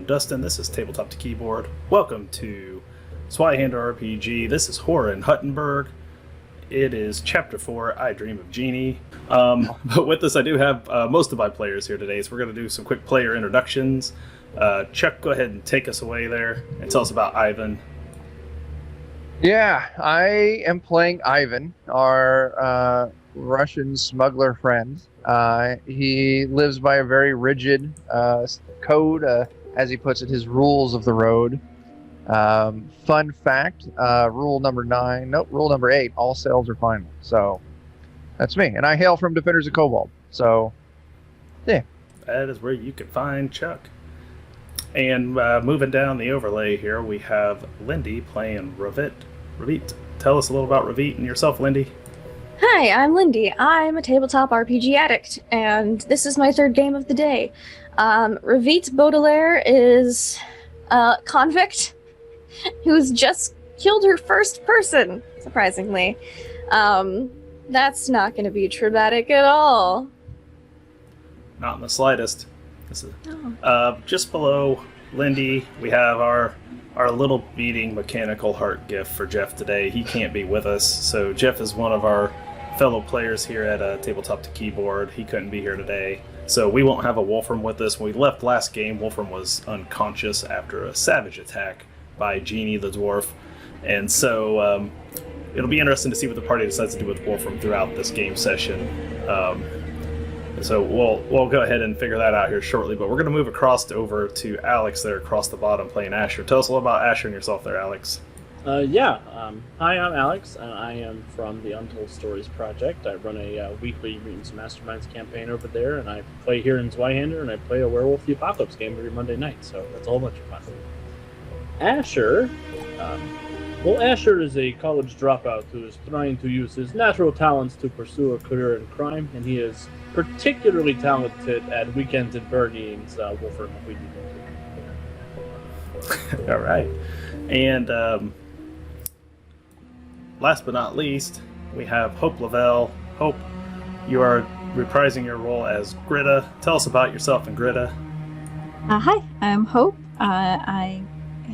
Dustin, this is Tabletop to Keyboard. Welcome to Zweihander RPG. This is Horror in Huttenberg. It is Chapter 4, I Dream of Genie. But with this, I do have most of my players here today, so we're going to do some quick player introductions. Chuck, go ahead and take us away there and tell us about Ivan. Yeah, I am playing Ivan, our Russian smuggler friend. He lives by a very rigid code, as he puts it, his rules of the road. Fun fact, rule number 8, all sales are final. So that's me, and I hail from Defenders of Cobalt. So yeah, that is where you can find Chuck. And moving down the overlay here, we have Lindy playing Ravit. Ravit, tell us a little about Ravit and yourself, Lindy. Hi, I'm Lindy. I'm a tabletop RPG addict, and this is my third game of the day. Ravit Baudelaire is a convict who's just killed her first person, surprisingly. That's not going to be traumatic at all. Not in the slightest. Just below Lindy, we have our little beating mechanical heart gift for Jeff today. He can't be with us, so Jeff is one of our fellow players here at Tabletop to Keyboard. He couldn't be here today, so we won't have a Wolfram with us. When we left last game, Wolfram was unconscious after a savage attack by Genie the dwarf, and so it'll be interesting to see what the party decides to do with Wolfram throughout this game session. So we'll go ahead and figure that out here shortly, but we're going to move over to Alex there across the bottom playing Asher. Tell us a little about Asher and yourself there, Alex. Hi, I'm Alex, and I am from the Untold Stories Project. I run a weekly Mutants and Masterminds campaign over there, and I play here in Zweihander, and I play a Werewolf the Apocalypse game every Monday night, so that's a whole bunch of fun. Asher, Asher is a college dropout who is trying to use his natural talents to pursue a career in crime, and he is particularly talented at Weekends at Bernie's Wolfram. All right. And last but not least, we have Hope Lavelle. Hope, you are reprising your role as Gritta. Tell us about yourself and Gritta. Hi, I'm Hope. I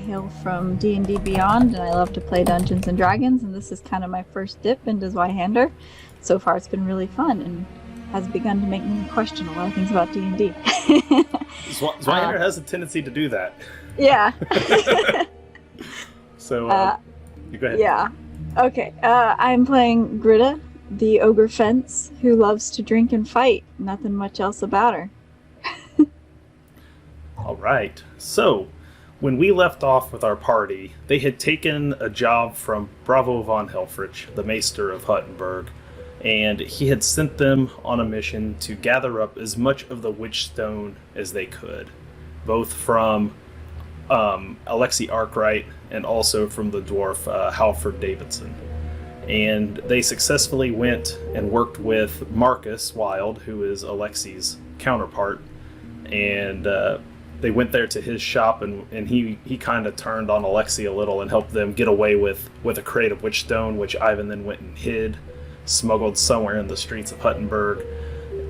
hail from D&D Beyond, and I love to play Dungeons & Dragons, and this is kind of my first dip into Zweihander. So far it's been really fun, and has begun to make me question a lot of things about D&D. Zweihander has a tendency to do that. Yeah. So, go ahead. Yeah. Okay, I'm playing Gritta, the ogre fence, who loves to drink and fight. Nothing much else about her. All right. So, when we left off with our party, they had taken a job from Bravo von Helfrich, the Maester of Huttenberg, and he had sent them on a mission to gather up as much of the Wytchstone as they could, both from Alexei Arkwright and also from the dwarf Halford Davidson. And they successfully went and worked with Marcus Wild, who is Alexei's counterpart, and they went there to his shop, and he kind of turned on Alexei a little and helped them get away with a crate of Wytchstone, which Ivan then went and hid, smuggled somewhere in the streets of Huttenberg,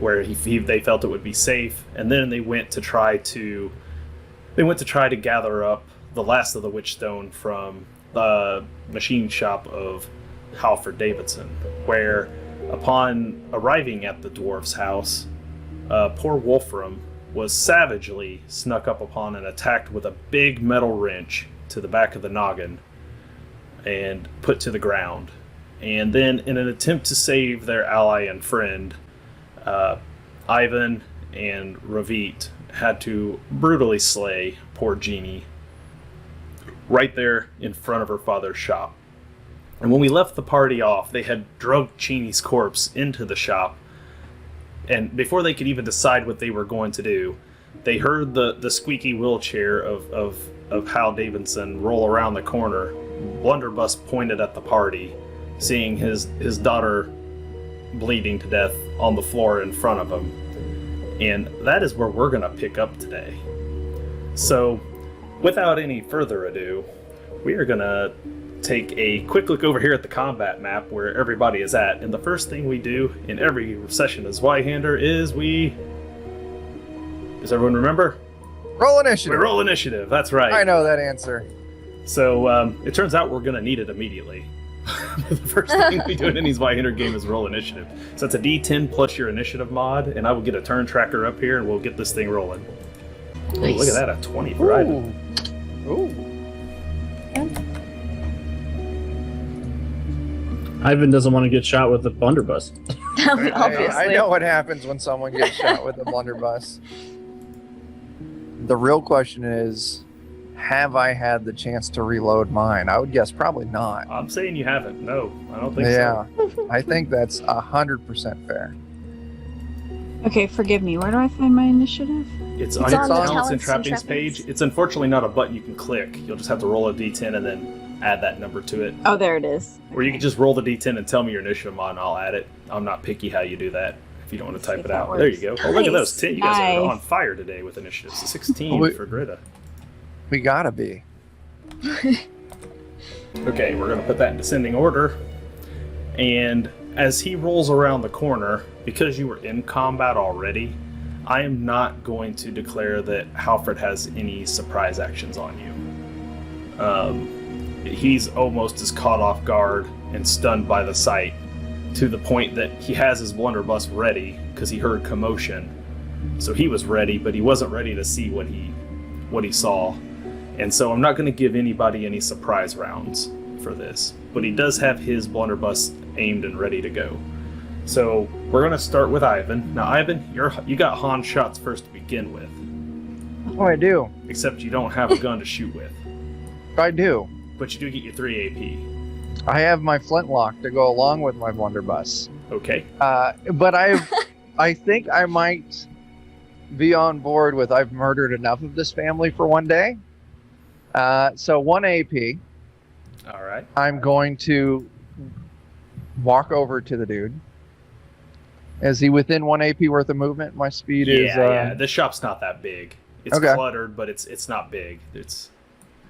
where they felt it would be safe. And then they went to try to gather up the last of the Wytchstone from the machine shop of Halford Davidson, where upon arriving at the dwarf's house, poor Wolfram was savagely snuck up upon and attacked with a big metal wrench to the back of the noggin and put to the ground. And then, in an attempt to save their ally and friend, Ivan and Ravit had to brutally slay poor Genie right there in front of her father's shop. And when we left the party off, they had drugged Genie's corpse into the shop, and before they could even decide what they were going to do, they heard the squeaky wheelchair of Hal Davidson roll around the corner. Blunderbuss pointed at the party, seeing his daughter bleeding to death on the floor in front of him. And that is where we're going to pick up today. So, without any further ado, we are going to take a quick look over here at the combat map where everybody is at. And the first thing we do in every session as Zweihander is Does everyone remember? Roll initiative. We roll initiative, that's right. I know that answer. So, it turns out we're going to need it immediately. The first thing we do in any Zweihander game is roll initiative. So it's a D10 plus your initiative mod, and I will get a turn tracker up here and we'll get this thing rolling. Nice. Ooh, look at that, a 20 for Ivan. Ooh. Ivan doesn't want to get shot with the blunderbuss. Obviously. I know what happens when someone gets shot with a blunderbuss. The real question is, have I had the chance to reload mine? I would guess probably not. I'm saying you haven't. No, I don't think Yeah, so. I think that's 100% fair. Okay, forgive me. Where do I find my initiative? It's It's on your on the talents and talents and trappings trappings. page. It's unfortunately not a button you can click. You'll just have to roll a D10 and then add that number to it. Oh, there it is. Or you can just roll the D10 and tell me your initiative mod and I'll add it. I'm not picky how you do that if you don't want to type If it that out. There you go. Oh, look at Nice. those 10. You guys are Nice. on fire today with initiatives. A 16 Wait. for Greta. We gotta be. Okay, we're going to put that in descending order. And as he rolls around the corner, because you were in combat already, I am not going to declare that Halford has any surprise actions on you. He's almost as caught off guard and stunned by the sight, to the point that he has his blunderbuss ready because he heard commotion. So he was ready, but he wasn't ready to see what he saw. And so I'm not going to give anybody any surprise rounds for this, but he does have his blunderbuss aimed and ready to go. So we're going to start with Ivan. Now, Ivan, you got Han shots first to begin with, Oh, I do. except you don't have a gun to shoot with, I do. but you do get your 3 AP. I have my flintlock to go along with my blunderbuss. Okay. But I think I might be on board with I've murdered enough of this family for one day. So 1 AP. All right. I'm going to walk over to the dude. Is he within 1 AP worth of movement? My speed is. Yeah. The shop's not that big. It's Okay. cluttered, but it's not big.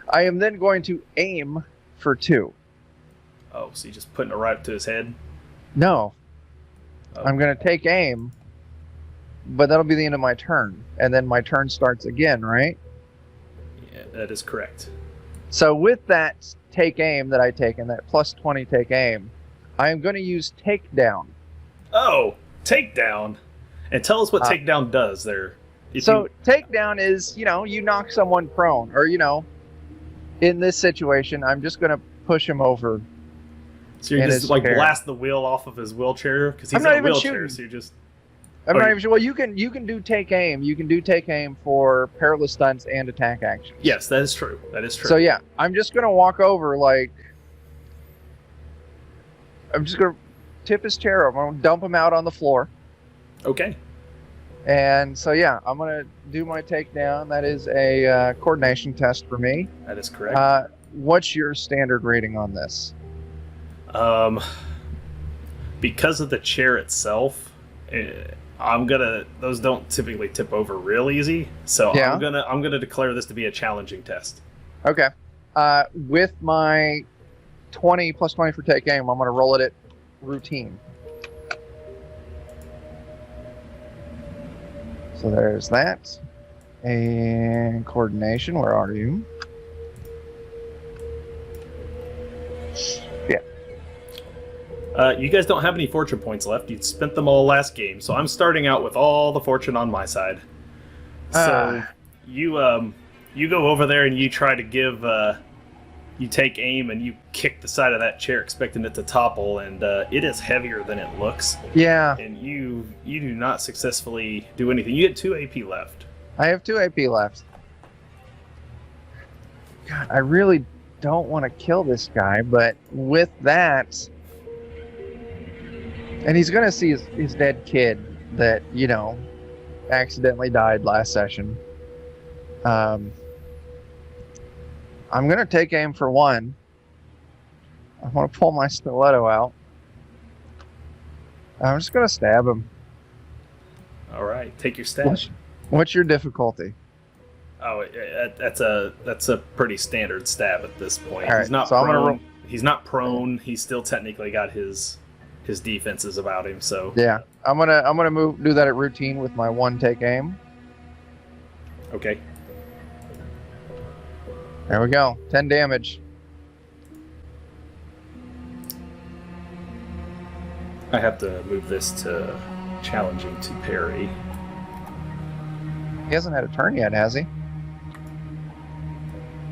I am then going to aim for 2. Oh, so you're just putting it right up to his head? No, Oh. I'm going to take aim, but that'll be the end of my turn, and then my turn starts again, right? Yeah, that is correct. So with that take aim that I take, and that plus 20 take aim, I am going to use takedown. Oh, takedown. And tell us what takedown does there. So takedown is, you knock someone prone, or, in this situation, I'm just going to push him over So you in just his like chair. blast the wheel off of his wheelchair because he's I'm not in a even wheelchair. shooting. So you just I'm Oh, not you- even sure. Well, you can do take aim. You can do take aim for perilous stunts and attack actions. yes, that is true. That is true. So yeah, I'm just gonna walk over I'm just gonna tip his chair over. I'm gonna dump him out on the floor. Okay. And so yeah, I'm gonna do my takedown. That is a coordination test for me. That is correct. What's your standard rating on this? Because of the chair itself, those don't typically tip over real easy. So Yeah. I'm gonna declare this to be a challenging test. Okay. With my 20 plus 20 for take aim, I'm gonna roll it at routine. So there's that. And coordination, where are you? You guys don't have any fortune points left. You spent them all last game, so I'm starting out with all the fortune on my side. So you go over there and you try to give you take aim and you kick the side of that chair expecting it to topple, and it is heavier than it looks. Yeah, And you do not successfully do anything. You get 2 AP left. I have 2 AP left. God, I really don't want to kill this guy, but with that, and he's gonna see his dead kid that, you know, accidentally died last session. I'm gonna take aim for one. I want to pull my stiletto out. I'm just gonna stab him. All right, take your stab. What's your difficulty? Oh, that's a pretty standard stab at this point. All right, He's not so I'm gonna prone. He's not prone. He's still technically got his defenses about him. So Yeah, I'm gonna do that at routine with my 1 take aim. okay. There we go. 10 damage. I have to move this to challenging to parry. He hasn't had a turn yet, has he?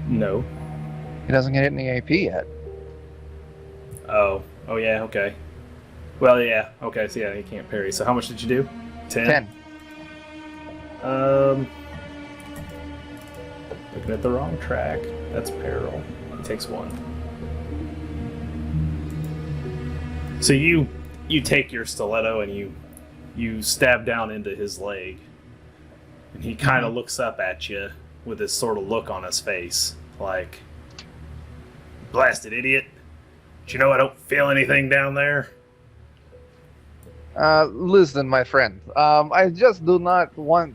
No. He doesn't get any AP yet. Oh yeah. Okay. Well, yeah. Okay. So yeah, he can't parry. So how much did you do? 10. 10. Looking at the wrong track. That's peril. He takes 1. So you take your stiletto and you stab down into his leg, and he kind of looks up at you with this sort of look on his face, like, "Blasted idiot! Do you know I don't feel anything down there?" Listen, my friend. I just do not want.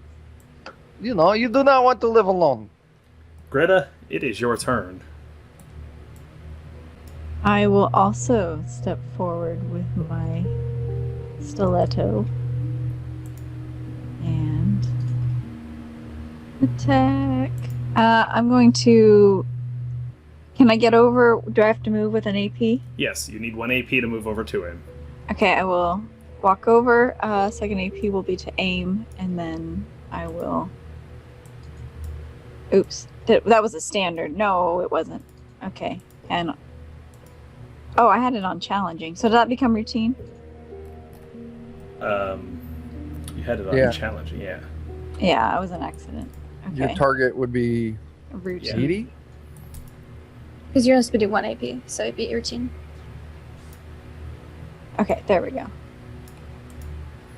You do not want to live alone. Greta, it is your turn. I will also step forward with my stiletto and attack. I'm going to. Can I get over? Do I have to move with an AP? Yes, you need 1 AP to move over to him. Okay, I will walk over. Second AP will be to aim, and then I will. Oops, that was a standard. No, it wasn't. Okay, and oh, I had it on challenging. So did that become routine? You had it on challenging, yeah. Yeah, it was an accident. Your Okay, target would be routine. Edie. Because you're supposed to do 1 AP, so it'd be your team. Okay, there we go.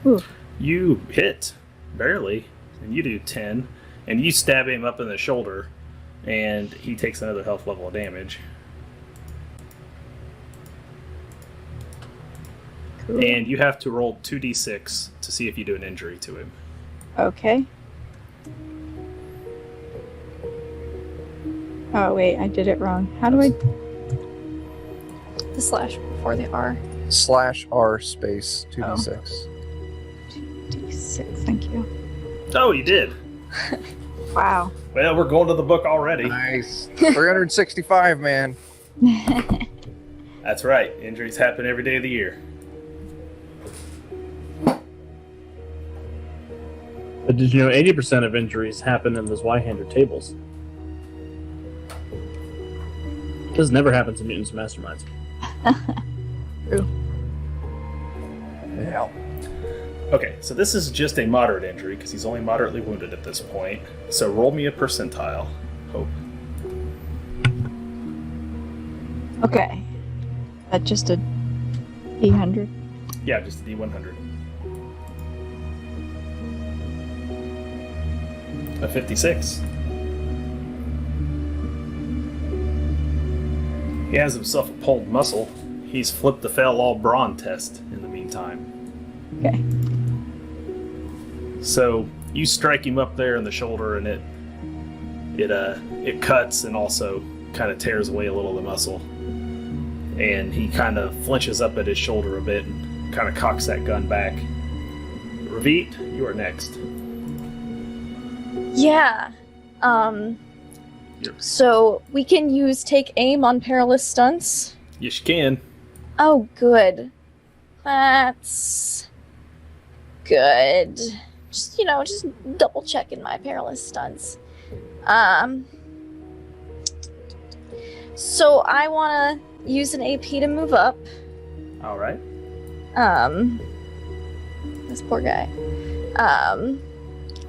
Ooh. You hit, barely, and you do 10, and you stab him up in the shoulder, and he takes another health level of damage. Cool. And you have to roll 2d6 to see if you do an injury to him. Okay. Oh wait, I did it wrong. How do I? The slash before the R. /R space 2d6. 2d6. Thank you. Oh, you did. Wow. Well, we're going to the book already. Nice. 365, man. That's right. Injuries happen every day of the year. But did you know 80% of injuries happen in the Zweihander tables? This never happens in Mutants Masterminds. Yeah. Okay, so this is just a moderate injury because he's only moderately wounded at this point. So roll me a percentile, Hope. Okay. That's just a D100. Yeah, just a D100. A 56. He has himself a pulled muscle. He's flipped the fail all brawn test in the meantime. Okay. So you strike him up there in the shoulder, and it cuts and also kind of tears away a little of the muscle. And he kind of flinches up at his shoulder a bit and kind of cocks that gun back. Ravit, you are next. Yeah. Yep. So we can use take aim on perilous stunts. Yes, you can. Oh, good. That's good. Just double checking my perilous stunts. So I want to use an AP to move up. All right. This poor guy. I'm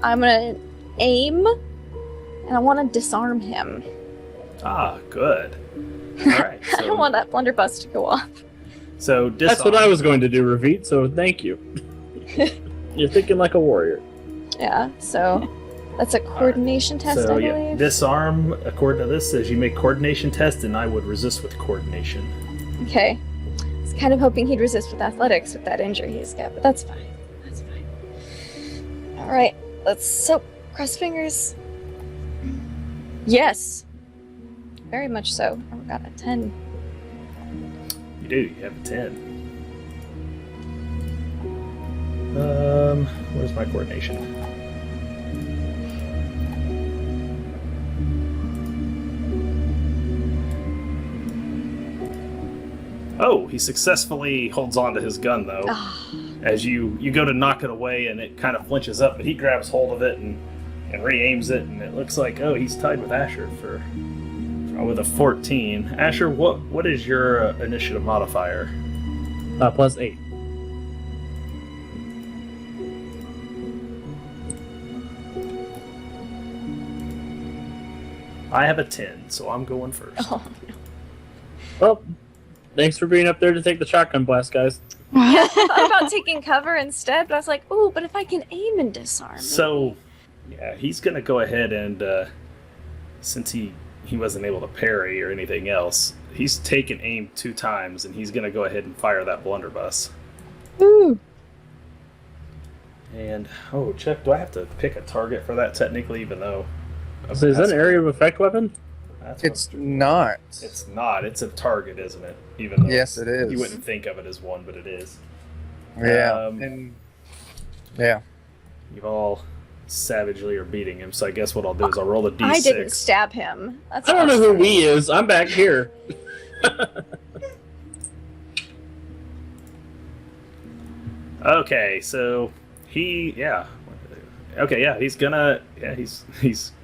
gonna aim, and I want to disarm him. Ah, good. All right. I don't want that blunderbuss to go off. So That's what I was going to do, Ravit, so thank you. You're thinking like a warrior. Yeah, so that's a coordination test, So I yeah, believe. disarm, according to this, says you make coordination test, and I would resist with coordination. Okay. I was kind of hoping he'd resist with athletics with that injury he's got, but that's fine. That's fine. Alright, cross fingers. Yes. Very much so. Oh, got a 10. You do. You have a 10. Where's my coordination? Oh, he successfully holds on to his gun, though. As you go to knock it away, and it kind of flinches up, but he grabs hold of it and re-aims it, and it looks like, he's tied with Asher with a 14. Asher, what is your initiative modifier? +8. I have a 10, so I'm going first. Oh. Well, thanks for being up there to take the shotgun blast, guys. Yeah, I thought about taking cover instead, but I was like, ooh, but if I can aim and disarm. So, yeah, he's going to go ahead and, since he wasn't able to parry or anything else, he's taken aim 2 times, and he's going to go ahead and fire that blunderbuss. Ooh. And, Chuck, do I have to pick a target for that technically, even though... So is that an area of effect weapon? It's not. It's not. It's a target, isn't it? Even though Yes, it is. You wouldn't think of it as one, but it is. Yeah. Yeah. You all savagely are beating him, so I guess what I'll do is I'll roll a d6. I didn't stab him. That's I don't know who we is. I'm back here. Okay, so he's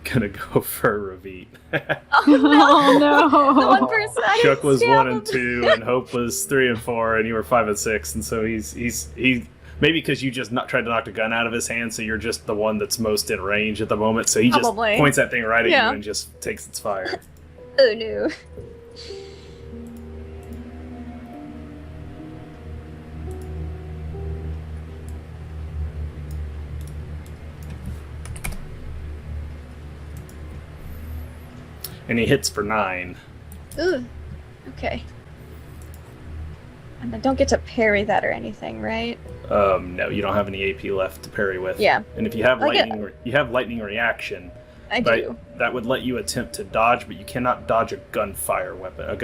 gonna go for Ravit. Oh no! no. The one person I Chuck didn't was stab 1 him. and 2, and Hope was 3 and 4, and you were 5 and 6, and so he's maybe because you just tried to knock the gun out of his hand, so you're just the one that's most in range at the moment. So he Probably. just points that thing right at Yeah. you and just takes its fire. Oh no! And he hits for 9. Ooh. Okay. And I don't get to parry that or anything, right? No, you don't have any AP left to parry with. Yeah. And if you have I get- lightning reaction, I but do. that would let you attempt to dodge, but you cannot dodge a gunpowder weapon.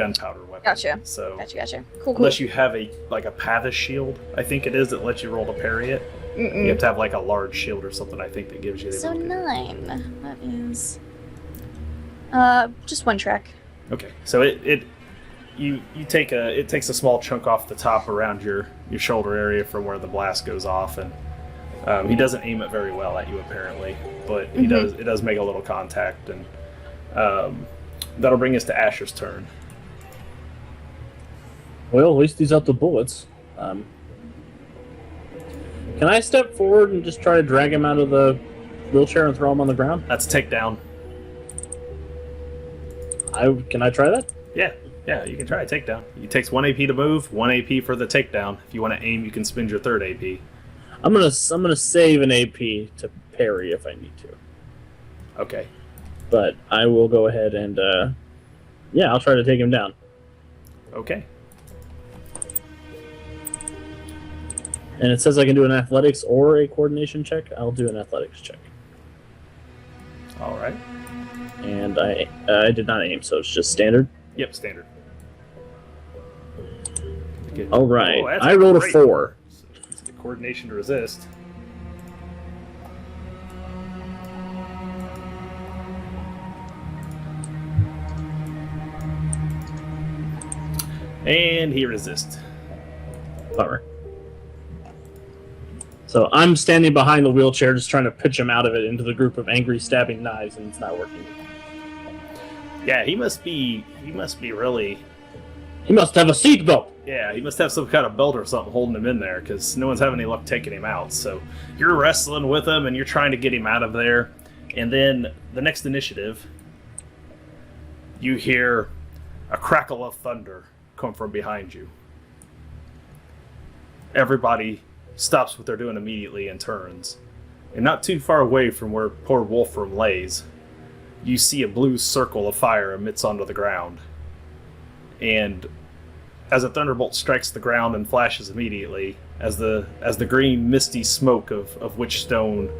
Gotcha. So Gotcha. Cool. unless you have a Pathis shield, I think it is, that lets you roll to parry it. You have to have a large shield or something, I think, that gives you the So ability to- 9. That is. Just 1 track. Okay, so it takes a small chunk off the top around your shoulder area from where the blast goes off, and he doesn't aim it very well at you apparently, but it does make a little contact, and that'll bring us to Asher's turn. Well, at least he's out the bullets. Can I step forward and just try to drag him out of the wheelchair and throw him on the ground? That's a takedown. Can I try that? Yeah, you can try a takedown. It takes 1 AP to move, 1 AP for the takedown. If you want to aim, you can spend your third AP. I'm gonna save an AP to parry if I need to. Okay. But I will go ahead and I'll try to take him down. Okay. And it says I can do an athletics or a coordination check. I'll do an athletics check. All right. And I did not aim, so it's just standard. Yep, standard. All right. Oh, I rolled a 4. So it's the coordination to resist. And he resists. Bummer. So I'm standing behind the wheelchair, just trying to pitch him out of it into the group of angry stabbing knives, and it's not working. Yeah, he must be really... He must have a seatbelt! Yeah, he must have some kind of belt or something holding him in there, because no one's having any luck taking him out. So you're wrestling with him, and you're trying to get him out of there. And then the next initiative, you hear a crackle of thunder come from behind you. Everybody stops what they're doing immediately and turns. And not too far away from where poor Wolfram lays, you see a blue circle of fire emits onto the ground. And as a thunderbolt strikes the ground and flashes immediately, as the green misty smoke of Wytchstone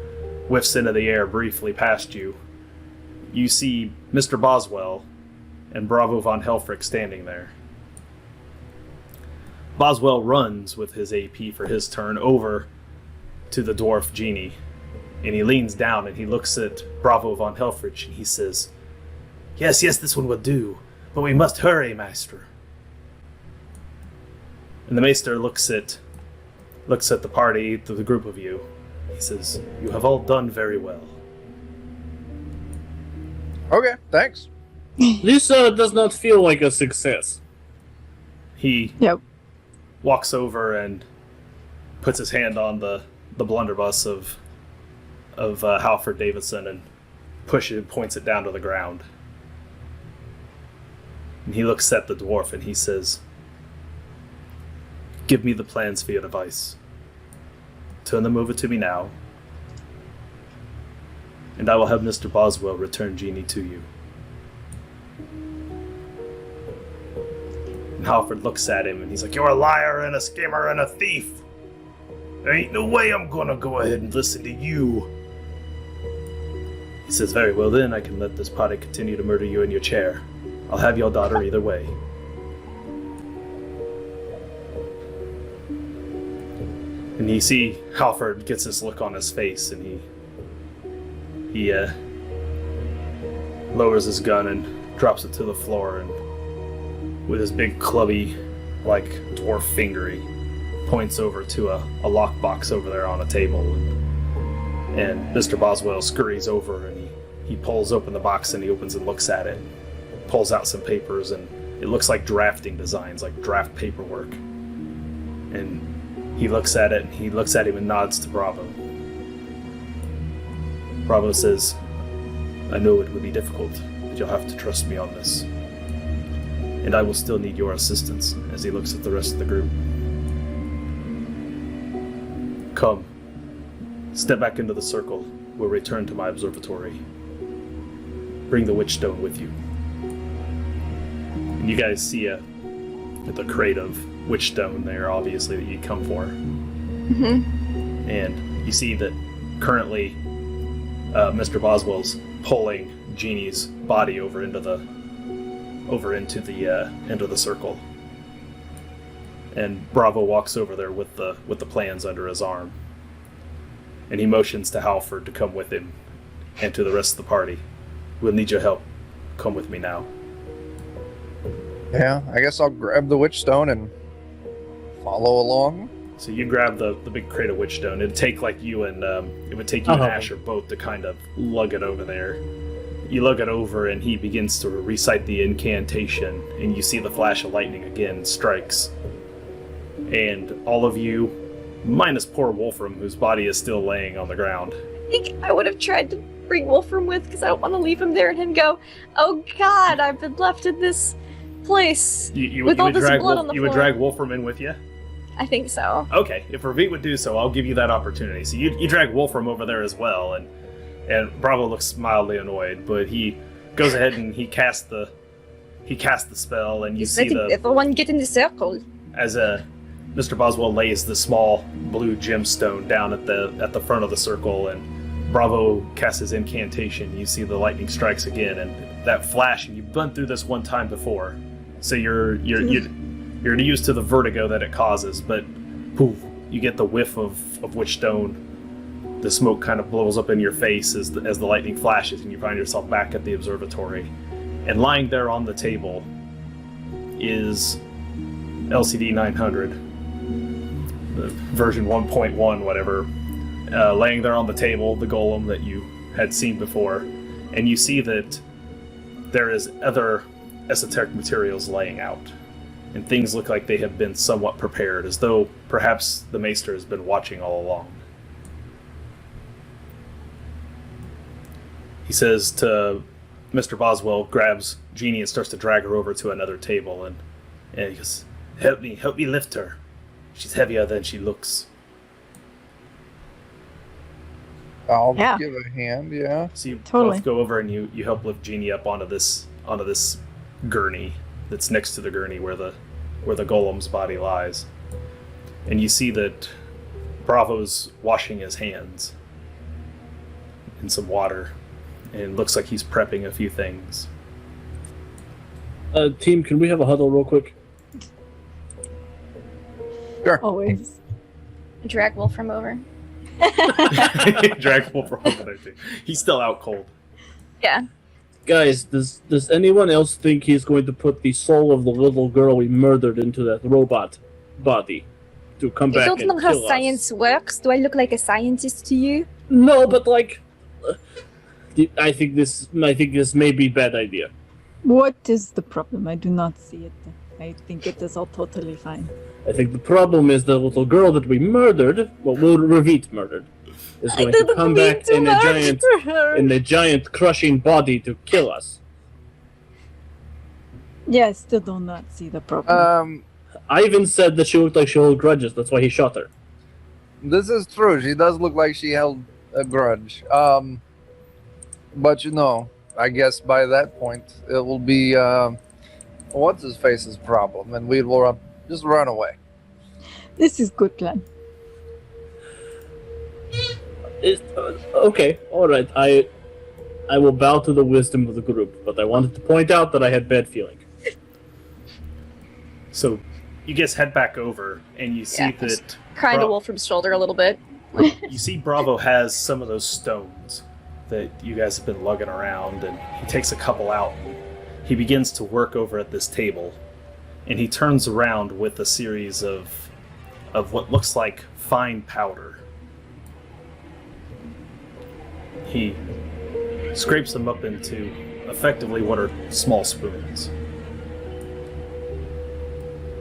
whiffs into the air briefly past you, you see Mr. Boswell and Bravo von Helfrich standing there. Boswell runs with his AP for his turn over to the dwarf Genie, and he leans down and he looks at Bravo von Helfrich and he says, Yes, this one will do, but we must hurry, Maester. And the Maester looks at the party, to the group of you. He says, You have all done very well. Okay, thanks. This does not feel like a success. He walks over and puts his hand on the blunderbuss of Halford Davison and points it down to the ground. And he looks at the dwarf and he says, Give me the plans for your device. Turn them over to me now, and I will have Mr. Boswell return Genie to you. And Halford looks at him and he's like, You're a liar and a scammer and a thief. There ain't no way I'm gonna go ahead and listen to you. He says, Very well then, I can let this party continue to murder you in your chair. I'll have your daughter either way. And you see Halford gets this look on his face and he lowers his gun and drops it to the floor, and with his big clubby, like, dwarf finger, he points over to a lockbox over there on a table. And Mr. Boswell scurries over and he pulls open the box and he opens and looks at it. Pulls out some papers, and it looks like drafting designs, like draft paperwork. And he looks at it, and he looks at him and nods to Bravo. Bravo says, I know it will be difficult, but you'll have to trust me on this. And I will still need your assistance, as he looks at the rest of the group. Come. Step back into the circle. We'll return to my observatory. Bring the Wytchstone with you. And you guys see the crate of Wytchstone there, obviously, that you'd come for. Mm-hmm. And you see that currently Mr. Boswell's pulling Genie's body over into the circle. And Bravo walks over there with the plans under his arm. And he motions to Halford to come with him and to the rest of the party. We'll need your help. Come with me now. Yeah, I guess I'll grab the Wytchstone and follow along. So you grab the big crate of Wytchstone. It'd take like you and it would take you and Asher both to kind of lug it over there. you look it over, and he begins to recite the incantation, and you see the flash of lightning again strikes. And all of you, minus poor Wolfram, whose body is still laying on the ground. I think I would have tried to bring Wolfram with, because I don't want to leave him there and him go, oh god, I've been left in this place with all this blood on the floor. You would drag Wolfram in with you? I think so. Okay, if Ravit would do so, I'll give you that opportunity. So you drag Wolfram over there as well, and Bravo looks mildly annoyed, but he goes ahead and he casts the spell, and you see everyone get in the circle. As Mr. Boswell lays the small blue gemstone down at the front of the circle, and Bravo casts his incantation. You see the lightning strikes again, and that flash. And you've been through this one time before, so you're used to the vertigo that it causes. But poof, you get the whiff of Wytchstone. The smoke kind of blows up in your face as the lightning flashes, and you find yourself back at the observatory. And lying there on the table is LCD 900, version 1.1, whatever. Laying there on the table, the golem that you had seen before, and you see that there is other esoteric materials laying out, and things look like they have been somewhat prepared, as though perhaps the Maester has been watching all along. He says to Mr. Boswell, grabs Genie and starts to drag her over to another table, and he goes, help me lift her. She's heavier than she looks. I'll give a hand, yeah. So you both go over and you help lift Genie up onto this gurney that's next to the gurney where the golem's body lies. And you see that Bravo's washing his hands in some water, and it looks like he's prepping a few things. Team, can we have a huddle real quick? Sure. Always. Drag Wolfram over. Drag Wolfram over there too. He's still out cold. Yeah. Guys, does anyone else think he's going to put the soul of the little girl we murdered into that robot body to come back and kill us? You don't know how science works? Do I look like a scientist to you? No, but I think this may be a bad idea. What is the problem? I do not see it. I think it is all totally fine. I think the problem is the little girl that we murdered, Ravit murdered, is going to come back in a giant crushing body to kill us. Yeah, I still do not see the problem. Ivan said that she looked like she held grudges, that's why he shot her. This is true. She does look like she held a grudge. But I guess by that point it will be what's his face's problem, and we will just run away. This is good plan. Okay, all right. I will bow to the wisdom of the group, but I wanted to point out that I had bad feeling. So, you guys head back over, and you see that crying to Wolfram's shoulder a little bit. You see Bravo has some of those stones that you guys have been lugging around, and he takes a couple out. He begins to work over at this table, and he turns around with a series of what looks like fine powder. He scrapes them up into effectively what are small spoons.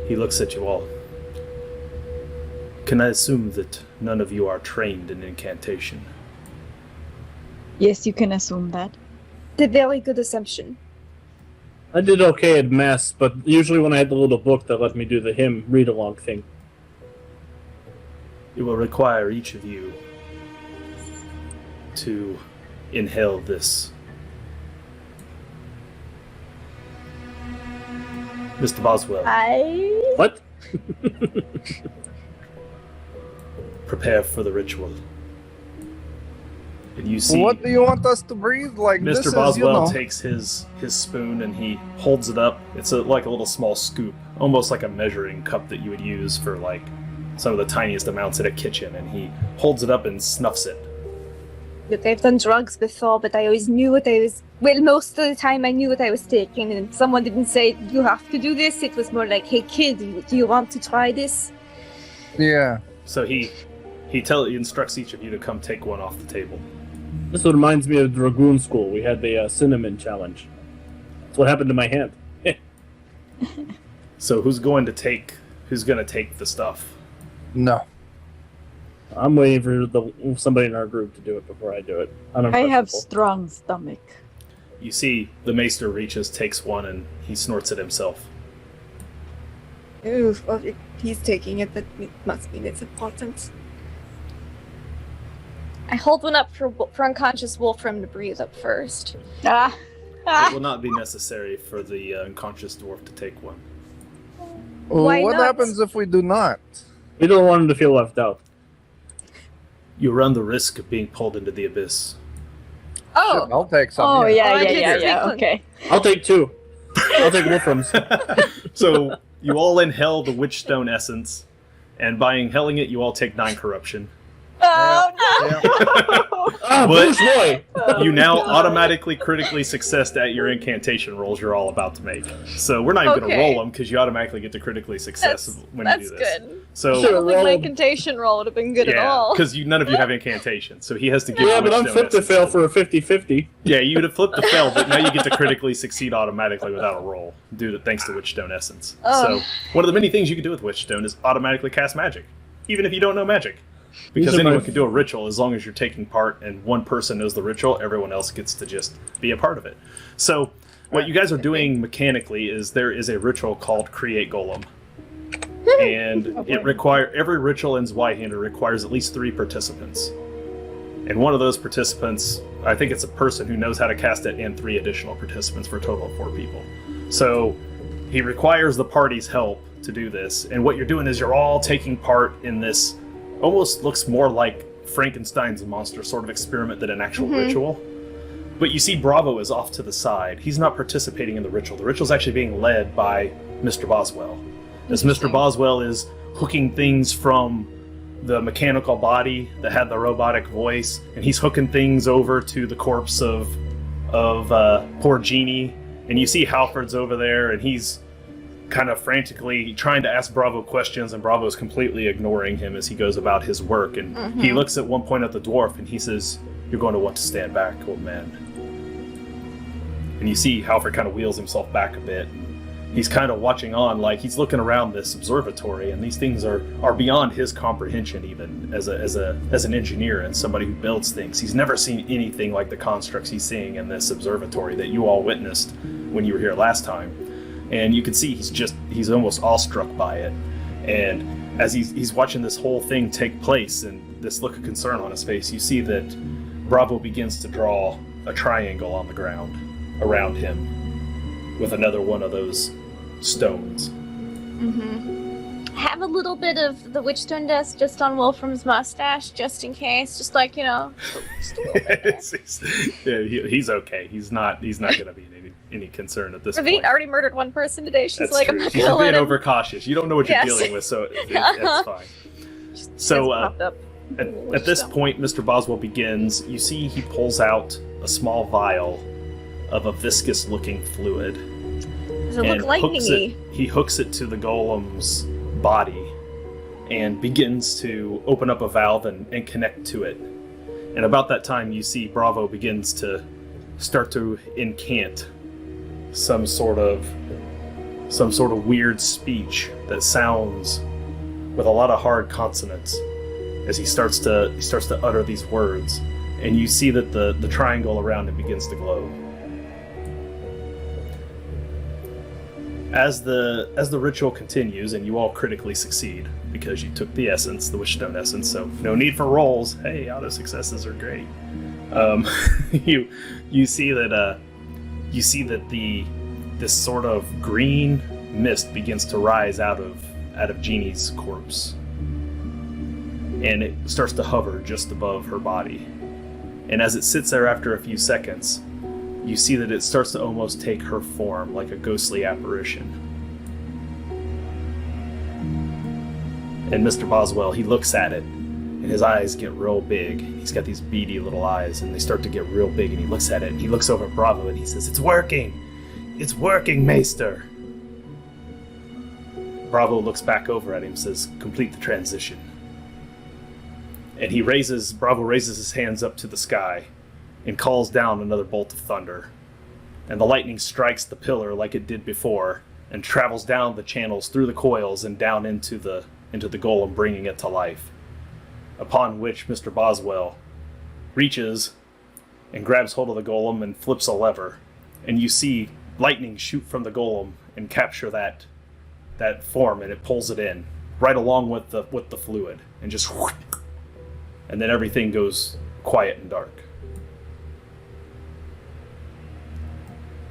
He looks at you all. Can I assume that none of you are trained in incantation? Yes, you can assume that. The very good assumption. I did okay at mass, but usually when I had the little book that let me do the hymn read-along thing. It will require each of you to inhale this. Mr. Boswell. What? Prepare for the ritual. And you see... What do you want us to breathe? Like, Mr. This Boswell is, takes his spoon and he holds it up. It's like a little small scoop, almost like a measuring cup that you would use for like some of the tiniest amounts in a kitchen, and he holds it up and snuffs it. Look, I've done drugs before, but I always knew what I was... Well, most of the time I knew what I was taking, and someone didn't say, you have to do this. It was more like, hey kid, do you want to try this? Yeah. So he instructs each of you to come take one off the table. This reminds me of Dragoon School. We had the cinnamon challenge. That's what happened to my hand. So who's going to take the stuff? No. I'm waiting for somebody in our group to do it before I do it. I have strong stomach. You see the maester reaches, takes one, and he snorts it himself. Ooh, well, if he's taking it, that must mean it's important. I hold one up for unconscious Wolfram to breathe up first. Ah. It will not be necessary for the unconscious dwarf to take one. Why what not? happens if we do not? We don't want him to feel left out. You run the risk of being pulled into the abyss. Oh! Sure, I'll take some. Oh, yeah, I yeah, did yeah, take yeah. one. Okay. I'll take 2. I'll take Wolfram's. So you all inhale the Wytchstone essence, and by inhaling it, you all take 9 corruption. Oh, Yeah. Ah, But- boy! You now automatically critically successed at your incantation rolls you're all about to make. So we're not even going to Okay. roll them because you automatically get to critically success when you That's do this. good. I So don't think my rolled- incantation roll would have been good at yeah, all. because none of you have incantation, so he has to give. Yeah, you but I'm Wytchstone flipped to essence. fail for a 50-50. Yeah, you would have flipped the fail, but now you get to critically succeed automatically without a roll, thanks to Wytchstone essence. Oh. So one of the many things you can do with Wytchstone is automatically cast magic, even if you don't know magic. Because These are my- anyone can do a ritual as long as you're taking part and one person knows the ritual, everyone else gets to just be a part of it. So what you guys are doing mechanically is there is a ritual called Create Golem. And every ritual in Zweihander requires at least 3 participants. And one of those participants, I think it's a person who knows how to cast it, and 3 additional participants for a total of 4 people. So he requires the party's help to do this. And what you're doing is you're all taking part in this, almost looks more like Frankenstein's monster sort of experiment than an actual ritual. But you see Bravo is off to the side. He's not participating in the ritual. The ritual's actually being led by Mr. Boswell. As Mr. Boswell is hooking things from the mechanical body that had the robotic voice, and he's hooking things over to the corpse of poor Genie. And you see Halford's over there, and he's kind of frantically trying to ask Bravo questions, and Bravo's completely ignoring him as he goes about his work. And he looks at one point at the dwarf, and he says, "You're going to want to stand back, old man." And you see Halford kind of wheels himself back a bit. He's kind of watching on, like he's looking around this observatory, and these things are beyond his comprehension, even as an engineer and somebody who builds things. He's never seen anything like the constructs he's seeing in this observatory that you all witnessed when you were here last time. And you can see he's almost awestruck by it. And as he's watching this whole thing take place and this look of concern on his face, you see that Bravo begins to draw a triangle on the ground around him with another one of those stones. Have a little bit of the Wytchstone dust just on Wolfram's mustache, just in case. Just like, just a little bit. Yeah, he's okay. He's not going to be any concern at this Ravine point. already murdered one person today. She's That's like, true. I'm not She's going to being let him. overcautious. You don't know what you're Yes. dealing with, so that's fine. So Popped up. at this point, Mr. Boswell begins. You see he pulls out a small vial of a viscous-looking fluid. Does it look lightning-y? He hooks it to the golem's body and begins to open up a valve and connect to it. And about that time, you see Bravo begins to start to incant some sort of weird speech that sounds with a lot of hard consonants as he starts to utter these words. And you see that the triangle around him begins to glow. As the ritual continues, and you all critically succeed because you took the essence, the Wytchstone essence, so no need for rolls. Hey, auto successes are great. You see that this sort of green mist begins to rise out of Genie's corpse, and it starts to hover just above her body. And as it sits there after a few seconds, you see that it starts to almost take her form, like a ghostly apparition. And Mr. Boswell, he looks at it, and his eyes get real big. He's got these beady little eyes, and they start to get real big, and he looks at it, and he looks over at Bravo, and he says, "It's working! It's working, Maester!" Bravo looks back over at him and says, "Complete the transition." And Bravo raises his hands up to the sky, and calls down another bolt of thunder. And the lightning strikes the pillar like it did before, and travels down the channels through the coils and down into the golem, bringing it to life. Upon which Mr. Boswell reaches and grabs hold of the golem and flips a lever, and you see lightning shoot from the golem and capture that form, and it pulls it in right along with the fluid, and just whoosh, and then everything goes quiet and dark.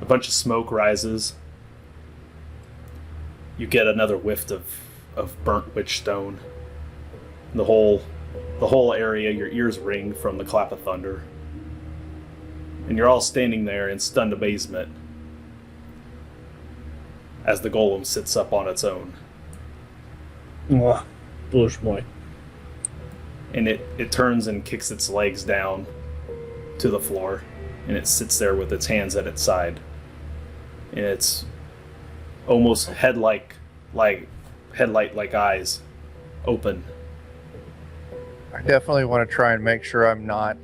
A bunch of smoke rises. You get another whiff of burnt Wytchstone. The whole area, your ears ring from the clap of thunder. And you're all standing there in stunned amazement as the golem sits up on its own. Bush boy. And it turns and kicks its legs down to the floor, and it sits there with its hands at its side. And it's almost headlight like eyes open. I definitely want to try and make sure I'm not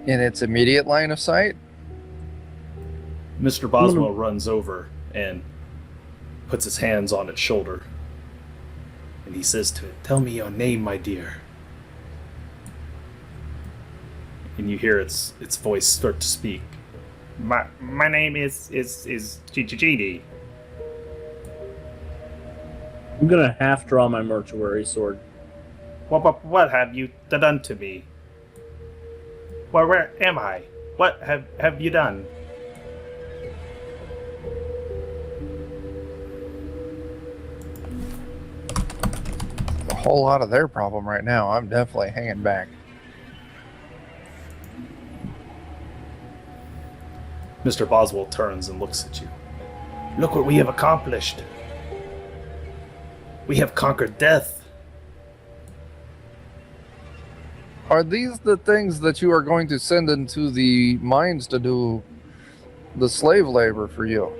in its immediate line of sight. Mr. Boswell runs over and puts his hands on its shoulder. And he says to it, "Tell me your name, my dear." And you hear its voice start to speak. My name is Genie. I'm gonna half draw my mortuary sword. What have you done to me? Where am I? What have you done? A whole lot of their problem right now. I'm definitely hanging back. Mr. Boswell turns and looks at you. Look what we have accomplished. We have conquered death. Are these the things that you are going to send into the mines to do the slave labor for you?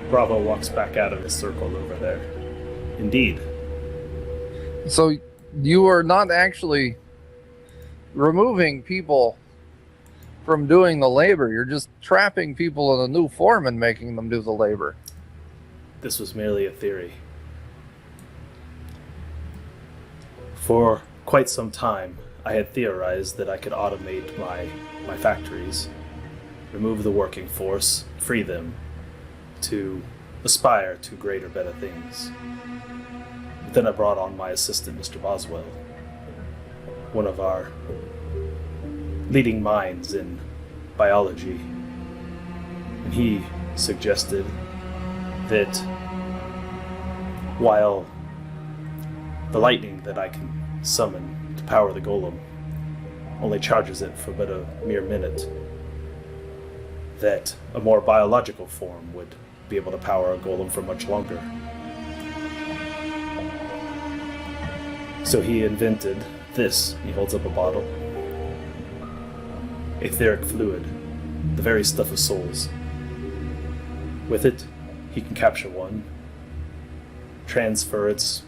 Bravo walks back out of his circle over there. Indeed. So you are not actually removing people from doing the labor. You're just trapping people in a new form and making them do the labor. This was merely a theory. For quite some time, I had theorized that I could automate my factories, remove the working force, free them to aspire to greater, better things. But then I brought on my assistant, Mr. Boswell, one of our leading minds in biology, and he suggested that while the lightning that I can summon to power the golem only charges it for but a mere minute, that a more biological form would be able to power a golem for much longer. So he invented this. He holds up a bottle. Etheric fluid, the very stuff of souls. With it, he can capture one, transfer its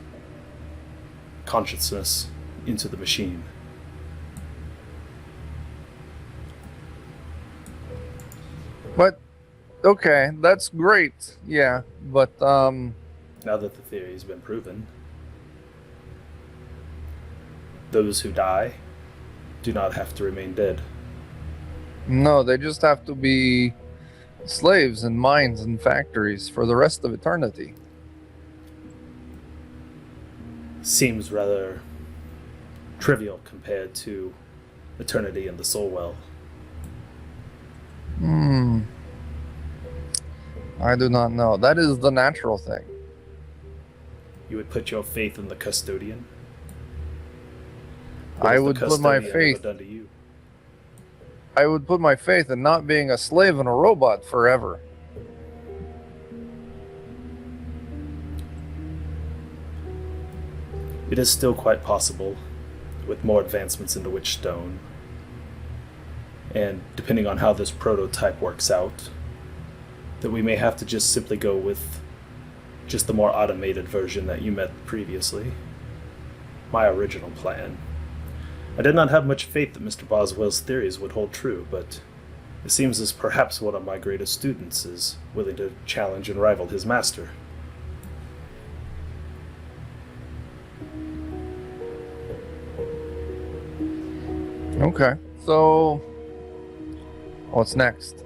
consciousness into the machine. But, okay, that's great. Yeah, but, Now that the theory has been proven, those who die do not have to remain dead. no, they just have to be slaves in mines and factories for the rest of eternity. Seems rather trivial compared to eternity in the soul well. I do not know. That is the natural thing. You would put your faith in the custodian? I would put my faith. Done to you? I would put my faith in not being a slave and a robot forever. It is still quite possible, with more advancements into Wytchstone, and depending on how this prototype works out, that we may have to just simply go with just the more automated version that you met previously. My original plan I did not have much faith that Mr. Boswell's theories would hold true, but it seems as perhaps one of my greatest students is willing to challenge and rival his master. Okay, so what's next?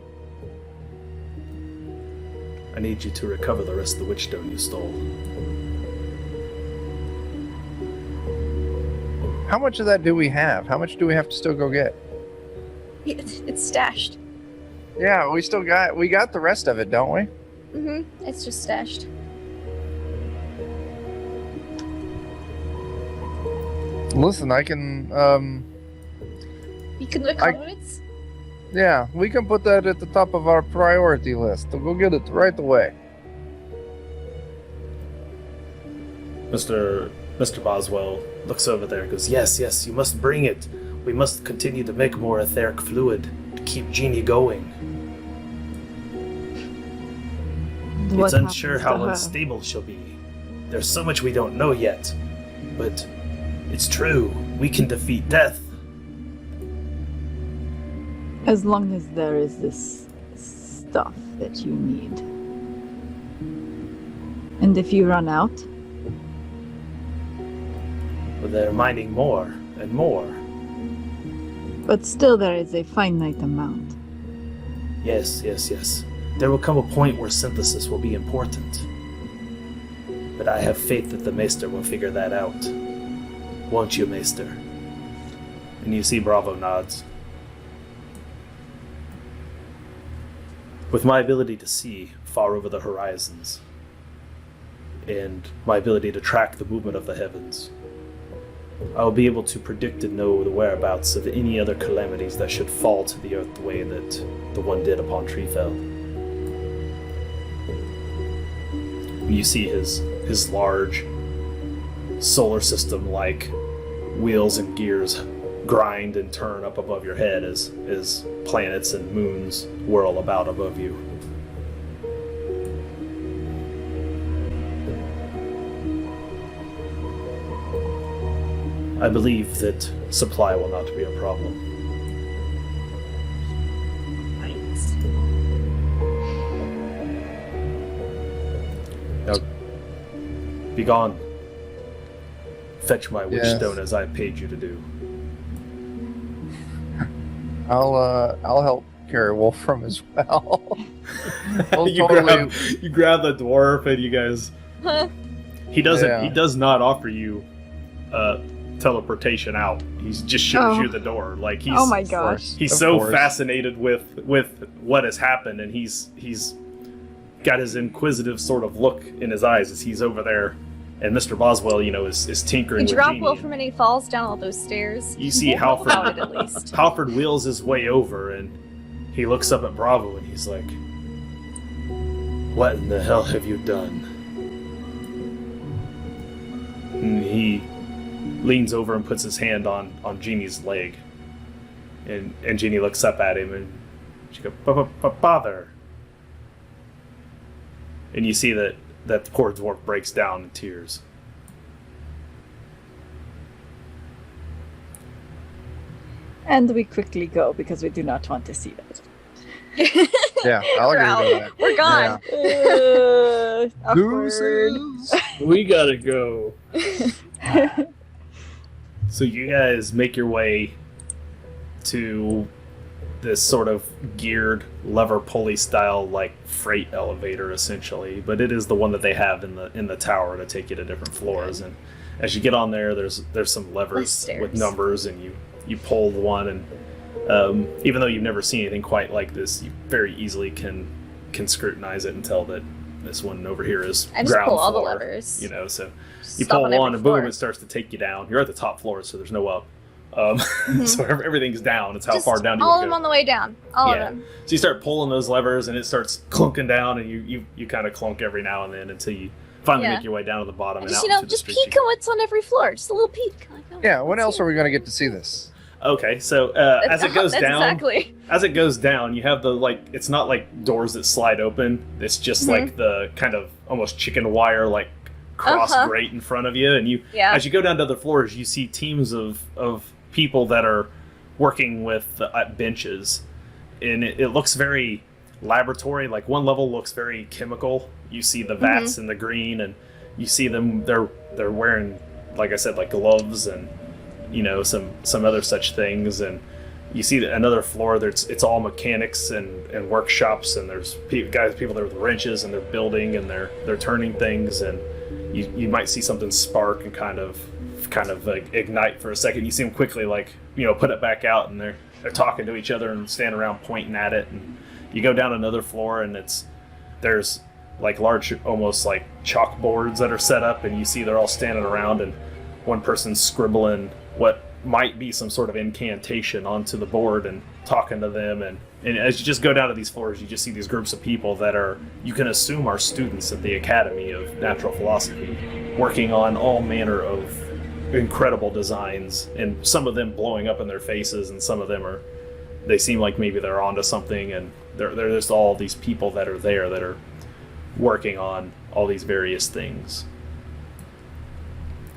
I need you to recover the rest of the Wytchstone you stole. How much of that do we have? How much do we have to still go get? It's stashed. Yeah, we got the rest of it, don't we? Mm-hmm. It's just stashed. Listen, I can, You can recover it? yeah, we can put that at the top of our priority list. We'll go get it right away. Mr. Boswell looks over there and goes, yes, you must bring it. We must continue to make more etheric fluid to keep Genie going. It's unsure how unstable she'll be. There's so much we don't know yet. But it's true. We can defeat death. As long as there is this stuff that you need. And if you run out? But they're mining more and more. But still there is a finite amount. Yes. There will come a point where synthesis will be important. But I have faith that the Maester will figure that out. Won't you, Maester? And you see Bravo nods. With my ability to see far over the horizons, and my ability to track the movement of the heavens, I will be able to predict and know the whereabouts of any other calamities that should fall to the earth the way that the one did upon TREEFELL. You see his large solar system-like wheels and gears grind and turn up above your head as planets and moons whirl about above you. I believe that supply will not be a problem. Thanks. Now, be gone. Fetch my Yes. Wytchstone as I paid you to do. I'll help carry Wolfram as well. We'll you grab the dwarf and you guys. He doesn't. Yeah. He does not offer you teleportation out. He just shows you the door. Like he's. Oh my gosh. He's Of so course. fascinated with what has happened, and he's got his inquisitive sort of look in his eyes as he's over there, and Mr. Boswell, is tinkering Did you with drop Genie. Wolfram and he falls down all those stairs? You see About it, Halford. at least. Halford wheels his way over, and he looks up at Bravo, and he's like, "What in the hell have you done?" And he leans over and puts his hand on Genie's leg. And Genie looks up at him and she goes, "Father." And you see that the poor dwarf breaks down in tears. And we quickly go because we do not want to see that. Yeah, I'll We're agree with out. that. We're gone. Awkward. Deuces. We gotta go. So you guys make your way to this sort of geared lever pulley style like freight elevator essentially, but it is the one that they have in the tower to take you to different floors. And as you get on there, there's some levers stairs. with numbers, and you pull the one, and even though you've never seen anything quite like this, you very easily can scrutinize it and tell that this one over here is I just ground pull all the floor, levers. So you Stop pull on every one and boom, floor. it starts to take you down. You're at the top floor, so there's no up. So everything's down. It's how Just far down you all of want to them go. on the way down. All Yeah. of them. So you start pulling those levers, and it starts clunking down, and you kind of clunk every now and then until you finally Yeah. make your way down to the bottom and Just, out into the just street. peek at what's on every floor. Just a little peek. Like, oh, Yeah, when let's else see. are we going to get to see this? Okay, so as it goes That's down, exactly. as it goes down, you have it's not like doors that slide open. It's just like the kind of almost chicken wire cross grate in front of you, and Yeah. as you go down to other floors, you see teams of people that are working with benches, and it looks very laboratory. Like one level looks very chemical. You see the vats in the green, and you see them. They're wearing, like I said, like gloves and some other such things. And you see another floor. It's all mechanics and workshops, and there's people there with wrenches, and they're building and they're turning things, and you might see something spark and kind of like ignite for a second. You see them quickly put it back out, and they're talking to each other and standing around pointing at it. And you go down another floor, and there's like large, almost like chalkboards that are set up, and you see they're all standing around, and one person's scribbling what might be some sort of incantation onto the board and talking to them. And as you just go down to these floors, you just see these groups of people that you can assume are students at the Academy of Natural Philosophy, working on all manner of incredible designs, and some of them blowing up in their faces, and some of them they seem like maybe they're onto something, and they're just all these people that are there that are working on all these various things.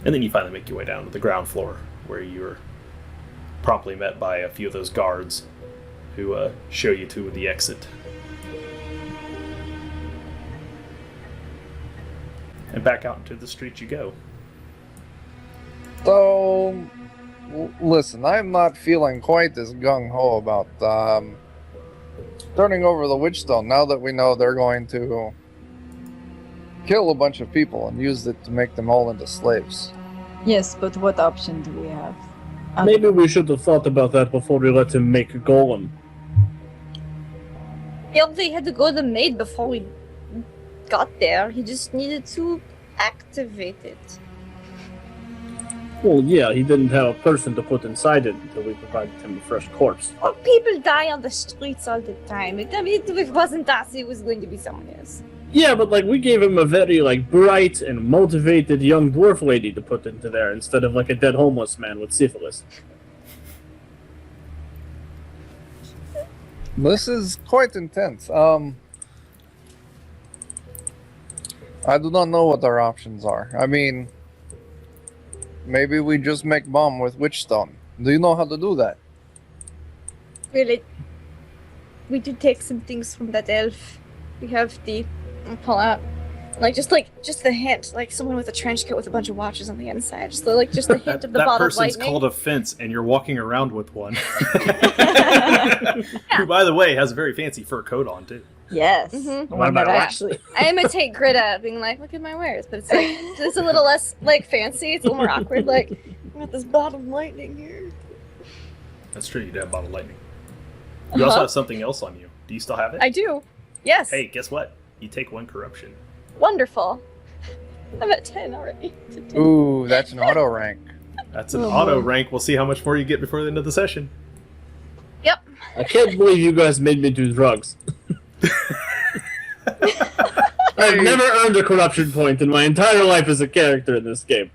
And then you finally make your way down to the ground floor, where you're promptly met by a few of those guards who show you to the exit. And back out into the street you go. So, listen, I'm not feeling quite as gung-ho about turning over the Wytchstone now that we know they're going to kill a bunch of people and use it to make them all into slaves. Yes, but what option do we have? Maybe we should have thought about that before we let him make a golem. He already had to go to the maid before we got there. He just needed to activate it. Well, yeah, he didn't have a person to put inside it until we provided him a fresh corpse. Oh, people die on the streets all the time. If it wasn't us, it was going to be someone else. Yeah, but we gave him a very bright and motivated young dwarf lady to put into there instead of a dead homeless man with syphilis. This is quite intense. I do not know what our options are. I mean, maybe we just make bomb with Wytchstone. Do you know how to do that? Really, we did take some things from that elf. We have I'll pull out, just the hint, like someone with a trench coat with a bunch of watches on the inside. Just the hint of the bottle of lightning. That person's called a fence, and you're walking around with one. Who, by the way, has a very fancy fur coat on, too. Yes. Mm-hmm. What about actually? I imitate Greta, being like, look at my wares, but it's a little less fancy. It's a little more awkward. I got this bottle of lightning here. That's true. You do have a bottle of lightning. You also have something else on you. Do you still have it? I do. Yes. Hey, guess what? You take 1 corruption. Wonderful. I'm at 10 already. Ooh, that's an auto rank. That's an auto rank. We'll see how much more you get before the end of the session. Yep. I can't believe you guys made me do drugs. I've never earned a corruption point in my entire life as a character in this game.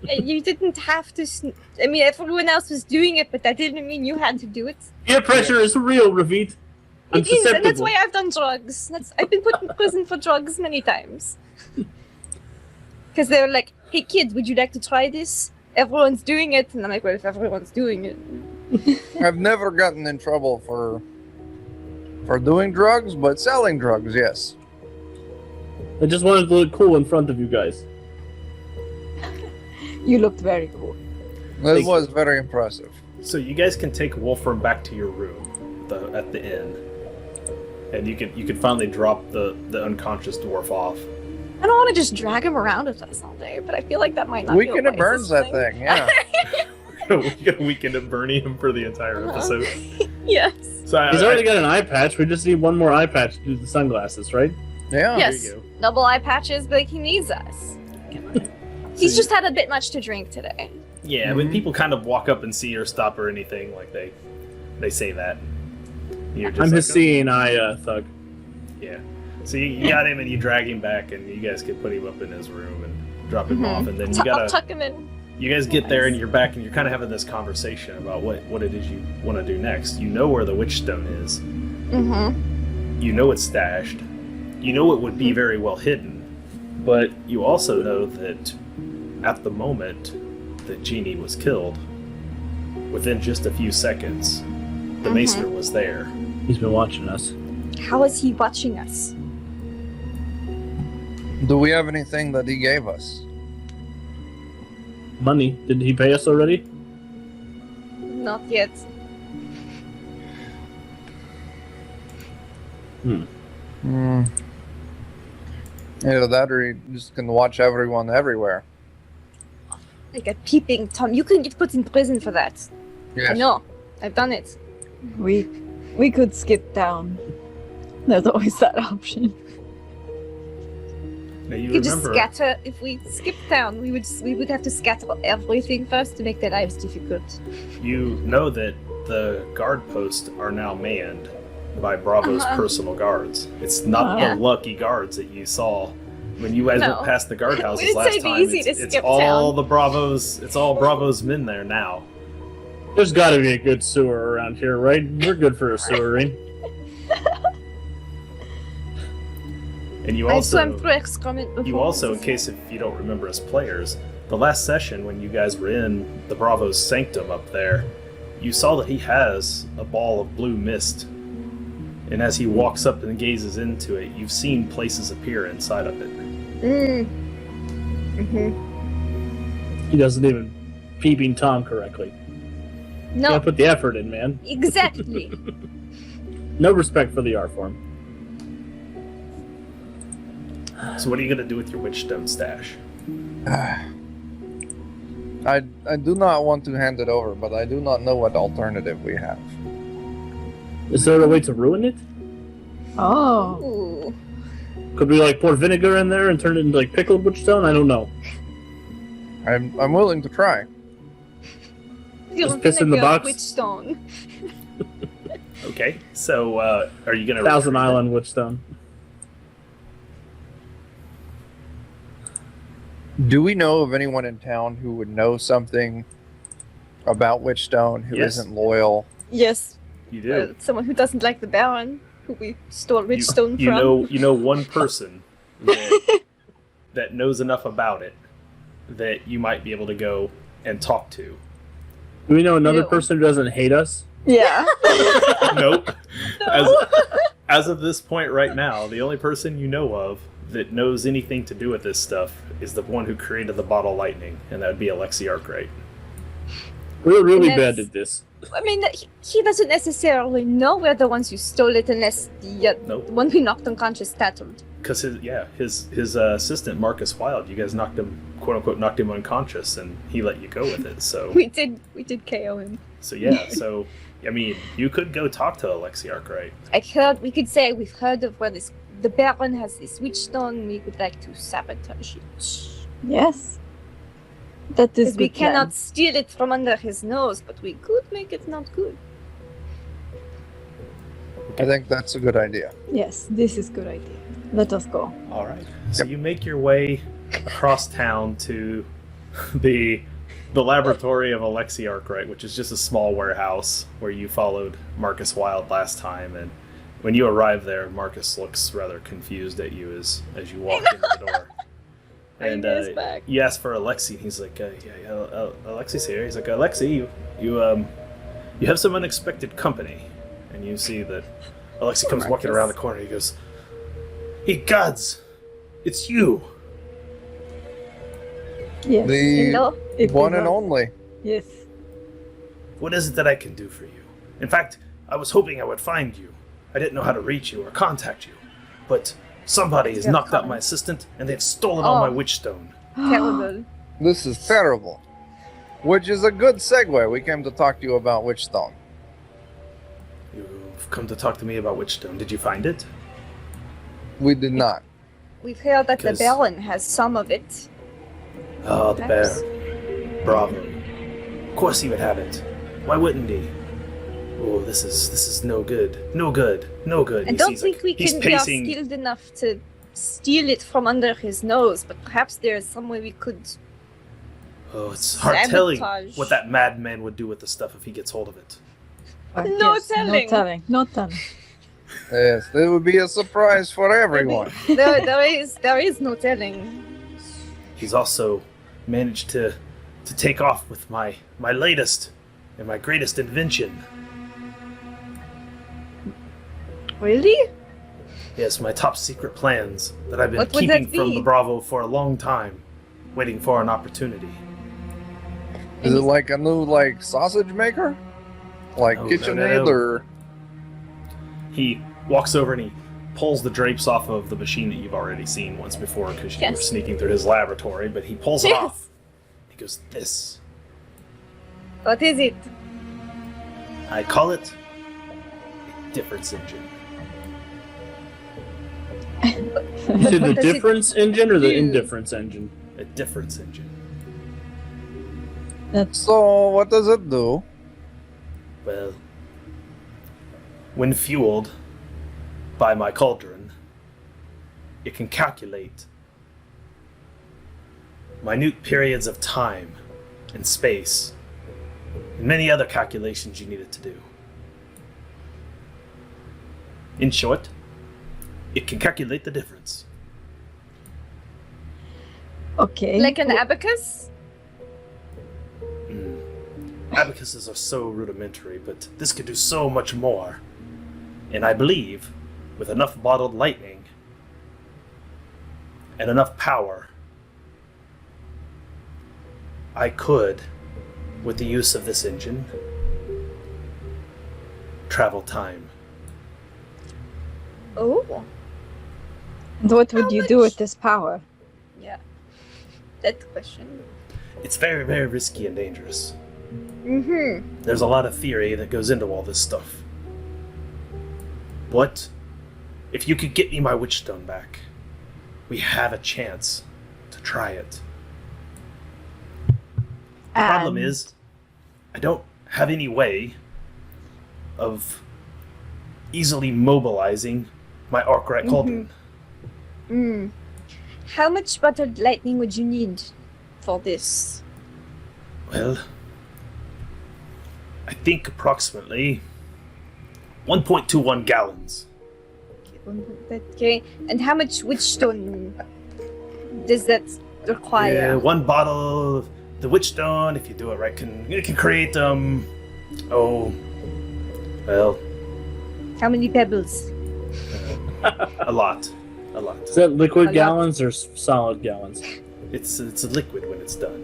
You didn't have to. Everyone else was doing it, but that didn't mean you had to do it. Peer pressure is real, Ravit. It is, and that's why I've done drugs. I've been put in prison for drugs many times. Because they were like, hey kids, would you like to try this? Everyone's doing it. And I'm like, well, if everyone's doing it. I've never gotten in trouble for doing drugs, but selling drugs, yes. I just wanted to look cool in front of you guys. You looked very cool. That was very impressive. So you guys can take Wolfram back to your room at the inn. And you can finally drop the unconscious dwarf off. I don't want to just drag him around with us all day, but I feel like that might not be Weekend at Burns that thing, yeah. We got a weekend at burning him for the entire episode. Yes. So He's already got an eye patch. We just need one more eye patch to do the sunglasses, right? Yeah. Yes. There you go. Double eye patches, but he needs us. He's just had a bit much to drink today. Yeah, when people kind of walk up and see or stop or anything, they say that. You're just I'm his oh. seeing eye thug. Yeah. So you got him and you drag him back, and you guys can put him up in his room and drop him off, and then I'll tuck him in. You guys get there and you're back, and you're kind of having this conversation about what it is you want to do next. You know where the Wytchstone is. Mm-hmm. You know it's stashed. You know it would be very well hidden, but you also know that at the moment that Genie was killed, within just a few seconds, the Maester was there. He's been watching us. How is he watching us? Do we have anything that he gave us? Money. Did he pay us already? Not yet. Either that or he just can watch everyone everywhere. Like a peeping Tom. You can get put in prison for that. Yes. I know. I've done it. We could skip down. There's always that option. Now you We could just remember, scatter. If we skip down, we would have to scatter everything first to make their lives difficult. you know that the guard posts are now manned by Bravo's personal guards. It's not Yeah. the lucky guards that you saw when you guys No. went past the guardhouses We didn't last say it'd be time. easy to It's skip all town. the Bravos. It's all Bravo's men there now. There's got to be a good sewer around here, right? We're good for a sewer, right? And you I also, swam through excrement before. you also, in case if you don't remember as players, the last session when you guys were in the Bravo's sanctum up there, you saw that he has a ball of blue mist. And as he walks up and gazes into it, you've seen places appear inside of it. He doesn't even peeping Tom correctly. You No, gotta put the effort in, man. exactly. No respect for the art form. So what are you going to do with your Wytchstone stash? I do not want to hand it over, but I do not know what alternative we have. Is there a way to ruin it? Oh. Ooh. Could we like pour vinegar in there and turn it into like pickled Wytchstone? I don't know. I'm willing to try. You're piss in the vinegar, box? Wytchstone. Okay, so are you going to... Thousand Island Wytchstone. Do we know of anyone in town who would know something about Wytchstone who Yes. isn't loyal? Yes. You do. Someone who doesn't like the Baron, who we stole Wytchstone you from. know one person that, that knows enough about it that you might be able to go and talk to. Do we know another Ew. person who doesn't hate us? Yeah. Nope. As of this point right now, the only person you know of that knows anything to do with this stuff is the one who created the bottle lightning, and that would be Alexi Arkwright. We're really And bad that's- at this. I mean, he doesn't necessarily know we're the ones who stole it unless the Nope. one who knocked unconscious tattled. Because his assistant Marcus Wilde, you guys knocked him, quote unquote, knocked him unconscious, and he let you go with it. So We did KO him. so yeah, so I mean, you could go talk to Alexi Arkwright. We could say we've heard of where the Baron has this Wytchstone. We would like to sabotage it. Yes. That is Because we good plan. cannot steal it from under his nose, but we could make it not good. I think that's a good idea. Yes, this is good idea. Let us go. All right. So you make your way across town to the laboratory of Alexi Arkwright, which is just a small warehouse where you followed Marcus Wilde last time. And when you arrive there, Marcus looks rather confused at you as you walk into the door. And Is back. you ask for Alexi, and he's like, Alexi's here. He's like, Alexi, you have some unexpected company. And you see that Alexi comes walking around the corner. He goes, "Hey, gods, it's you." Yes. The Hello? It one was and us. only. Yes. What is it that I can do for you? In fact, I was hoping I would find you. I didn't know how to reach you or contact you. But somebody has Yeah, knocked out come. my assistant, and they've stolen all my Oh. Wytchstone. Terrible. This is terrible. Which is a good segue. We came to talk to you about Wytchstone. You've come to talk to me about Wytchstone. Did you find it? We did not. We've heard that the 'Cause- Baron has some of it. Oh, the Perhaps. bear. Bravo. Of course he would have it. Why wouldn't he? Oh, this is no good. No good. No good. I He don't sees, think like, we he's are pacing. skilled enough to steal it from under his nose, but perhaps there is some way we could. Oh, it's hard telling Sabotage. what that madman would do with the stuff if he gets hold of it. No telling. No telling. No telling. Yes, it would be a surprise for everyone. there is no telling. He's also managed to take off with my latest and my greatest invention. Really? Yes, my top secret plans that I've been What would keeping that from be? the Bravo for a long time, waiting for an opportunity. Is it like a new sausage maker? Like No, KitchenAid no. or He walks over and he pulls the drapes off of the machine that you've already seen once before because you were Yes. sneaking through his laboratory, but he pulls it Yes. off. He goes, "This. What is it? I call it a difference engine." You said the What does it difference engine or the do? indifference engine? A difference engine. so? What does it do? Well, when fueled by my cauldron, it can calculate minute periods of time and space and many other calculations you need it to do. In short, it can calculate the difference. Okay. Like an abacus? Abacuses are so rudimentary, but this could do so much more. And I believe, with enough bottled lightning and enough power, I could, with the use of this engine, travel time. Oh, And what would How you do much? with this power? yeah. That question. It's very, very risky and dangerous. Mm-hmm. There's a lot of theory that goes into all this stuff. What if you could get me my Wytchstone back? We have a chance to try it. The problem And- is, I don't have any way of easily mobilizing my Arkwright cauldron. Mm. How much buttered lightning would you need for this? Well, I think approximately 1.21 gallons. Okay. And how much Wytchstone does that Yeah, require? one bottle of the Wytchstone, if you do it right, it can create well, How many pebbles? a lot. A lot. Is that liquid A lot. gallons or solid gallons? It's a liquid when it's done.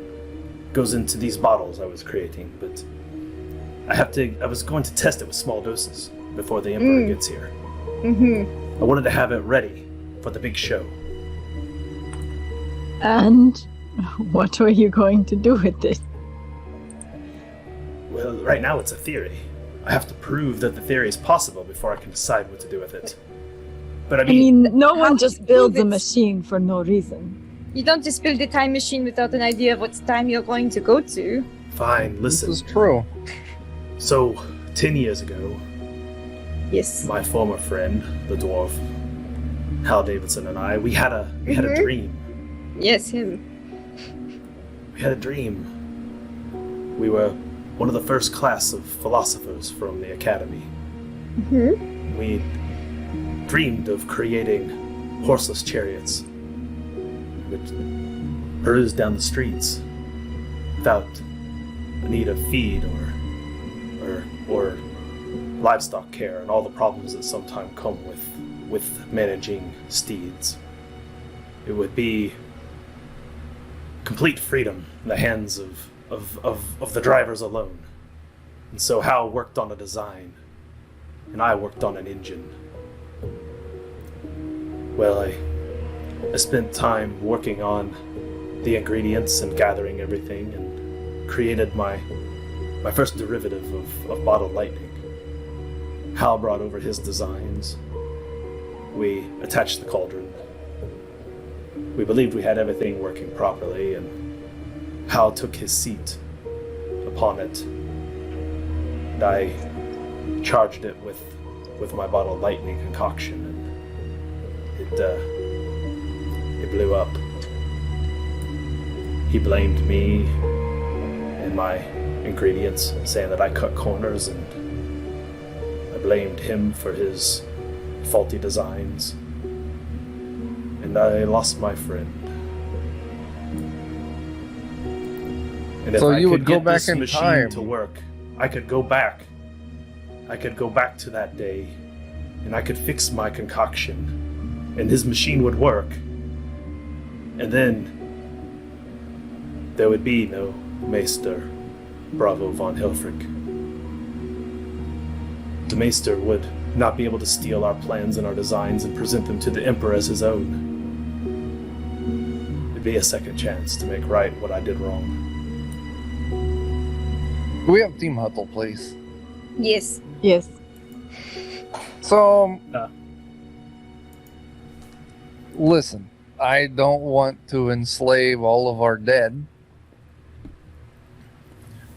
Goes into these bottles I was creating, but I was going to test it with small doses before the Emperor gets here. Mm-hmm. I wanted to have it ready for the big show. And what were you going to do with it? Well, right now it's a theory. I have to prove that the theory is possible before I can decide what to do with it. But I I mean, mean, no How one do just you builds prove a it? machine for no reason. You don't just build a time machine without an idea of what time you're going to go to. fine, This listen. is true. So, 10 years ago, Yes. my former friend, the dwarf, Hal Davidson, and I, we had a Mhm. dream. Yes, him. We had a dream. We were one of the first class of philosophers from the academy. Mm-hmm. We dreamed of creating horseless chariots which cruise down the streets without the need of feed or livestock care and all the problems that sometimes come with managing steeds. It would be complete freedom in the hands of the drivers alone. And so Hal worked on a design, and I worked on an engine. Well, I spent time working on the ingredients and gathering everything and created my first derivative of bottled lightning. Hal brought over his designs. We attached the cauldron. We believed we had everything working properly, and Hal took his seat upon it. And I charged it with my bottled lightning concoction, and it blew up. He blamed me and my ingredients, saying that I cut corners, and I blamed him for his faulty designs. And I lost my friend. And if So I you could would go get back this in machine time. to work, I could go back. I could go back to that day, and I could fix my concoction, and his machine would work. And then there would be no Maester Bravo von Hilfrich. The Maester would not be able to steal our plans and our designs and present them to the Emperor as his own. It'd be a second chance to make right what I did wrong. Do we have Team Huttle, please? Yes. Yes. So, listen, I don't want to enslave all of our dead.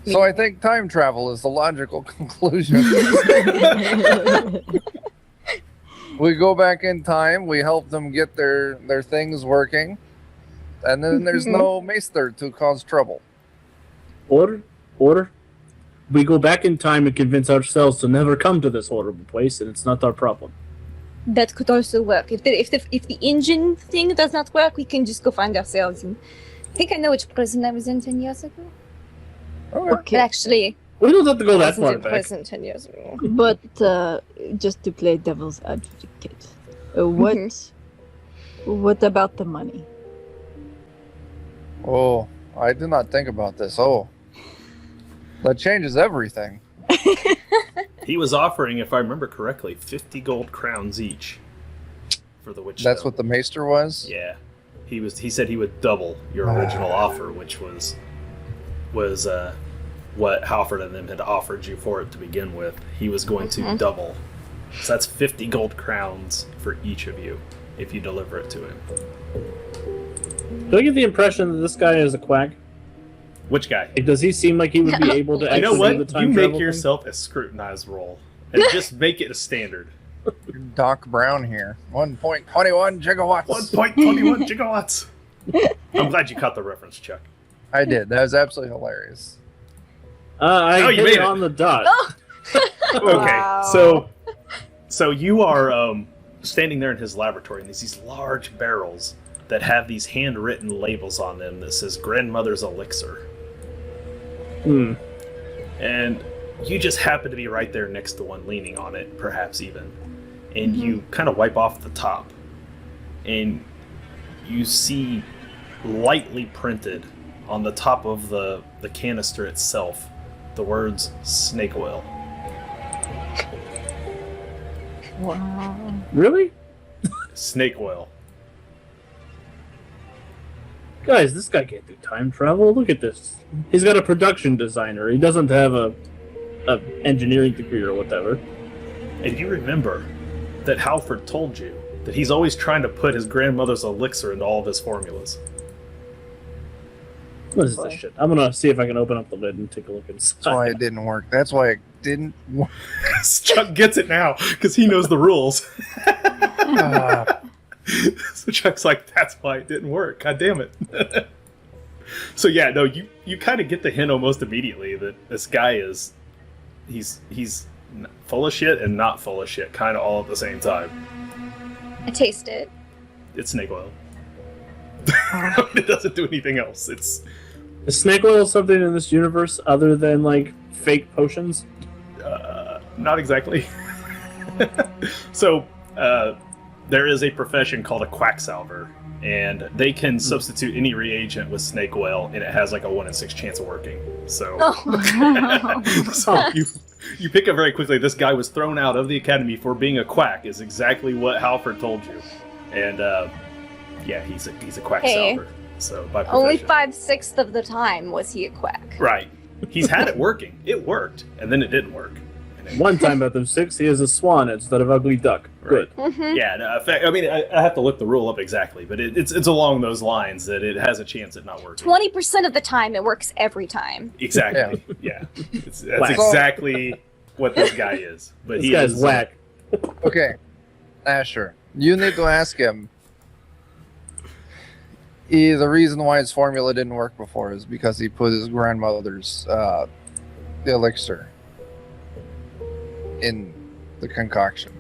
So I think time travel is the logical conclusion. We go back in time, we help them get their things working, and then there's no Maester to cause trouble. Order. We go back in time and convince ourselves to never come to this horrible place, and it's not our problem. That could also work. If the engine thing does not work, we can just go find ourselves. And I think I know which prison I was in 10 years ago. Okay. But actually, We don't have to go I that wasn't far in back. prison 10 years ago. But just to play devil's advocate, what about the money? Oh, I did not think about this. Oh, that changes everything. He was offering, if I remember correctly, 50 gold crowns each for the Wytchstone. That's what the Maester was? Yeah. He said he would double your original offer, which was what Halford and them had offered you for it to begin with. He was going to double. So that's 50 gold crowns for each of you if you deliver it to him. Do I get the impression that this guy is a quack? Which guy? Like, does he seem like he would be able to You actually know what? do the time You travel make yourself a scrutinized roll. And just make it a standard. Doc Brown here. 1.21 gigawatts. 1.21 gigawatts. I'm glad you caught the reference, Chuck. I did. That was absolutely hilarious. I Oh, you hit made it it. on the dot. Okay, Wow. so you are standing there in his laboratory, and there's these large barrels that have these handwritten labels on them that says "Grandmother's Elixir," and you just happen to be right there next to one, leaning on it, perhaps even, and you kind of wipe off the top, and you see lightly printed on the top of the canister itself the words "snake oil." Wow. Really? Snake oil. Guys, this guy can't do time travel. Look at this. He's got a production designer. He doesn't have a engineering degree or whatever. And you remember that Halford told you that he's always trying to put his grandmother's elixir into all of his formulas. What is this shit? I'm gonna see if I can open up the lid and take a look inside. That's why it didn't work. That's why it didn't work. Chuck gets it now because he knows the rules. So Chuck's like, that's why it didn't work. God damn it. So yeah, no, you kind of get the hint almost immediately that this guy is he's full of shit and not full of shit, kind of all at the same time. I taste it. It's snake oil. It doesn't do anything else. It's Is snake oil something in this universe other than like fake potions? not exactly. So there is a profession called a quacksalver, and they can substitute any reagent with snake oil, and it has like a 1 in 6 chance of working. So, so you pick up very quickly. This guy was thrown out of the academy for being a quack. Is exactly what Halford told you, and yeah, he's a quacksalver. So by profession. Only 5/6 of the time was he a quack. Right. He's had it working. It worked, and then it didn't work. One time out of 6, he is a swan instead of ugly duck. Good. Yeah, no, in fact, I mean, I have to look the rule up exactly, but it's along those lines that it has a chance at not working. 20% of the time, it works every time. Exactly. Yeah. That's exactly what this guy is. But This he guy's is whack. Okay, Asher, you need to ask him. The reason why his formula didn't work before is because he put his grandmother's elixir in the concoction.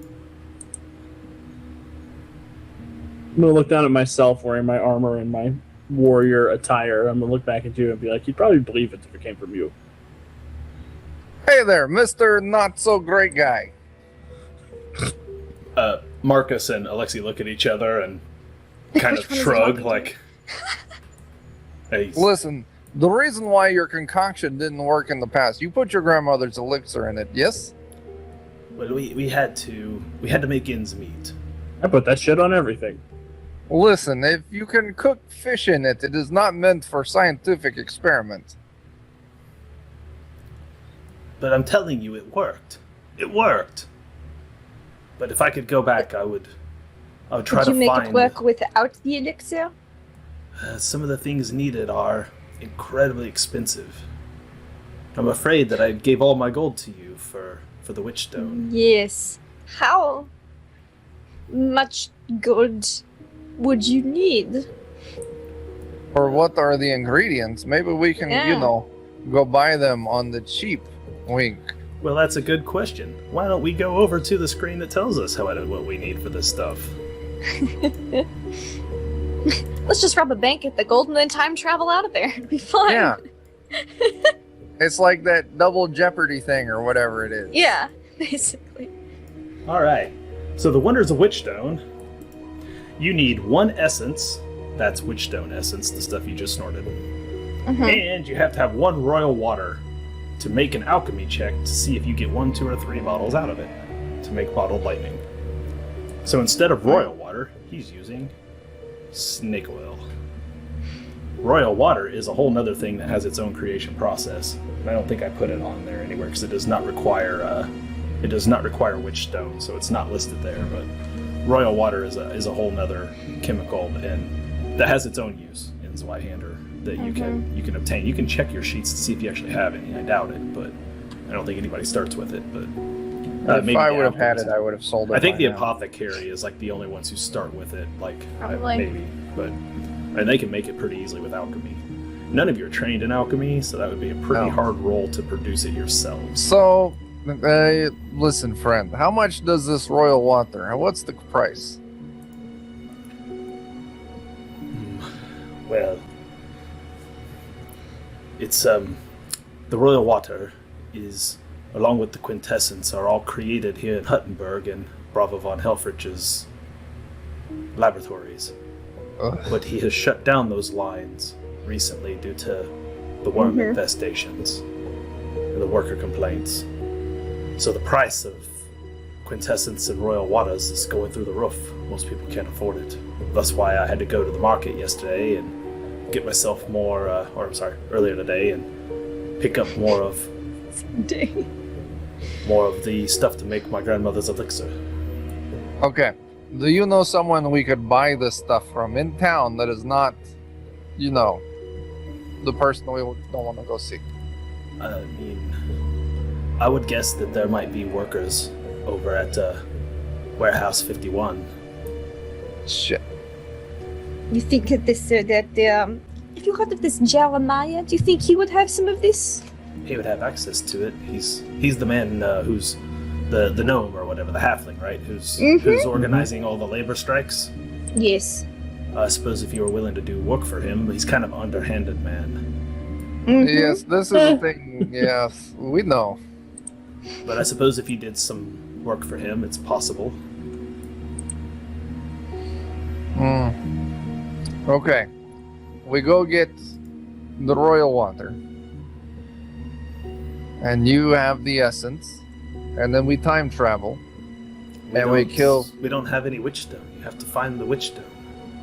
I'm gonna look down at myself wearing my armor and my warrior attire. I'm gonna look back at you and be like, you'd probably believe it if it came from you. Hey there, Mr. Not So Great Guy. Marcus and Alexei look at each other and kind of Which one is shrug, talking like... Hey, Listen, the reason why your concoction didn't work in the past, you put your grandmother's elixir in it, yes? but we had to make ends meet. I put that shit on everything. Listen, if you can cook fish in it, it is not meant for scientific experiment. But I'm telling you, it worked. It worked. But if I could go back, I would try Could to you make find... it work without the elixir? Some of the things needed are incredibly expensive. I'm afraid that I gave all my gold to you for the Wytchstone. Yes. How much gold would you need? Or what are the ingredients? Maybe we can, Yeah. go buy them on the cheap. Wink. Well, that's a good question. Why don't we go over to the screen that tells us what we need for this stuff? Let's just rob a bank at the gold and then time travel out of there. It'll be fun. Yeah. It's like that double Jeopardy thing or whatever it is. Yeah, basically. All right. So the wonders of Wytchstone. You need 1 essence. That's Wytchstone essence, the stuff you just snorted. And you have to have 1 royal water to make an alchemy check to see if you get 1, 2, or 3 bottles out of it to make bottled lightning. So instead of royal water, he's using snake oil. Royal water is a whole nother thing that has its own creation process. I don't think I put it on there anywhere because it does not require Wytchstone, so it's not listed there. But royal water is a whole nother chemical and that has its own use in Zweihander that you can obtain. You can check your sheets to see if you actually have any. I doubt it, but I don't think anybody starts with it. But If maybe I the would have had alchemists. it, I would have sold it. I think by the now. apothecary is like the only ones who start with it, Probably. maybe, but and they can make it pretty easily with alchemy. None of you are trained in alchemy, so that would be a pretty No. hard role to produce it yourselves. So, listen, friend, how much does this royal water? What's the price? Well, it's the royal water is, along with the quintessence, are all created here in Huttenberg and Bravo von Helfrich's laboratories. Ugh. But he has shut down those lines recently due to the worm infestations and the worker complaints. So the price of quintessence and royal waters is going through the roof. Most people can't afford it. That's why I had to go to the market yesterday and get myself earlier today and pick up more of the stuff to make my grandmother's elixir. Okay. Do you know someone we could buy this stuff from in town that is not, the person we don't want to go see? I mean, I would guess that there might be workers over at Warehouse 51. Shit. You think that if you heard of this Jeremiah, do you think he would have some of this? He would have access to it. He's the man who's the gnome or whatever, the halfling, right? Who's organizing all the labor strikes. Yes. I suppose if you were willing to do work for him, he's kind of an underhanded man. Yes, this is the thing. Yes, we know. But I suppose if you did some work for him, it's possible. Okay. We go get the royal water. And you have the essence. And then we time travel. We don't have any Wytchstone. You have to find the Wytchstone.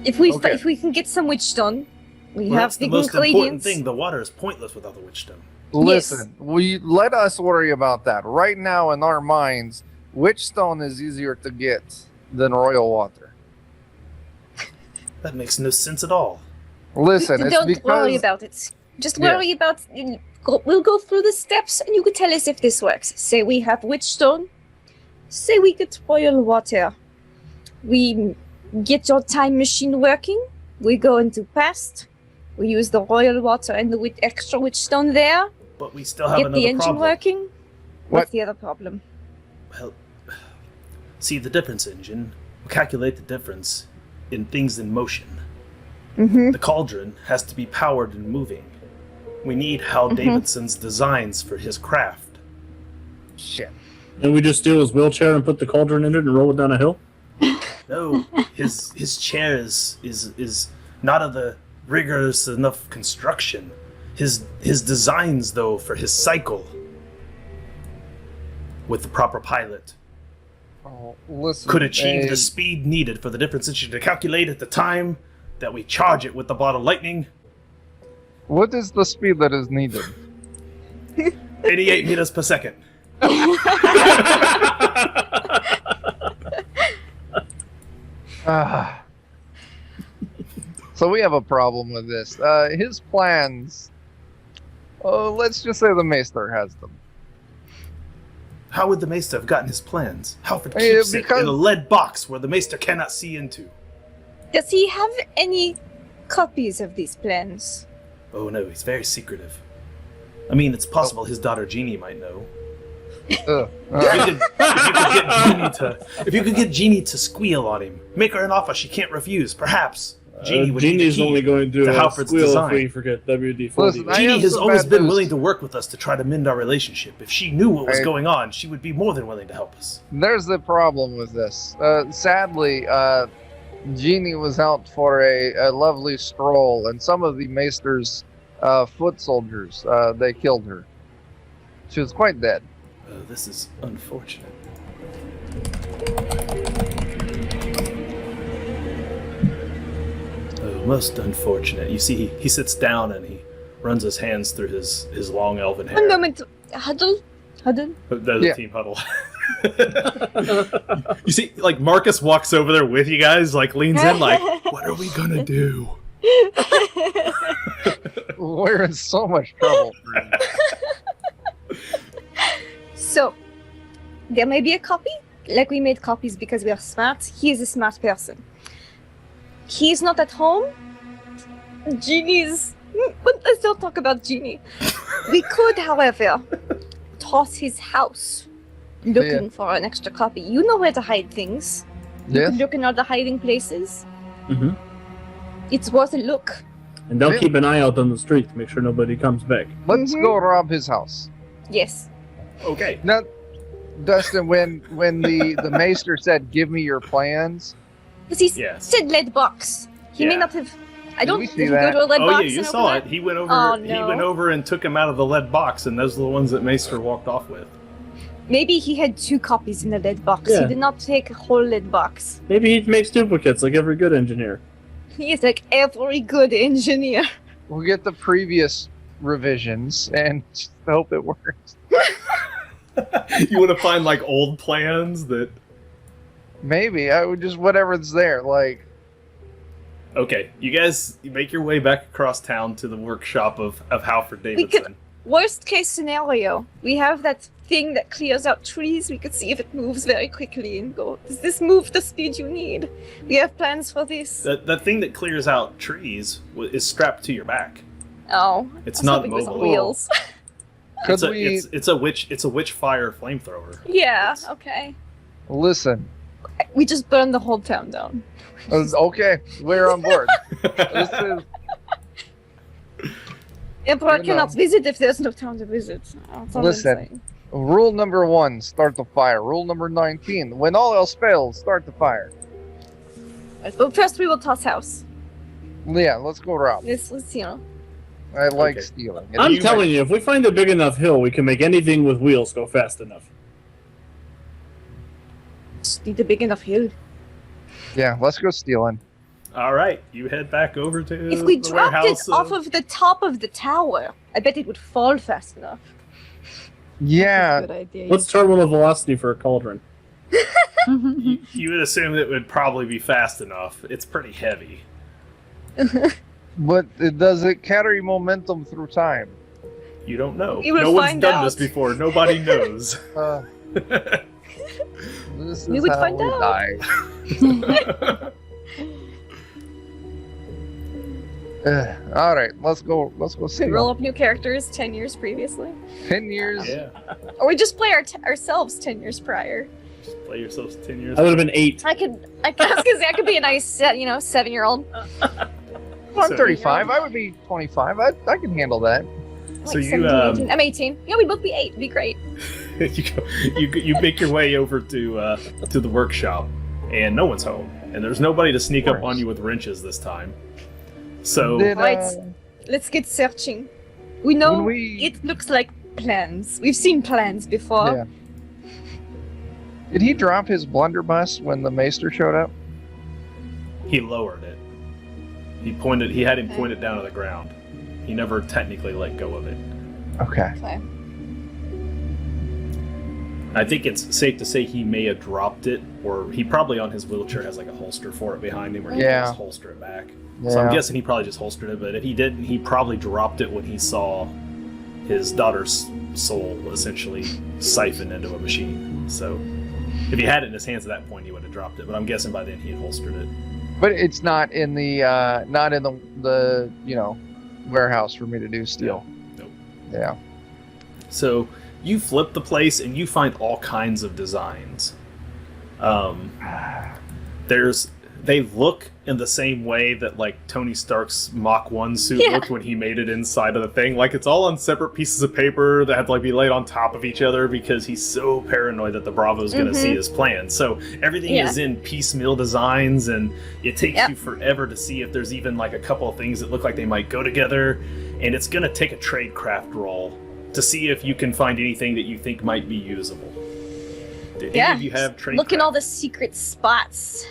If we Okay. if we can get some Wytchstone, we Well, have that's the the most important ingredients. thing. The water is pointless without the Wytchstone. Listen, we let us worry about that. Right now in our minds, Wytchstone is easier to get than royal water. That makes no sense at all. Listen, it's Don't because worry about it. Just Yeah. worry about. We'll go through the steps, and you can tell us if this works. Say we have Wytchstone. Say we get royal water. We get your time machine working. We go into past. We use the royal water and the extra Wytchstone there. But we still have Get another the engine problem. working. What? What's the other problem? Well, see, the difference engine will calculate the difference in things in motion. Mm-hmm. The cauldron has to be powered and moving. We need Hal Davidson's designs for his craft. Shit. And we just steal his wheelchair and put the cauldron in it and roll it down a hill? No, his chair is not of the rigorous enough construction. His designs, though, for his cycle, with the proper pilot, Oh, listen. could achieve the speed needed for the different situation to calculate at the time that we charge it with the ball of lightning. What is the speed that is needed? 88 meters per second. So we have a problem with this. His plans. Oh, let's just say the Maester has them. How would the Maester have gotten his plans? Halford Hey, keeps it because- in a lead box where the Maester cannot see into. Does he have any copies of these plans? Oh no, he's very secretive. I mean, it's possible his daughter Genie might know. If you could get Genie to squeal on him, make her an offer she can't refuse, perhaps Genie would Genie's be the key only going to to Halford's squeal design. if we forget WD-40. Listen, I Genie have has some always bad been news. willing to work with us to try to mend our relationship. If she knew what was Right. going on, she would be more than willing to help us. There's the problem with this. Sadly, Genie was out for a lovely stroll, and some of the Maester's foot soldiers, they killed her. She was quite dead. This is unfortunate. Oh, most unfortunate. You see, he sits down and he runs his hands through his long elven hair. One moment. Huddle? The Yeah. team huddle. You see, like, Marcus walks over there with you guys, like, leans in, like, what are we gonna do? We're in so much trouble. So, there may be a copy. Like we made copies because we are smart. He is a smart person. He's not at home. Genie's... But let's not talk about Genie. We could, however, toss his house looking for an extra copy. You know where to hide things. You Yes? could look in all the hiding places. Mhm. It's worth a look. And don't Yeah. keep an eye out on the street to make sure nobody comes back. Let's Mhm. go rob his house. Yes. Okay. Now, Dustin, when the Maester said, "Give me your plans," Because he Yes. said lead box. He may Yeah. not have... I don't we think see he go that? to a lead Oh box yeah, you and saw open it. He went over. Oh, He no. went over and took him out of the lead box, and those are the ones that Maester walked off with. Maybe he had 2 copies in the lead box. Yeah. He did not take a whole lead box. Maybe he makes duplicates like every good engineer. He is like every good engineer. we'll get the previous revisions and just hope it works. You want to find like old plans that. Maybe I would just whatever's there. Like, Okay, you guys make your way back across town to the workshop of Halford We Davidson. could- Worst case scenario, we have that thing that clears out trees. We could see if it moves very quickly and go, does this move the speed you need? We have plans for this. The thing that clears out trees is strapped to your back. Oh, It's I was not hoping it was on mobile. wheels. could we It's a witch fire flamethrower. Yeah, okay. listen? We just burned the whole town down. Okay, we're on board. This is Emperor You cannot know. visit if there's no town to visit. That's all I'm Listen. saying. rule number 1: start the fire. Rule number 19: when all else fails, start the fire. Right, but first we will toss house. Yeah, let's go rob. Let's you know. I like Okay. stealing. I'm you telling you, if we find a big enough hill, we can make anything with wheels go fast enough. Just need a big enough hill. Yeah, let's go stealing. All right, you head back over to If we the dropped warehouse. it off of the top of the tower, I bet it would fall fast enough. Yeah, Good idea. What's terminal velocity for a cauldron? You would assume it would probably be fast enough. It's pretty heavy. but does it carry momentum through time? You don't know. We will No one's find done out. this before. Nobody knows. This We is would how find we out. die. All right, let's go. Let's go see. Roll up new characters 10 years previously. 10 years. Yeah. Or we just play ourselves 10 years prior. Just play yourselves 10 years. I would have been 8. I was gonna say, I could be a nice, 7-year-old. I'm So- 35. I would be 25. I can handle that. So Like you, 17, 18. I'm 18. Yeah, we'd both be 8. It'd be great. you make your way over to the workshop, and no one's home, and there's nobody to sneak up on you with wrenches this time. So Right. Let's get searching. We know When we- it looks like plans. We've seen plans before. Yeah. Did he drop his blunderbuss when the maester showed up? he lowered it. He had him point it down to the ground. He never technically let go of it. Okay. Okay. I think it's safe to say he may have dropped it, or he probably on his wheelchair has like a holster for it behind him, where he can just holster it back. So I'm Yeah. guessing he probably just holstered it, but if he didn't, he probably dropped it when he saw his daughter's soul essentially siphoned into a machine. So if he had it in his hands at that point, he would have dropped it. But I'm guessing by then he had holstered it. But it's not in the warehouse for me to do steel. Nope. Yeah. So you flip the place and you find all kinds of designs. They look in the same way that like Tony Stark's Mach 1 suit looked when he made it inside of the thing. Like it's all on separate pieces of paper that had to like be laid on top of each other because he's so paranoid that the Bravo's going to see his plan. So everything is in piecemeal designs, and it takes you forever to see if there's even like a couple of things that look like they might go together. And it's going to take a tradecraft roll to see if you can find anything that you think might be usable. Do any of you have tradecraft? Look at all the secret spots.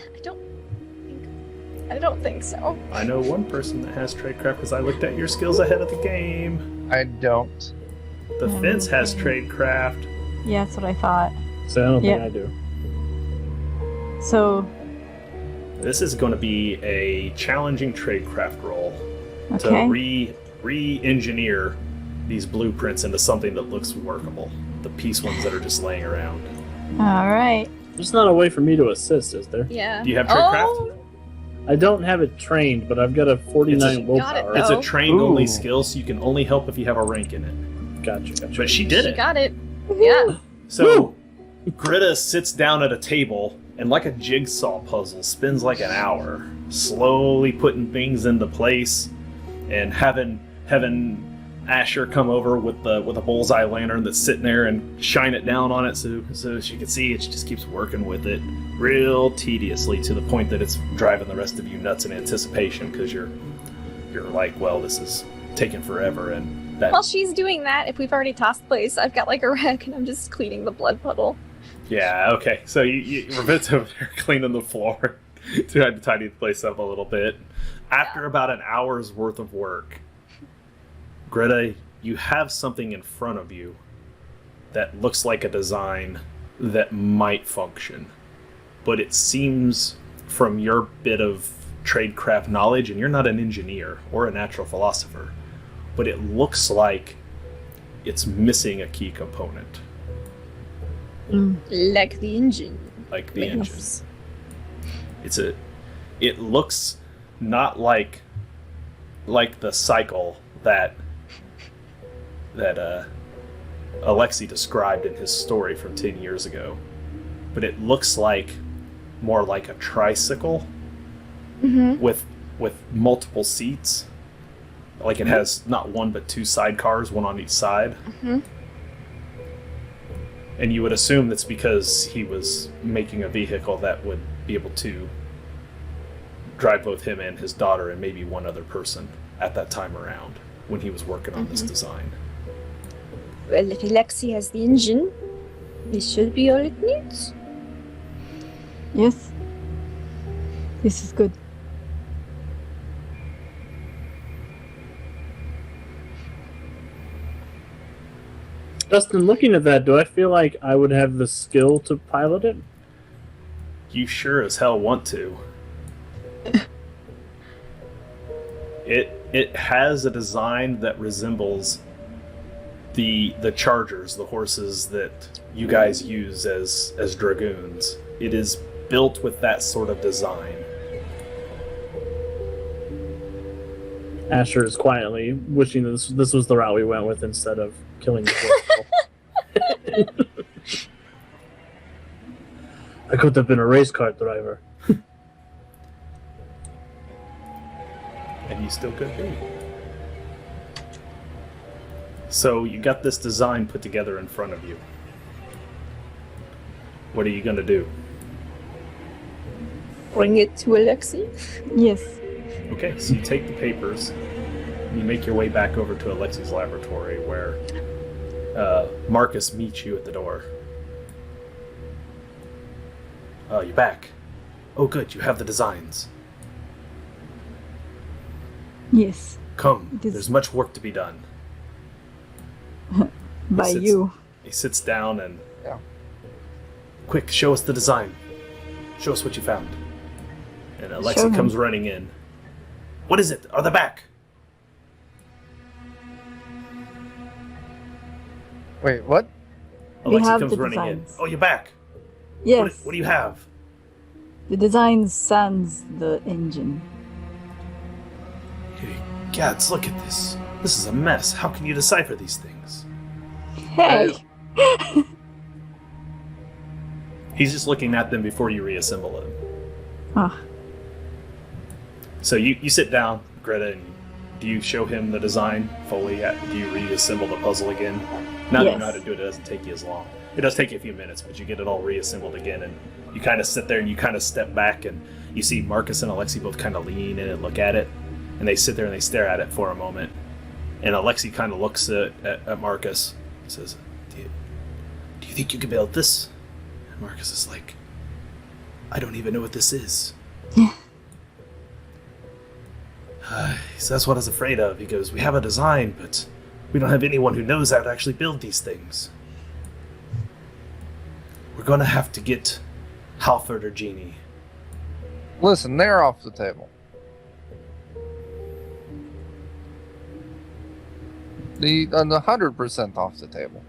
I don't think so. I know one person that has tradecraft because I looked at your skills ahead of the game. I don't. The fence has tradecraft. Yeah, that's what I thought. So I don't think I do. So, This is going to be a challenging tradecraft roll okay. to re-engineer these blueprints into something that looks workable. The piece ones that are just laying around. All right. There's not a way for me to assist, is there? Yeah. Do you have tradecraft? Oh, I don't have it trained, but I've got a 49 got it, willpower. It's a Oh. trained-only Ooh. skill, so you can only help if you have a rank in it. Gotcha. But she did she it. got it. Yeah. So, Greta sits down at a table and, like a jigsaw puzzle, spends like an hour slowly putting things into place and having Asher come over with a bullseye lantern that's sitting there and shine it down on it so she can see it. She just keeps working with it real tediously to the point that it's driving the rest of you nuts in anticipation because you're like, well, this is taking forever, and that While she's doing that, if we've already tossed place, I've got like a rag and I'm just cleaning the blood puddle. Yeah, okay. So Ravit's over there cleaning the floor, trying to tidy the place up a little bit. After about an hour's worth of work, Greta, you have something in front of you that looks like a design that might function. But it seems, from your bit of tradecraft knowledge, and you're not an engineer or a natural philosopher, but it looks like it's missing a key component. Like the engine. Like the engine. It looks not like the cycle that Alexei described in his story from 10 years ago, but it looks more like a tricycle with multiple seats. Like it has not one but two sidecars, one on each side. And you would assume that's because he was making a vehicle that would be able to drive both him and his daughter and maybe one other person at that time around when he was working on this design. Well, if Alexi has the engine, this should be all it needs. Yes. This is good. Justin, looking at that, do I feel like I would have the skill to pilot it? You sure as hell want to. It has a design that resembles the chargers, the horses that you guys use as dragoons. It is built with that sort of design. Asher is quietly wishing this was the route we went with instead of killing the poor people. I could have been a race car driver. And you still could be. So you got this design put together in front of you. What are you going to do? Bring it to Alexi. Yes. Okay, so you take the papers, and you make your way back over to Alexi's laboratory, where Marcus meets you at the door. Oh, you're back. Oh, good, you have the designs. Yes. Come, It is- there's much work to be done. By sits- you. He sits down and... Yeah. Quick, show us the design. Show us what you found. And Show Alexi him. comes running in. What is it? Are they back? Wait, what? We Alexi have comes the running designs. in. Oh, you're back. Yes. What do you have? The design sans the engine. Hey, Gads, look at this. This is a mess. How can you decipher these things? Hey! He's just looking at them before you reassemble them. Ah, So you sit down, Greta, and do you show him the design fully? Do you reassemble the puzzle again? Now that you know how to Yes. do it, it doesn't take you as long. It does take you a few minutes, but you get it all reassembled again, and you kind of sit there and you kind of step back, and you see Marcus and Alexi both kind of lean in and look at it, and they sit there and they stare at it for a moment. And Alexi kind of looks at Marcus and says, do you think you can build this? And Marcus is like, I don't even know what this is. So that's what I was afraid of. He goes, we have a design, but we don't have anyone who knows how to actually build these things. We're going to have to get Halford or Genie. Listen, they're off the table. The 100% off the table.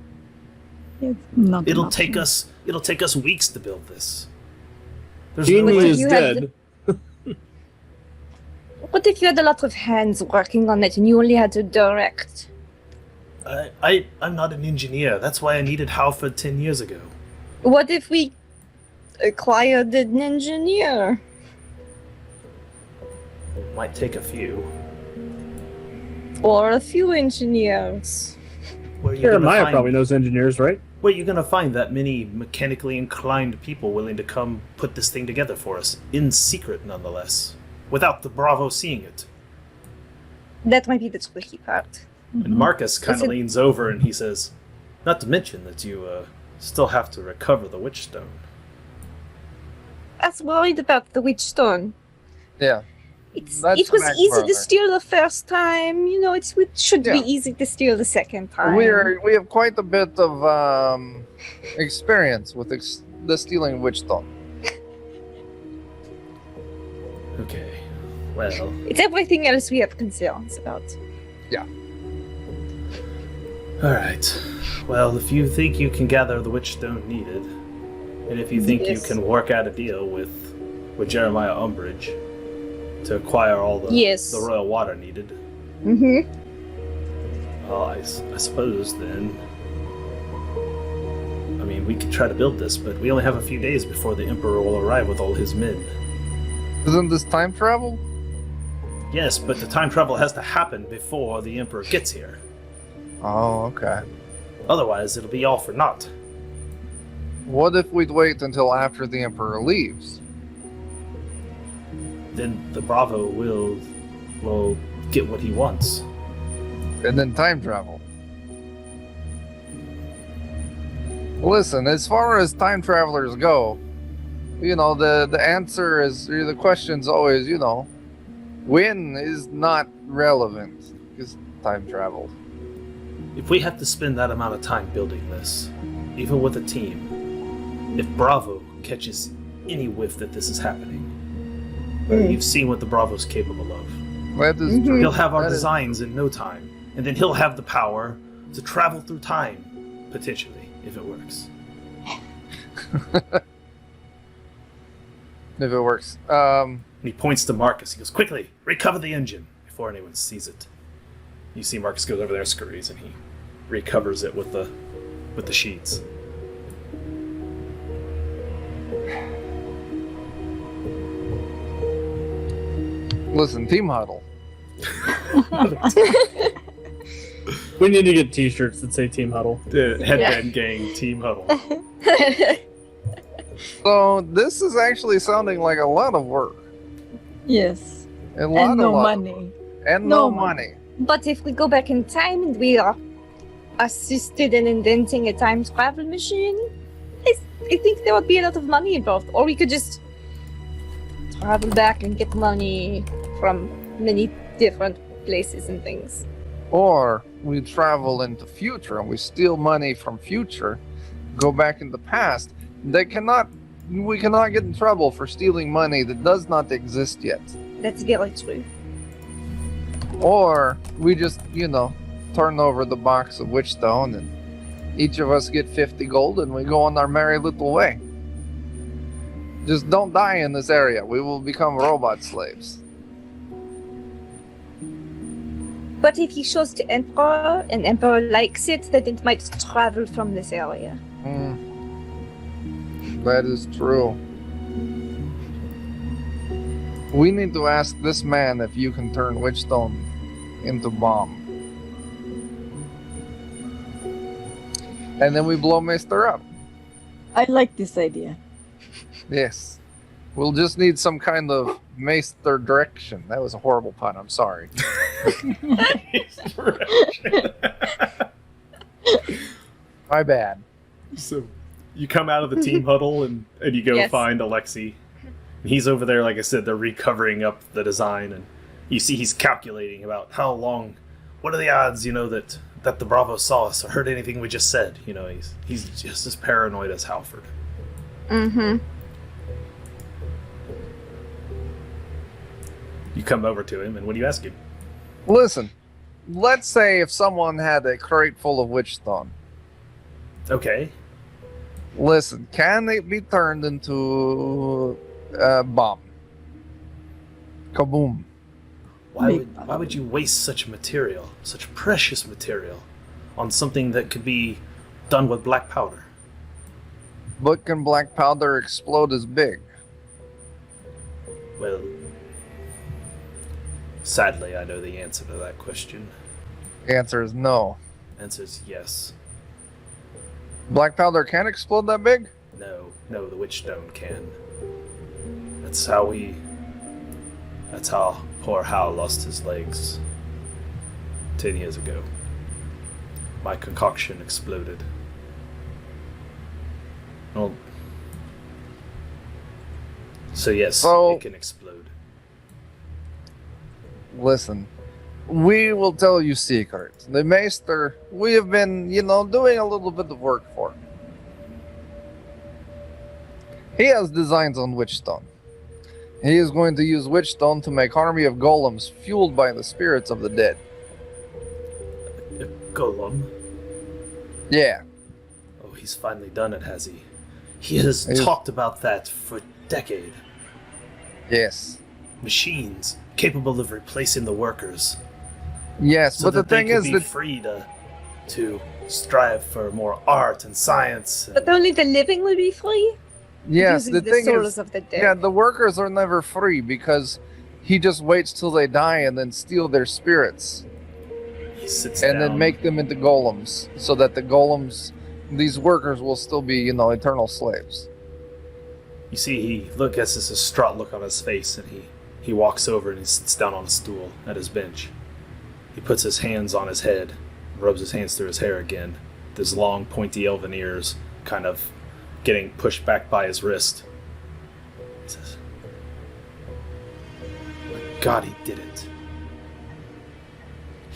it's not It'll an take option. us weeks to build this. There's Genie no But way. is you have dead. What if you had a lot of hands working on it and you only had to direct? I'm not an engineer. That's why I needed Halford 10 years ago. What if we acquired an engineer? Might take a few. Or a few engineers? Where are you Jeremiah gonna probably knows engineers, right? Where are you going to find that many mechanically inclined people willing to come put this thing together for us? In secret, nonetheless. Without the Bravo seeing it. That might be the tricky part. And Marcus kind Is of it- leans over and he says, not to mention that you still have to recover the Wytchstone. I was worried about the Wytchstone. Yeah. It That's was back easy further. to steal the first time, you know, it should be Yeah. easy to steal the second time. We have quite a bit of experience with the stealing Wytchstone. Okay. Well, It's everything else we have concerns about. alright. Well, if you think you can gather the Wytchstone needed, and if you think Yes. you can work out a deal with Jeremiah Umbridge to acquire all the, Yes. the royal water needed, Mm-hmm. well, I suppose then... I mean, we could try to build this, but we only have a few days before the Emperor will arrive with all his men. Isn't this time travel? Yes, but the time travel has to happen before the Emperor gets here. Oh, okay. Otherwise, it'll be all for naught. What if we'd wait until after the Emperor leaves? Then the Bravo will get what he wants. And then time travel? Listen, as far as time travelers go, you know, the answer is, or the question's always, you know, when is not relevant, because time travel. If we have to spend that amount of time building this, even with a team, if Bravo catches any whiff that this is happening, you've seen what the Bravo's capable of. That is Mhm. true. He'll have our That is- designs in no time, and then he'll have the power to travel through time, potentially, if it works. if it works. And he points to Marcus. He goes, quickly, recover the engine before anyone sees it. You see Marcus goes over there, scurries, and he recovers it with the sheets. Listen, team huddle. We need to get T-shirts that say Team Huddle. The Headband Gang Team Huddle. So this is actually sounding like a lot of work. Yes. A lot, And no a lot. money. And No no money. But if we go back in time and we are assisted in inventing a time travel machine, I think there would be a lot of money involved. Or we could just travel back and get money from many different places and things. Or we travel into future and we steal money from future, go back in the past. We cannot get in trouble for stealing money that does not exist yet. That's very true. Or we just, turn over the box of Wytchstone and each of us get 50 gold and we go on our merry little way. Just don't die in this area. We will become robot slaves. But if he shows to Emperor and Emperor likes it, then it might travel from this area. That is true. We need to ask this man if you can turn Wytchstone into bomb. And then we blow Mr. up. I like this idea. Yes. We'll just need some kind of Maester direction. That was a horrible pun, I'm sorry. My bad. So you come out of the team huddle and you go find Alexi. He's over there, like I said, they're recovering up the design, and you see he's calculating about how long, what are the odds, that the Bravo saw us or heard anything we just said. He's just as paranoid as Halford. Mm-hmm. You come over to him, and what do you ask him? Listen, let's say if someone had a crate full of Wytchstone. Okay. Listen, can it be turned into a bomb? Kaboom. Why would you waste such material, such precious material, on something that could be done with black powder? But can black powder explode as big? Well, sadly, I know the answer to that question. The answer is no. Answer is yes. Black powder can't explode that big? No, the Wytchstone can. That's how poor Hal lost his legs 10 years ago. My concoction exploded. Well, so yes, it can explode. Listen, we will tell you secrets. The Maester, we have been, doing a little bit of work for him. He has designs on Wytchstone. He is going to use Wytchstone to make army of golems fueled by the spirits of the dead. A golem? Yeah. Oh, he's finally done it, has he? He has talked about that for a decade. Yes. Machines capable of replacing the workers. Yes, so but the thing is that that free to strive for more art and science. But only the living will be free? yes, Using the the thing souls is, of the dead. yeah, the workers are never free because he just waits till they die and then steal their spirits He sits and down. then make them into golems, so that the golems, these workers, will still be, eternal slaves. You see, he has this distraught look on his face, and he walks over and he sits down on a stool at his bench. He puts his hands on his head, rubs his hands through his hair again, with his long, pointy elven ears kind of getting pushed back by his wrist. He says, "My God, he did it.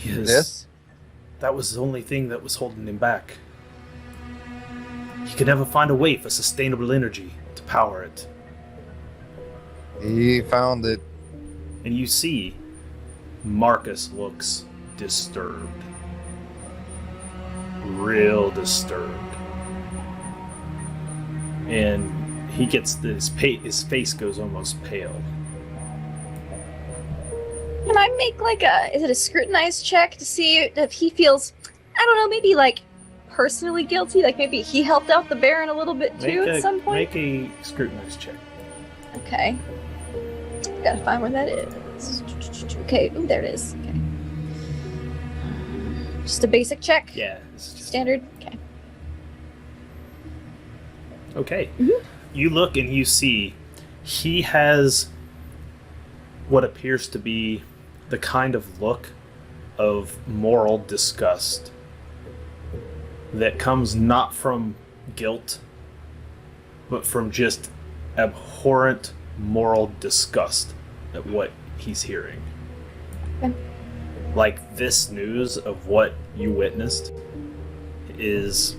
Yes? That was the only thing that was holding him back. He could never find a way for sustainable energy to power it. He found it. And you see, Marcus looks disturbed. Real disturbed. And he gets his face goes almost pale. Can I make is it a scrutinized check to see if he feels, I don't know, maybe personally guilty? Maybe he helped out the Baron a little bit too at some point? Make a scrutinized check. Okay. Gotta find where that is. Okay, ooh, there it is. Okay. Just a basic check? Yeah. It's just Standard? Okay. Okay. Mhm. you look and you see he has what appears to be the kind of look of moral disgust that comes not from guilt, but from just abhorrent moral disgust at what he's hearing. Okay. Like, this news of what you witnessed is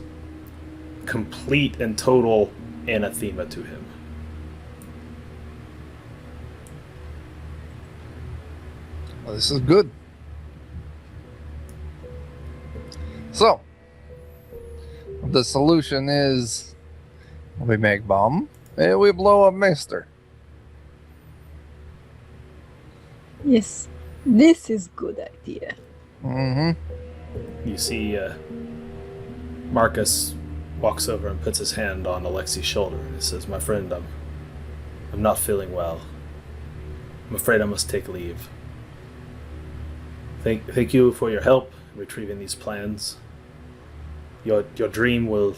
complete and total anathema to him. Well, this is good. So, the solution is we make bomb and we blow up Maester. Yes, this is good idea. Mm-hmm. You see Marcus walks over and puts his hand on Alexi's shoulder and he says, "My friend, I'm not feeling well. I'm afraid I must take leave. Thank you for your help in retrieving these plans. Your dream will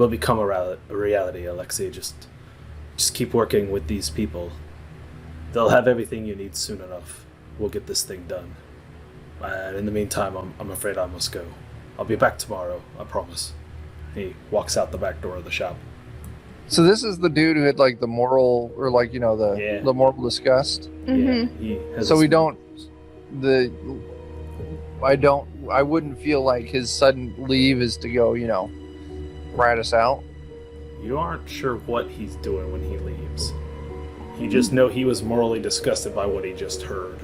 become a reality, Alexei. Just keep working with these people. They'll have everything you need soon enough. We'll get this thing done. And in the meantime, I'm afraid I must go. I'll be back tomorrow, I promise." He walks out the back door of the shop. So this is the dude who had like the moral, or like, you know, Yeah. the moral disgust. Yeah, he has So this- we don't, I wouldn't feel like his sudden leave is to go, you know, rat us out. You aren't sure what he's doing when he leaves. You just know he was morally disgusted by what he just heard.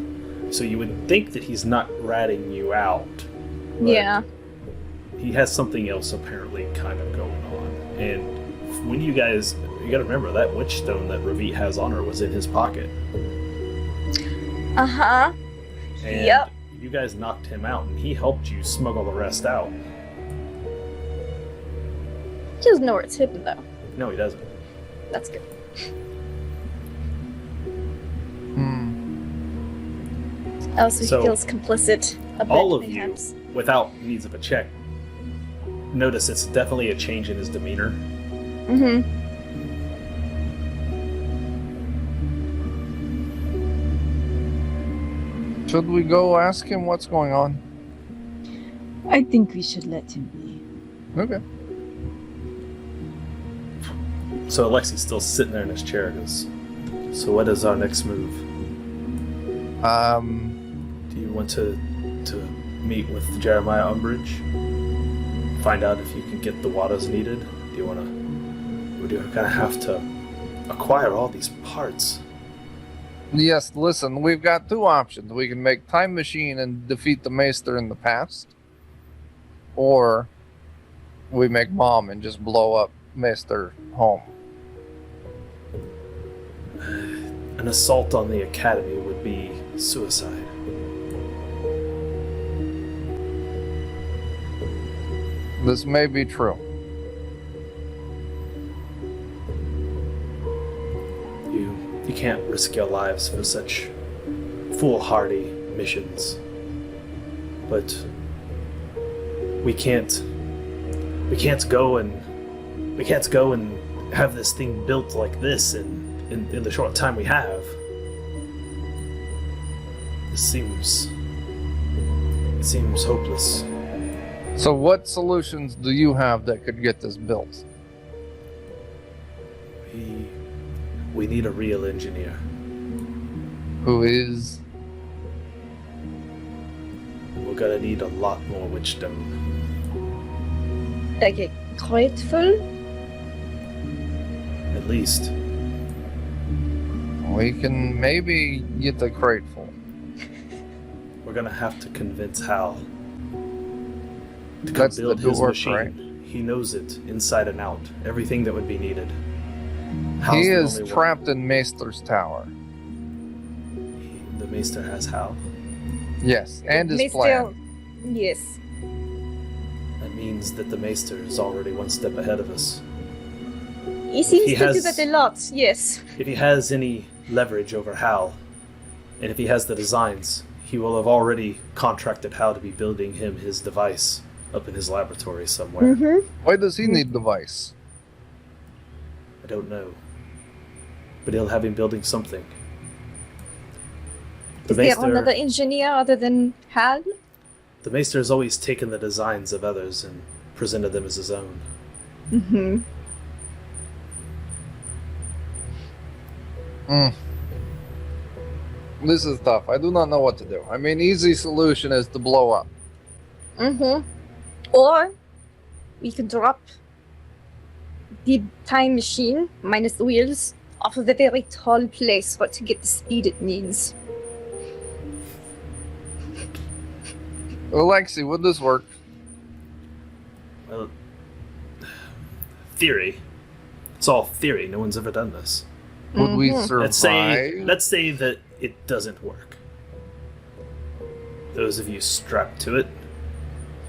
So you would think that he's not ratting you out. but Yeah. He has something else apparently kind of going on. And when you gotta remember that Wytchstone that Ravit has on her was in his pocket. Uh-huh. And Yep. you guys knocked him out and he helped you smuggle the rest out. He doesn't know where it's hidden, though. No, he doesn't. That's good. Also, So, he feels complicit a bit, all of perhaps. you, without needs of a check, notice it's definitely a change in his demeanor. Mm-hmm. Should we go ask him what's going on? I think we should let him be. Okay. So Alexi's still sitting there in his chair and goes, "So what is our next move? Do you want to meet with Jeremiah Umbridge? Find out if you can get the waters needed? Do you want to... Or do you kind of have to acquire all these parts?" Yes, listen, we've got two options. We can make time machine and defeat the Maester in the past. Or we make bomb and just blow up Maester home. An assault on the academy would be suicide. This may be true. You can't risk your lives for such foolhardy missions. But we can't go and have this thing built like this in the short time we have. It seems hopeless. So what solutions do you have that could get this built? We need a real engineer. Who is... We're gonna need a lot more Wytchstone. Like a crate full? At least. We can maybe get the crate full. We're gonna have to convince Hal to come That's the build his door, machine. right? He knows it inside and out. Everything that would be needed. Hal's He the is only one. trapped in Maester's tower. The Maester has Hal. Yes, and his Mr. plan. Yes. That means that the Maester is already one step ahead of us. He seems He to do has- that a lot, yes. If he has any leverage over Hal, and if he has the designs, he will have already contracted Hal to be building him his device up in his laboratory somewhere. Mm-hmm. Why does he need device? I don't know. But he'll have him building something. Is there another engineer other than Hal? The Maester has always taken the designs of others and presented them as his own. Mm-hmm. This is tough. I do not know what to do. I mean, easy solution is to blow up. Mm-hmm. Or we could drop the time machine, minus the wheels, off of a very tall place for it to get the speed it needs. Alexi, would this work? Well, theory. It's all theory. No one's ever done this. Would we Mhm. survive? Let's say that it doesn't work. Those of you strapped to it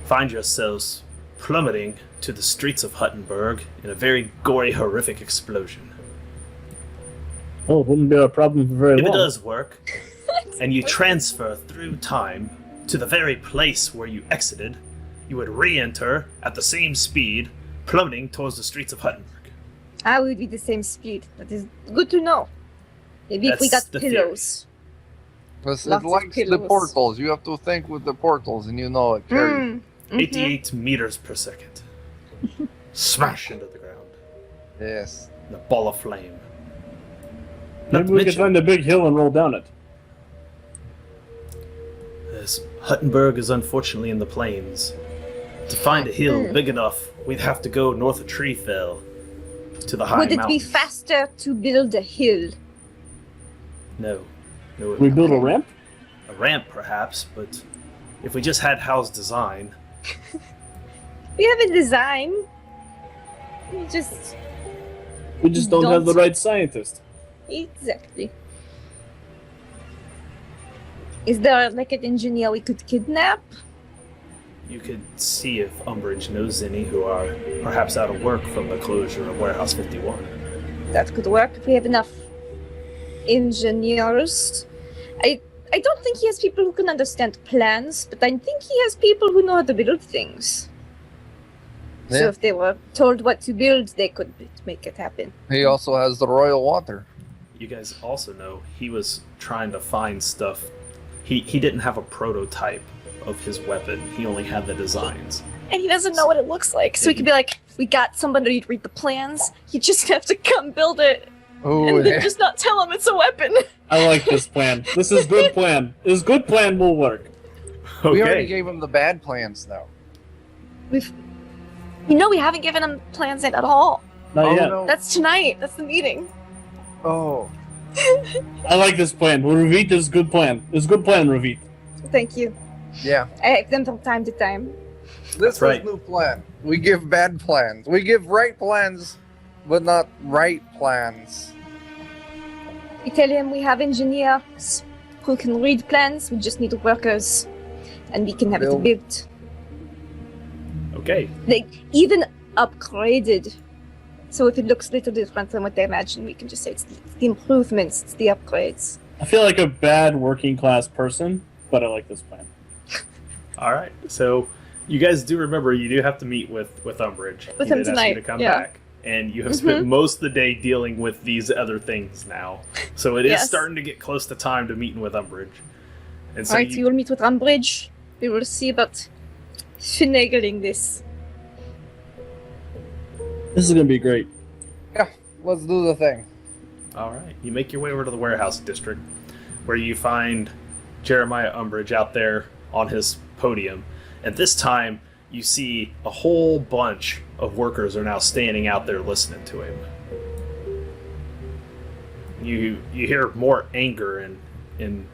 find yourselves plummeting to the streets of Huttenberg in a very gory, horrific explosion. Oh, it wouldn't be a problem for very If long. it does work, and you transfer through time to the very place where you exited, you would re-enter at the same speed, plummeting towards the streets of Huttenberg. I would be the same speed. That is good to know. Maybe if we That's got the pillows. It Lots of likes the pillows. portals. You have to think with the portals, and you know it carries. Mm. 88 meters per second. Smash into the ground. Yes. In a ball of flame. Not Maybe to we could mention, find a big hill and roll down it. as Huttenberg is unfortunately in the plains. To find a hill big enough, we'd have to go north of TREEFELL to the high Would it mountains. be faster to build a hill? No. No, it We would build a not. ramp? A ramp, perhaps, but if we just had Hal's design, We have a design. We just We just don't have the Don't. right scientist. exactly. Is there like an engineer we could kidnap? you could see if Umbridge knows any who are perhaps out of work from the closure of Warehouse 51. That could work if we have enough engineers. I don't think he has people who can understand plans, but I think he has people who know how to build things. So Yeah. if they were told what to build, they could make it happen. He also has the royal water. You guys also know he was trying to find stuff. He didn't have a prototype of his weapon. He only had the designs. And he doesn't know what it looks like, so he could be like, we got somebody to read the plans, you just have to come build it, Oh, and then just not tell him it's a weapon. I like this plan. This is good plan. This good plan will work. we already gave him the bad plans, though. We haven't given him plans yet at all. Not yet. No. That's tonight, that's the meeting. Oh. I like this plan. Ravit is good plan. It's good plan, Ravit. Thank you. Yeah. I have them from time to time. This right. is new plan. We give bad plans. We give right plans, but not right plans. We tell him we have engineers who can read plans, we just need workers, and we can have Build. it built. Okay. They even upgraded. So if it looks a little different than what they imagine, we can just say it's the improvements, it's the upgrades. I feel like a bad working class person, but I like this plan. All right. So you guys do remember you do have to meet with Umbridge. With He him did ask you tonight, to come yeah. back, and you have spent most of the day dealing with these other things now. So it is Yes. starting to get close to time to meeting with Umbridge. And so Alright, so you will meet with Umbridge. We will see about finagling this. This is gonna be great. Let's do the thing. all right, you make your way over to the warehouse district, where you find Jeremiah Umbridge out there on his podium, and this time you see a whole bunch of workers are now standing out there listening to him. You hear more anger and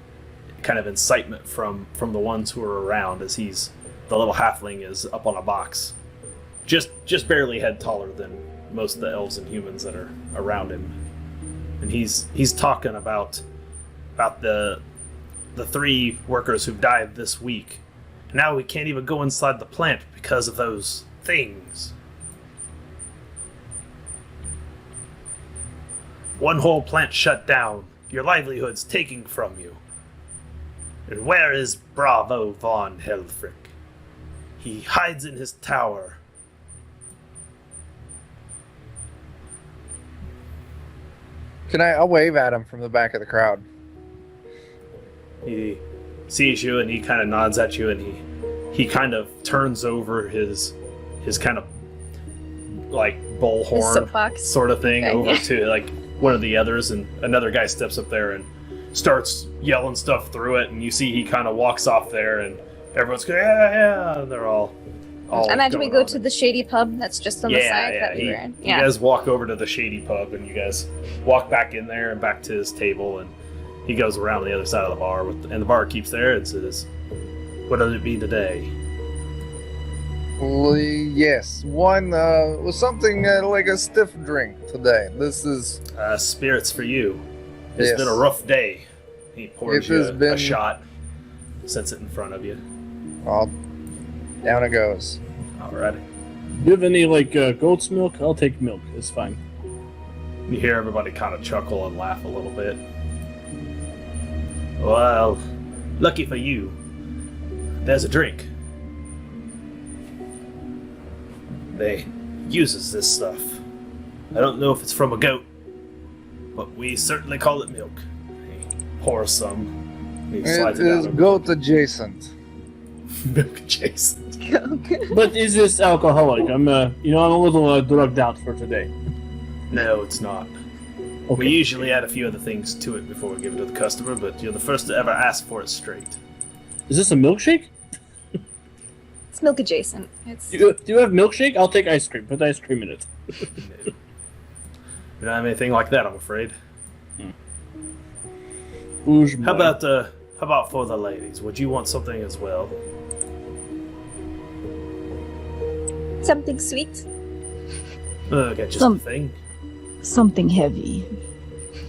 kind of incitement from the ones who are around as the little halfling is up on a box, just barely head taller than most of the elves and humans that are around him, and he's talking about the three workers who've died this week. Now we can't even go inside the plant because of those things. One whole plant shut down. Your livelihood's taken from you. And where is Bravo von Helfrich? He hides in his tower. I'll wave at him from the back of the crowd. He sees you and he kind of nods at you, and he kind of turns over his kind of like bullhorn soapbox sort of thing thing. over to like one of the others, and another guy steps up there and starts yelling stuff through it, and you see he kind of walks off there, and everyone's going, yeah, and they're all I imagine we going go on to it. the shady pub that's just on the side that we were in. You guys walk over to the shady pub, and you guys walk back in there and back to his table, and he goes around the other side of the bar, and the barkeep's there and says, "What does it be today?" Well, yes, one was something like a stiff drink today. This is Spirits for you. It's Yes. been a rough day. He pours It you has a been- shot, sets it in front of you. all down it goes. Alrighty. Do you have any like goat's milk? I'll take milk. It's fine. You hear everybody kind of chuckle and laugh a little bit. Well, lucky for you, there's a drink. They uses this stuff. I don't know if it's from a goat, but we certainly call it milk. He pours some. And he It slides it is down. goat adjacent. Milk adjacent. But is this alcoholic? I'm a little drugged out for today. No, it's not. Okay. We usually add a few other things to it before we give it to the customer, but you're the first to ever ask for it straight. Is this a milkshake? It's milk adjacent. It's Do you have milkshake? I'll take ice cream. Put ice cream in it. We don't have anything like that, I'm afraid. Bouge How boy. about for the ladies? Would you want something as well? Something sweet. Okay, just Some- a thing. Something heavy.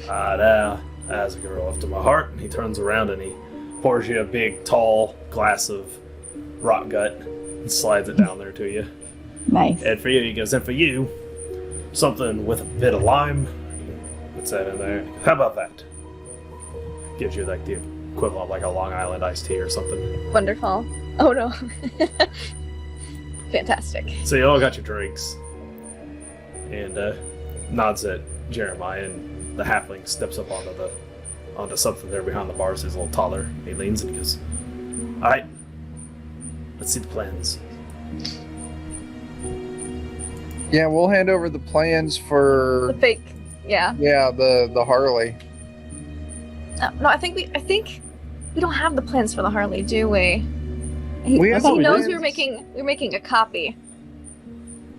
Now, as a girl after my heart, and he turns around and he pours you a big, tall glass of rot gut and slides it down there to you. Nice. And for you, he goes, and for you, something with a bit of lime. He puts that in there. How about that? Gives you like the equivalent of like a Long Island iced tea or something. wonderful. Oh no. Fantastic. So you all got your drinks. And nods at Jeremiah, and the halfling steps up onto something there behind the bar. So he's a little taller. He leans and he goes, "Alright, let's see the plans." Yeah, we'll hand over the plans The for fake. Yeah. the Harley. No, I think we don't have the plans for the Harley, do we? He, We have he the knows plans. we're making a copy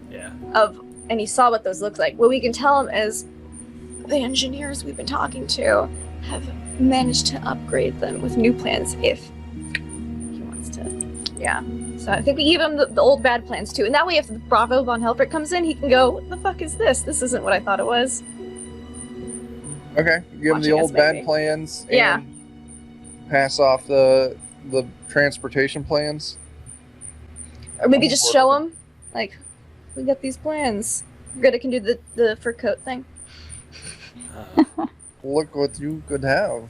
Yeah. of, and he saw what those look like. What we can tell him is the engineers we've been talking to have managed to upgrade them with new plans if he wants to. Yeah. So I think we give him the old bad plans too, and that way if Bravo von Halford comes in, he can go, "What the fuck is this? This isn't what I thought it was." Okay, give them the Watching us, old bad maybe. plans. And Yeah. pass off the transportation plans. Or maybe just show him, like, we got these plans. Greta can do the fur coat thing. Look what you could have.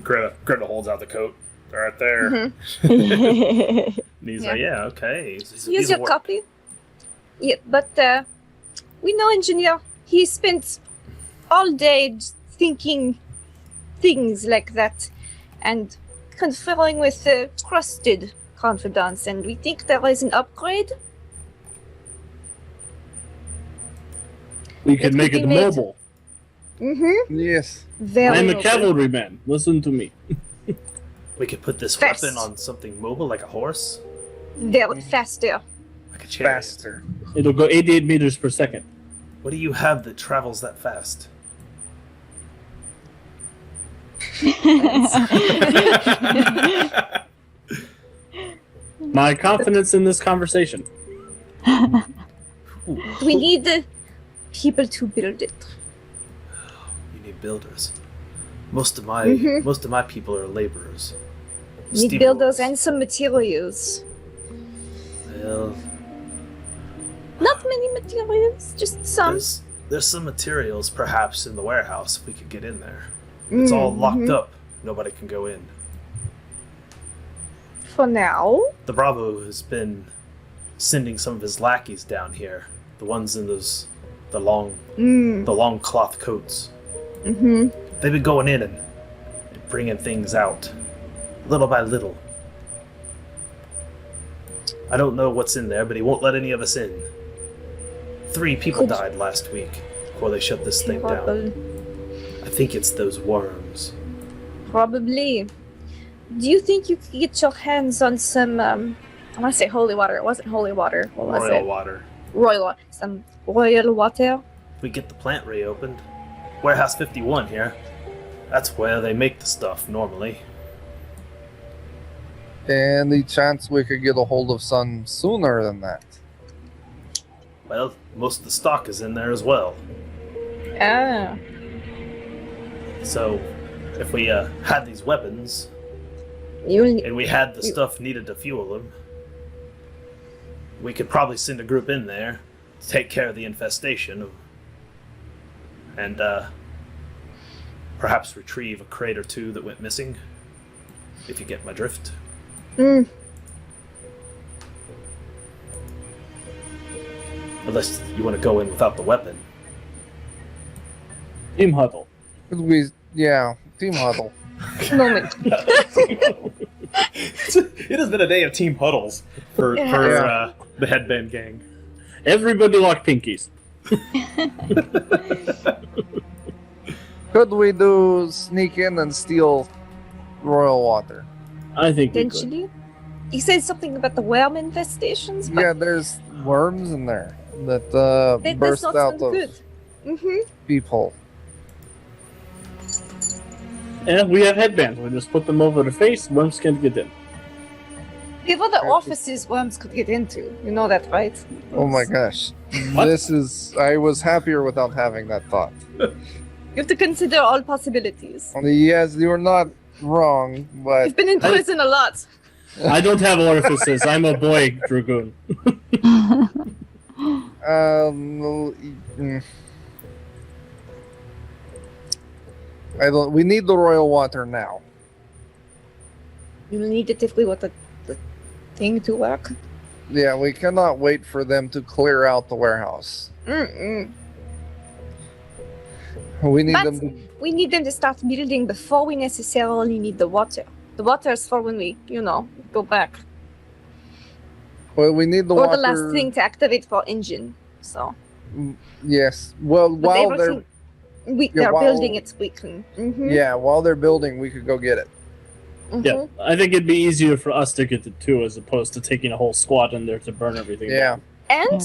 Greta holds out the coat. They're right there. Mhm. And he's Yeah. like, "Yeah, okay." Here's These your will work. copy. Yeah, but we know engineer. He spent all day just thinking things like that and conferring with trusted confidants, and we think there is an upgrade. We can It make could it be made- mobile. Mm-hmm. Yes. Very I'm a noble. cavalryman. Listen to me. We could put this Fast. weapon on something mobile, like a horse, Very faster. like a chariot. Faster. It'll go 88 meters per second. What do you have that travels that fast? My confidence in this conversation. Ooh, We need the people to build it. you need builders. Most of my Mhm. people are laborers. We need Steel builders workers. and some materials. Well, Not many materials, just some. there's some materials perhaps in the warehouse if we could get in there. It's all locked Mhm. up. Nobody can go in. For now. The Bravo has been sending some of his lackeys down here. The ones in the long Mm. cloth coats. Mm-hmm. They've been going in and bringing things out, little by little. I don't know what's in there, but he won't let any of us in. 3 people died last week before they shut this thing down. I think it's those worms. Probably. Do you think you could get your hands on some, I want to say holy water. It wasn't holy water. What was Royal it? water. Royal water. Some royal water? If we get the plant reopened. Warehouse 51 here. That's where they make the stuff normally. Any chance we could get a hold of some sooner than that? Well, most of the stock is in there as well. Ah. So, if we had these weapons, You and we had the stuff needed to fuel them, we could probably send a group in there to take care of the infestation, and perhaps retrieve a crate or 2 that went missing, if you get my drift. Unless you want to go in without the weapon. Team huddle. Team huddle. moment. It has been a day of team huddles for the headband gang. Everybody lock pinkies. Could we do sneak in and steal royal water? I think we could. Potentially. He said something about the worm infestations, but Yeah, there's worms in there that that's burst not out so of good. Mm-hmm. people. And we have headbands. We just put them over the face. Worms can't get in. We have other offices worms could get into. You know that, right? Oh my gosh. What? I was happier without having that thought. You have to consider all possibilities. Yes, you're not wrong, but You've been in prison a lot. I don't have orifices. I'm a boy dragoon. I don't. We need the royal water now. You need it if we want the thing to work. Yeah, we cannot wait for them to clear out the warehouse. Mm-mm. We need But them to. we need them to start building before we necessarily need the water. The water is for when we, go back. Well, we need the Or water. the last thing to activate for engine. So. Yes. Well, But while they're everything, Yeah, they're while- building it weekly. Mm-hmm. yeah, while they're building, we could go get it. Mm-hmm. Yeah, I think it'd be easier for us to get the 2 as opposed to taking a whole squad in there to burn everything. Yeah. down. And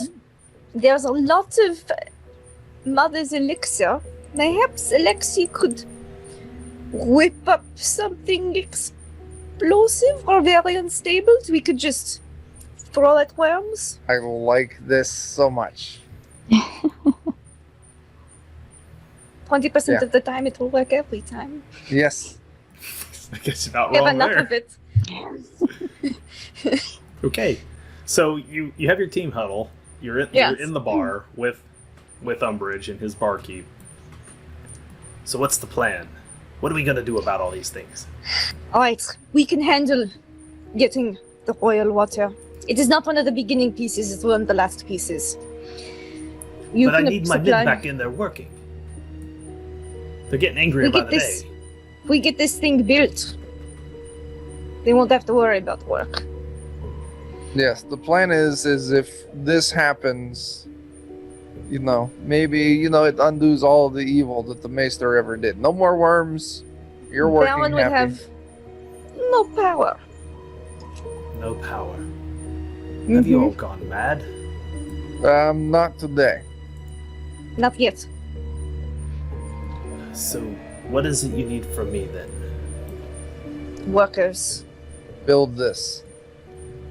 there's a lot of Mother's elixir. Perhaps Alexi could whip up something explosive or very unstable. So we could just throw at worms. I like this so much. 20% Yeah. of the time it will work every time. Yes. I guess you're not We have wrong enough there. of it. Okay, so you have your team huddle. You're in the bar with Umbridge and his barkeep. So what's the plan? What are we gonna do about all these things? Alright, we can handle getting the royal water. It is not one of the beginning pieces, it's one of the last pieces. You But I can need my men supply- back in there working. They're getting angrier We by get the this- day. If we get this thing built, they won't have to worry about work. Yes. The plan is if this happens, maybe it undoes all of the evil that the Maester ever did. No more worms. You're working Baron would happy. have no power. No power. Have you Mhm. all gone mad? Not today. Not yet. So what is it you need from me then? Workers. Build this.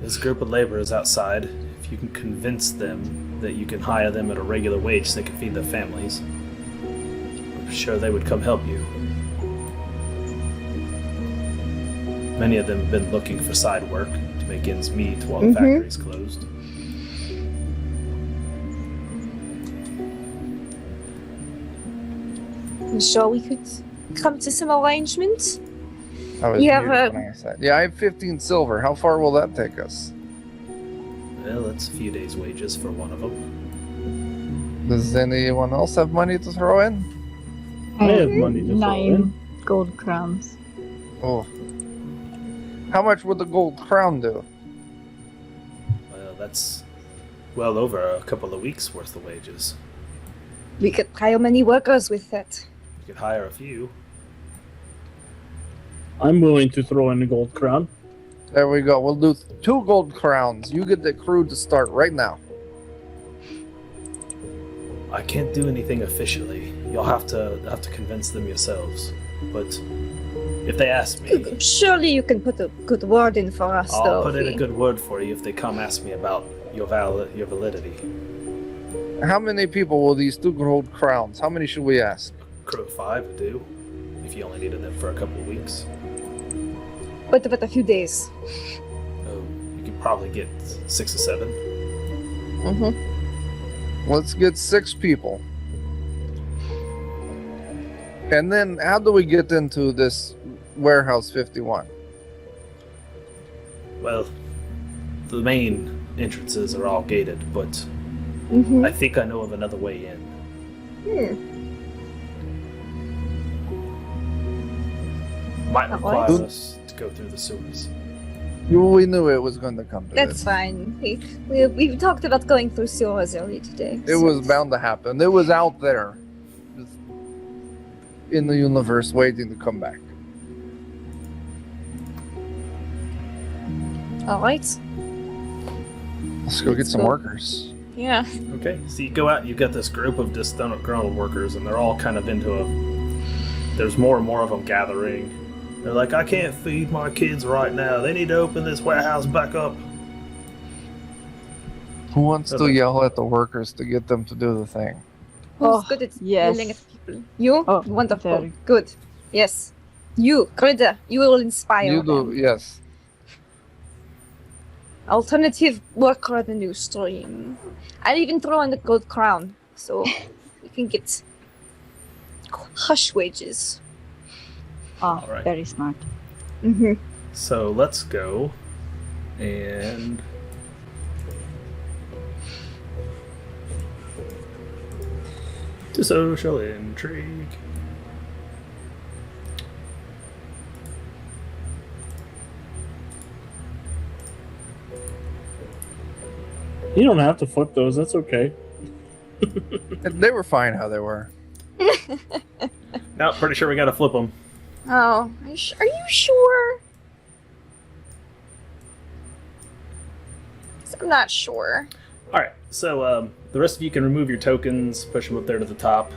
This group of laborers outside, if you can convince them that you can hire them at a regular wage so they can feed their families, I'm sure they would come help you. Many of them have been looking for side work to make ends meet while the factory's closed. I'm sure we could come to some arrangements. I was You have muted a- when I said. Yeah, I have 15 silver. How far will that take us? Well, that's a few days' wages for one of them. Does anyone else have money to throw in? I have money to throw 9 in. gold crowns. Oh. How much would the gold crown do? Well, that's well over a couple of weeks' worth of wages. We could hire many workers with that. You could hire a few. I'm willing to throw in a gold crown. There we go. We'll do 2 gold crowns. You get the crew to start right now. I can't do anything officially. You'll have to convince them yourselves. But if they ask me, Surely you can put a good word in for us, I'll though. put in a good word for you if they come ask me about your validity. How many people will these 2 gold crowns? How many should we ask? Crew of 5 would do, if you only needed them for a couple of weeks. What about a few days? Oh, you could probably get 6 or 7. Mm-hmm. Let's get 6 people. And then how do we get into this warehouse 51? Well, the main entrances are all gated, but Mm-hmm. I think I know of another way in. Might require Alright. us to go through the sewers. We knew it was going to come to That's this. fine. We've talked about going through sewers earlier today. It was bound to happen. It was out there. Just in the universe waiting to come back. Alright. Let's go get some go. workers. Yeah. Okay, so you go out, you've got this group of disgruntled workers, and they're all kind of into there's more and more of them gathering. They're like, I can't feed my kids right now. They need to open this warehouse back up. Who wants to Okay. yell at the workers to get them to do the thing? Who's Oh, good at yes. yelling at people? You? Oh, Wonderful. very. Good. Yes. You, Greta, you will inspire You do, them. yes. Alternative work revenue stream. I'll even throw in the gold crown, so we can get hush wages. Oh, Alright. very smart. Mm-hmm. So let's go and to social intrigue. You don't have to flip those. That's okay. They were fine how they were. No, pretty sure we gotta flip them. Oh, are you sure? 'Cause I'm not sure. Alright, so the rest of you can remove your tokens, push them up there to the top.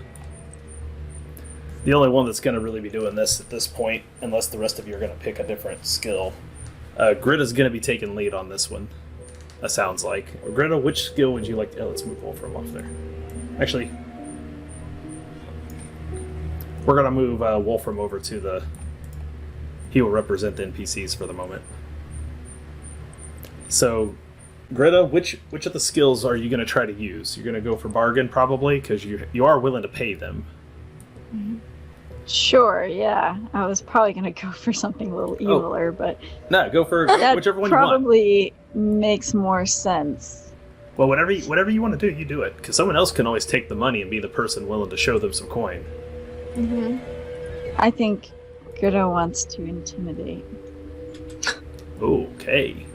The only one that's going to really be doing this at this point, unless the rest of you are going to pick a different skill, Greta's going to be taking lead on this one. That sounds like. Greta, which skill would you like to... Oh, let's move Wolfram off there. Actually, we're going to move Wolfram over to the... He will represent the NPCs for the moment. So, Greta, which of the skills are you going to try to use? You're going to go for bargain, probably, because you are willing to pay them. Sure, yeah. I was probably going to go for something a little eviler, but No, go for that whichever one you want. probably makes more sense. Well, whatever you want to do, you do it. Because someone else can always take the money and be the person willing to show them some coin. Mm-hmm. I think Greta wants to intimidate. Okay.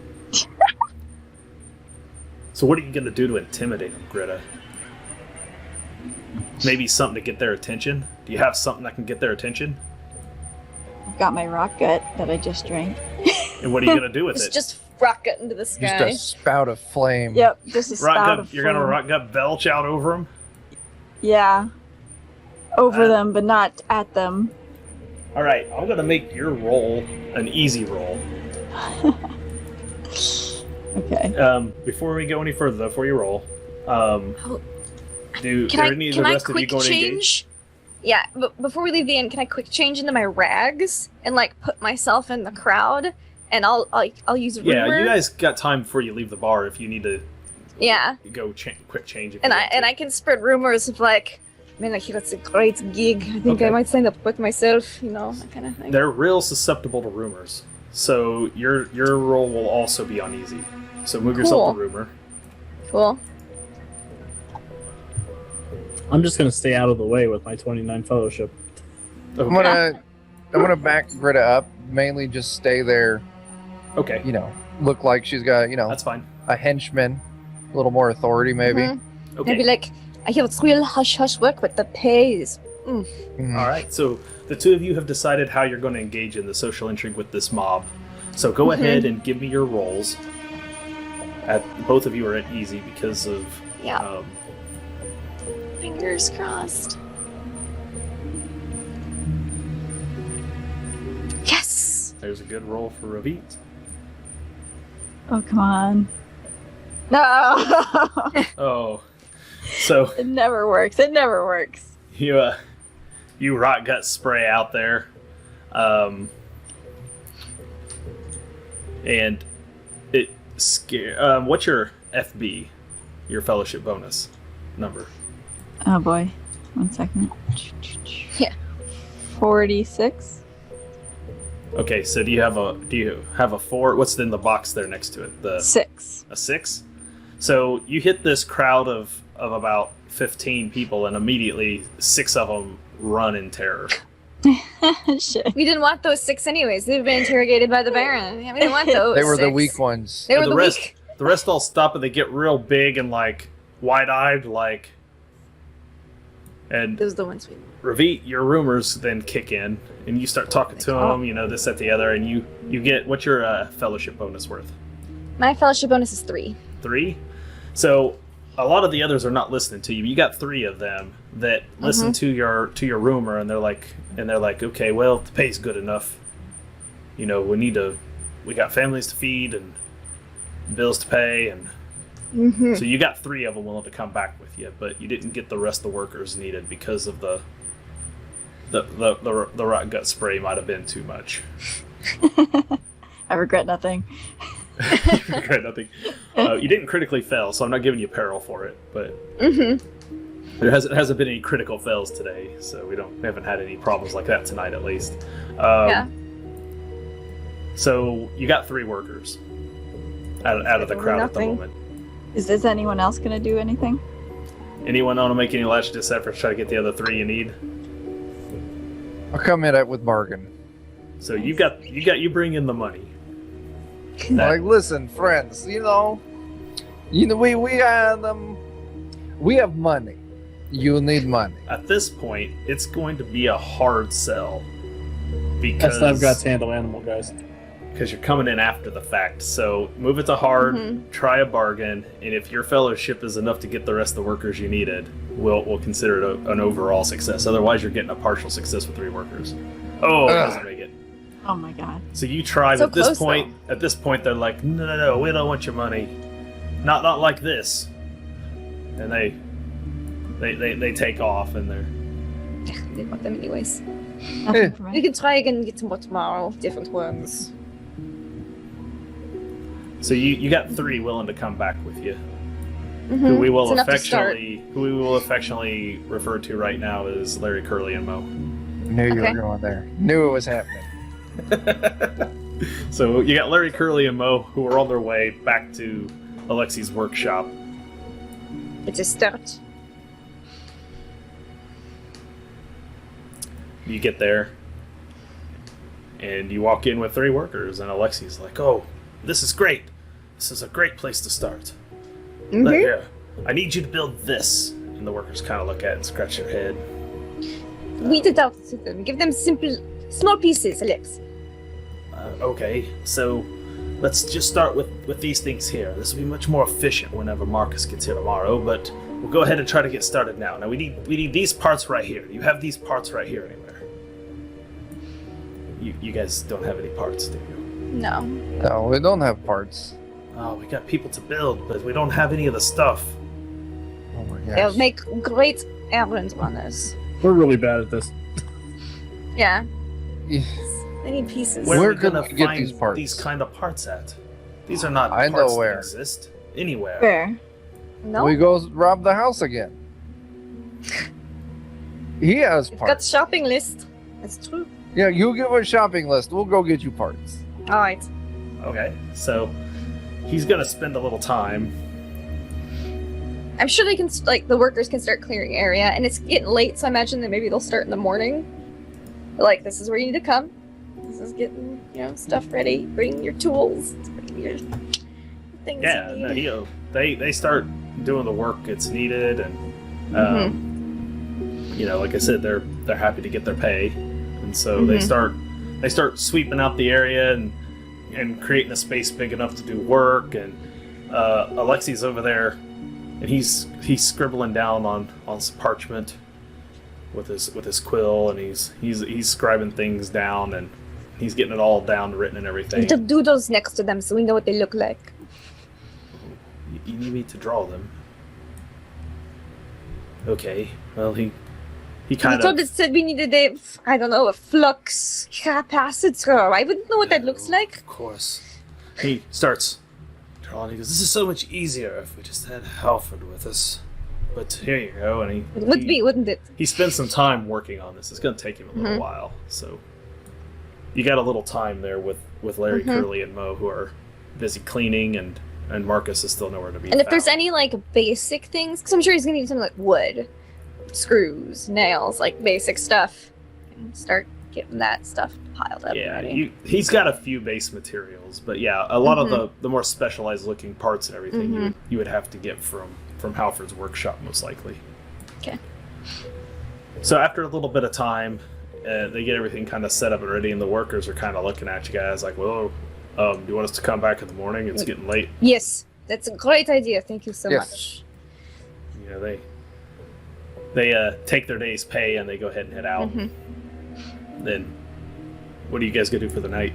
So what are you going to do to intimidate them, Greta? Maybe something to get their attention? Do you have something that can get their attention? I've got my rock gut that I just drank. And what are you going to do with It's it? just rocket into the Just sky. a spout of flame. Yep, just a spout of You're going to flame. rock gut belch out over them? Yeah. Over them, but not at them. Alright, I'm going to make your roll an easy roll. Okay. Before we go any further, though, before you roll, Can any of the I rest of you quick going to engage? change? Yeah, but before we leave the inn, can I quick change into my rags and like put myself in the crowd, and I'll use rumor. Yeah, you guys got time before you leave the bar if you need to. Yeah. Go quick change. If And you want to. I can spread rumors of like, man, I hear it's a great gig. I think Okay. I might sign up with myself. You know, that kind of thing. They're real susceptible to rumors, so your roll will also be uneasy. So move yourself to rumor. Cool. I'm just gonna stay out of the way with my 29 fellowship. Okay. I'm gonna back Greta up, mainly just stay there. Okay. Look like she's got That's fine. a henchman, a little more authority maybe. Mhm. Okay. I'd be like, I hear it's real hush-hush work, but the pay is... Mhm. All right, so the two of you have decided how you're going to engage in the social intrigue with this mob. So go ahead and give me your rolls. Both of you are at easy because of... Yeah. Fingers crossed. Yes! There's a good roll for Ravit. Oh, come on. No! Oh. So It never works. It never works. you rot gut spray out there. And it scare. What's your FB? Your fellowship bonus number? Oh boy. 1 second. Yeah. 46. Okay, so do you have a 4? What's in the box there next to it? 6. A 6? So you hit this crowd of about 15 people, and immediately 6 of them run in terror. Shit. We didn't want those 6 anyways. They've been interrogated by the Baron. Yeah, we didn't want those. They were the 6. weak ones. They were And the rest, weak. the rest all stop and they get real big and like wide-eyed, like. And Those are the ones we... Ravit, your rumors then kick in, and you start talking to them. This, that, the other, and you get what's your fellowship bonus worth? My fellowship bonus is 3. 3. So a lot of the others are not listening to you. You got 3 of them that listen to your rumor, and they're like, okay, well, the pay's good enough. We got families to feed and bills to pay, and so you got 3 of them willing to come back with you, but you didn't get the rest of the workers needed because of the rot gut spray might have been too much. I regret nothing. You regret nothing. You didn't critically fail, so I'm not giving you peril for it. But there hasn't been any critical fails today, so we haven't had any problems like that tonight, at least. Yeah. So you got 3 workers out of the crowd at the moment. Is anyone else going to do anything? Anyone want to make any last ditch efforts to try to get the other 3 you need? I'll come in with bargain. So you bring in the money. Like, listen, friends, we have money. You need money. At this point, it's going to be a hard sell because That's not God's handle animal, guys. Because you're coming in after the fact. So move it to hard, try a bargain, and if your fellowship is enough to get the rest of the workers you needed, we'll consider it an overall success. Otherwise, you're getting a partial success with 3 workers. Oh, it doesn't make it. Oh my god. So you try, So but at close, this point, they're like, no, we don't want your money. Not like this. And they take off, and they're... They want them anyways. Nothing for We me. can try again and get some more tomorrow. Different ones. So you got 3 willing to come back with you. Mm-hmm. Who we will It's enough to start. affectionately refer to right now as Larry, Curly, and Mo. Knew you Okay. were going there. Knew it was happening. So you got Larry, Curly, and Mo who are on their way back to Alexi's workshop. It's a start. You get there, and you walk in with 3 workers, and Alexi's like, "Oh, this is great. This is a great place to start. Look here. I need you to build this." And the workers kind of look at it and scratch their head. Weed it out to them. Give them simple, small pieces, Alex. Okay, so let's just start with these things here. This will be much more efficient whenever Marcus gets here tomorrow, but we'll go ahead and try to get started now. Now we need these parts right here. You have these parts right here anywhere. You guys don't have any parts, do you? No. No, we don't have parts. Oh, we got people to build, but we don't have any of the stuff. Oh my They'll gosh. make great errand runners. We're really bad at this. Yeah. They need pieces. Where Where are we gonna could we get find these parts? these kind of parts at? These are not I know parts where. that exist anywhere. Where? No? We go rob the house again. He has We've got parts. shopping list. That's true. Yeah, you give us a shopping list. We'll go get you parts. Alright. Okay, so he's gonna spend a little time. I'm sure they can, the workers can start clearing area, and it's getting late, so I imagine that maybe they'll start in the morning. Like, this is where you need to come. This is getting, stuff ready. Bring your tools. Bring your things Yeah, you need. no, they start doing the work that's needed, and like I said, they're happy to get their pay, and so they start sweeping out the area and creating a space big enough to do work. And Alexi's over there, and he's scribbling down on some parchment with his quill, and he's scribing things down, and he's getting it all down, written and everything. The doodles next to them so we know what they look like. You need me to draw them? Okay. Well, he kind You told us that we needed a flux capacitor. I wouldn't know what that looks like. Of course. He starts drawing. He goes, "This is so much easier if we just had Halford with us." But here you go, and It would be, wouldn't it? he spent some time working on this. It's going to take him a little while, so you got a little time there with Larry, Curly, and Mo, who are busy cleaning, and Marcus is still nowhere to be And if found. there's any basic things, because I'm sure he's gonna need something like wood, screws, nails, basic stuff, and start getting that stuff piled up. Yeah, ready. he's got a few base materials, but yeah, a lot of the more specialized looking parts and everything you would have to get from Halford's workshop, most likely. Okay. So after a little bit of time, they get everything kind of set up and ready, and the workers are kind of looking at you guys like, "Well, do you want us to come back in the morning? It's getting late." Yes, that's a great idea. Thank you so Yes. much. They take their day's pay and they go ahead and head out. Then, what are you guys gonna do for the night?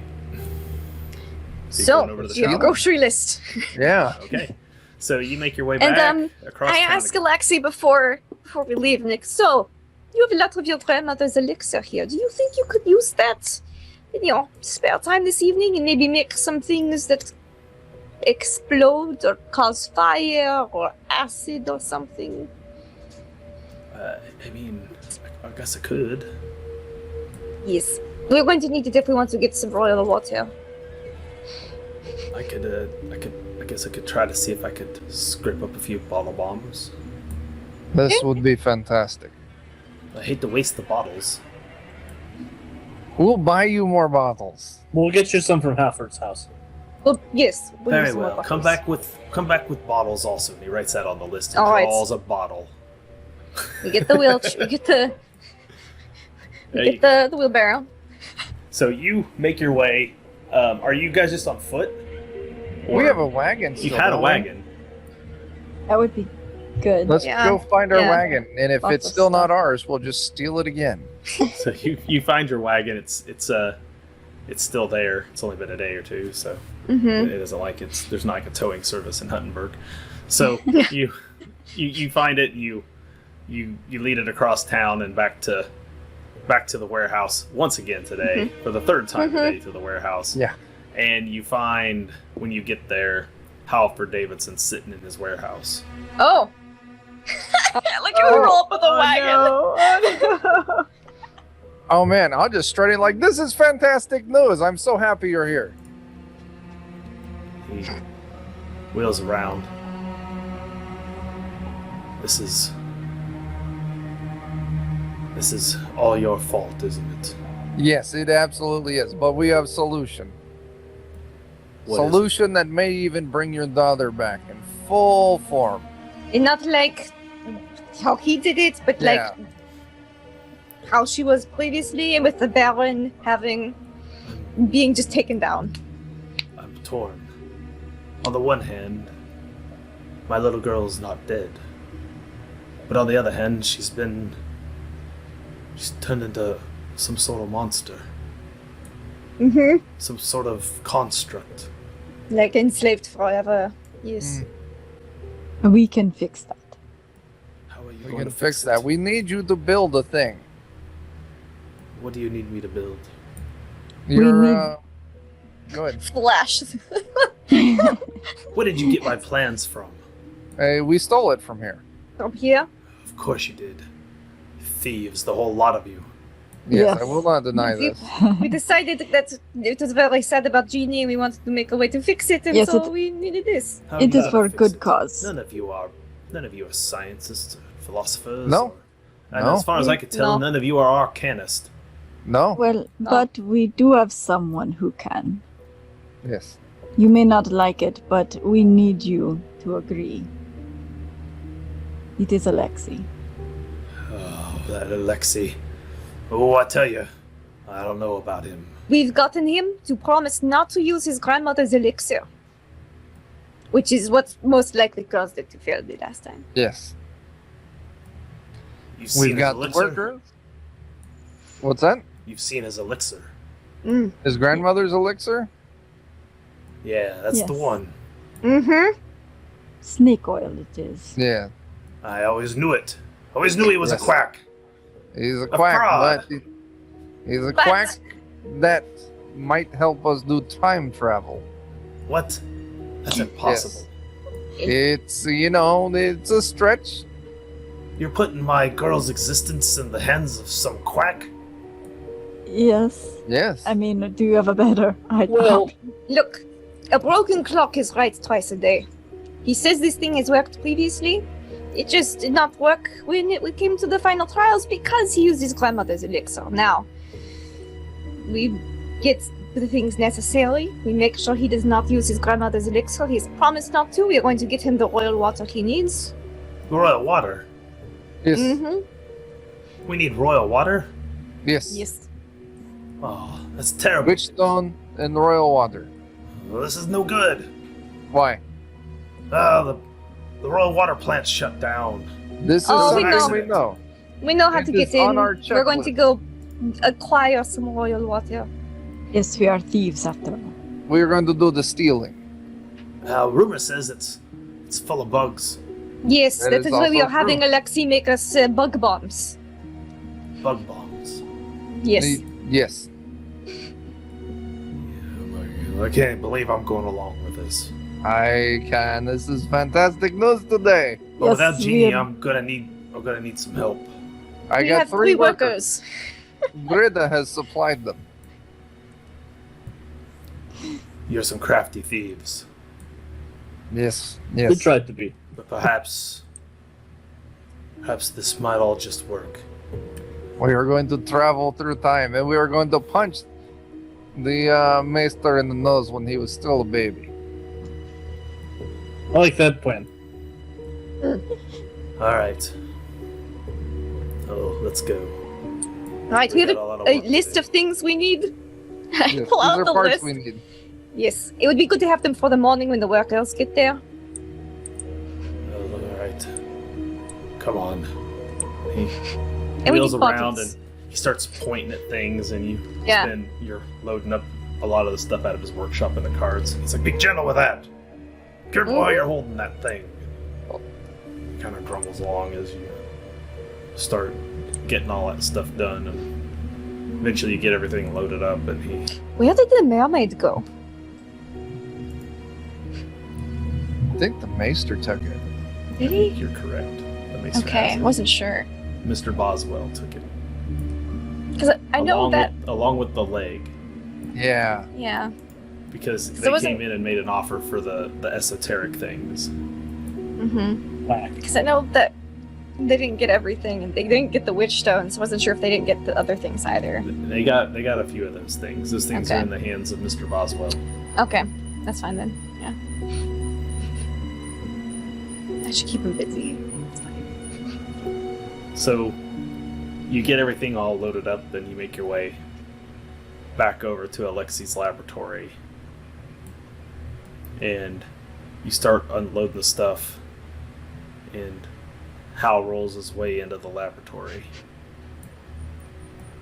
So, going over to the do you have a shop? grocery list? Yeah. Okay. So you make your way back And across I town ask again. Alexi before we leave, Nick. So, you have a lot of your grandmother's elixir here. Do you think you could use that in your spare time this evening and maybe make some things that explode or cause fire or acid or something? I mean, I guess I could. Yes. We're going to need it if we want to get some royal water. I guess I could try to see if I could scrape up a few bottle bombs. This would be fantastic. I hate to waste the bottles. We'll buy you more bottles. We'll get you some from Halford's house. Well, yes. We'll use Very some more well. Come bottles. back with bottles also. And he writes that on the list. He All right. draws a bottle. We get the wheelchair. We get the the wheelbarrow. So you make your way. Are you guys just on foot? We Or- have a wagon. You still, had a don't we? wagon. That would be good. Let's Yeah. go find our Yeah. wagon, and if Lots it's of still not stuff. ours, we'll just steal it again. So you find your wagon. It's still there. It's only been a day or two, so Mm-hmm. it isn't like there's not like a towing service in Huttenberg. So you find it. You lead it across town and back to the warehouse once again today for the third time today to the warehouse. Yeah. And you find when you get there, Halford Davidson sitting in his warehouse. Oh. Like you roll up with a wagon. Oh man, I'll just straight in like, this is fantastic news. I'm so happy you're here. He wheels around. This is all your fault, isn't it? Yes, it absolutely is. But we have solution. What is it? Solution that may even bring your daughter back in full form. And not like how he did it, but like Yeah. how she was previously, and with the Baron being just taken down. I'm torn. On the one hand, my little girl is not dead. But on the other hand, she's turned into some sort of monster. Mm-hmm. Some sort of construct. Like enslaved forever. Yes. We can fix that. How are you We going can to fix it? that. We need you to build a thing. What do you need me to build? You're, go ahead. Flash. Where did you get my plans from? We stole it from here. From here. Of course you did. Thieves, the whole lot of you. Yes, Yes. I will not deny We- this. We decided that it was very sad about Genie, and we wanted to make a way to fix it, and Yes, so it- we needed this. How It are you is for gonna a fix good it? cause. None of you are scientists or philosophers. No. And No. as far as I could tell, No. none of you are arcanists. No. Well, but we do have someone who can. Yes. You may not like it, but we need you to agree. It is Alexei. Oh, that Alexei. Oh, I tell you, I don't know about him. We've gotten him to promise not to use his grandmother's elixir, which is what most likely caused it to fail the last time. Yes. You've seen We've his got elixir? workers. What's that? You've seen his elixir. Mm. His grandmother's elixir? Yeah, that's the Yes. one. Mm-hmm. Snake oil it is. Yeah. I always knew it. Always knew he was Yes. a quack. He's a quack, fraud. but he's a But- quack that might help us do time travel. What? That's impossible. It's, it's a stretch. You're putting my girl's existence in the hands of some quack? Yes. Yes. I mean, do you have a better idea? Well, Look, a broken clock is right twice a day. He says this thing has worked previously. It just did not work when we came to the final trials because he used his grandmother's elixir. Now, we get the things necessary. We make sure he does not use his grandmother's elixir. He's promised not to. We are going to get him the royal water he needs. Royal water? yes. Mm-hmm. We need royal water? Yes. Yes. Oh, that's terrible. Wytchstone and royal water. Well, this is no good. Why? The royal water plant's shut down. This is Oh, we something know. we know. We know how It to is get in. on our We're going to checklist. go acquire some royal water. Yes, we are thieves after all. We're going to do the stealing. Rumor says it's full of bugs. Yes, That that is is why we also are having true. Alexei make us bug bombs. Bug bombs. Yes. Yes. I can't believe I'm going along with this. I can. This is fantastic news today. But Yes, without we Genie, are- I'm gonna need some help. I We got have 3 3 workers. Grida has supplied them. You're some crafty thieves. Yes. we Yes. tried to be. But perhaps this might all just work. We are going to travel through time, and we are going to punch the maester in the nose when he was still a baby. I like that plan. Alright. Oh, let's go. Right, We we have got a lot of a work to list do. of things we need. I Yes, pull these out are the parts list. we need. Yes, it would be good to have them for the morning when the workers get there. Alright. Come on. He And we wheels need around buttons. and he starts pointing at things, and Yeah. then you're loading up a lot of the stuff out of his workshop in the carts. He's like, be gentle with that. Careful while you're holding that thing. He kind of grumbles along as you start getting all that stuff done, and eventually you get everything loaded up, and he... Where did the mermaid go? I think the maester took it. Did he? You're correct. That makes Okay, sense. wasn't sure. Mr. Boswell took it. Because I know along that. along with the leg, Yeah. Yeah. because So they wasn't- came in and made an offer for the esoteric things. Mm-hmm. Whack. Because I know that they didn't get everything, and they didn't get the Wytchstone, so I wasn't sure if they didn't get the other things either. They got a few of those things. Those things are Okay. in the hands of Mr. Boswell. Okay, that's fine then. Yeah. I should keep him busy. It's fine. So you get everything all loaded up, then you make your way back over to Alexei's laboratory, and you start unloading the stuff, and Hal rolls his way into the laboratory.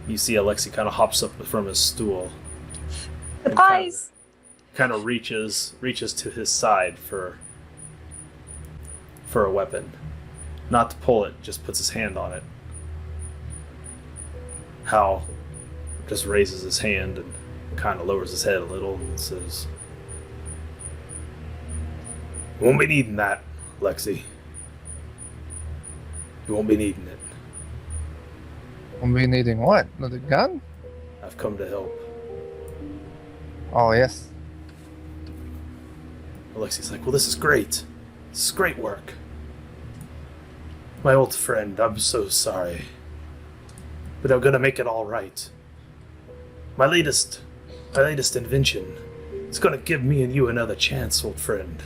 You see Alexei kind of hops up from his stool. Surprise! Kind of reaches to his side for a weapon. Not to pull it, just puts his hand on it. Hal just raises his hand and kind of lowers his head a little and says, "You won't be needing that, Lexi. You won't be needing it. We'll be needing what? Another gun? I've come to help." Oh, yes. Alexi's like, "Well, this is great. This is great work. My old friend, I'm so sorry. But I'm gonna make it all right. My latest invention. It's gonna give me and you another chance, old friend.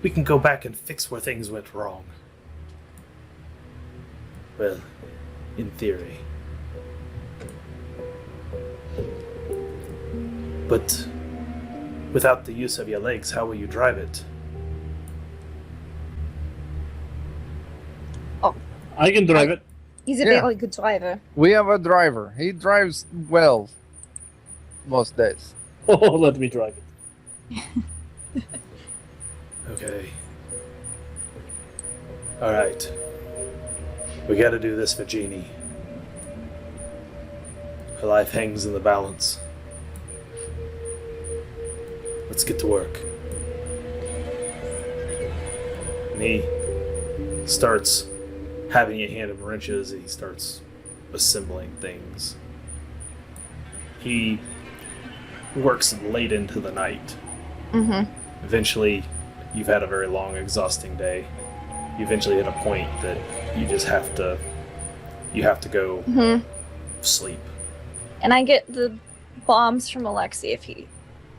We can go back and fix where things went wrong. Well, in theory. But without the use of your legs, how will you drive it? I can drive it. He's a Yeah. very good driver. We have a driver. He drives well most days. Oh, let me drive it. Okay. Alright. We gotta do this for Genie. Her life hangs in the balance. Let's get to work. And he starts having a hand of wrenches, and he starts assembling things. He works late into the night. Mm-hmm. Eventually, you've had a very long, exhausting day. You eventually hit a point that you just have to go Mm-hmm. sleep. And I get the bombs from Alexi if he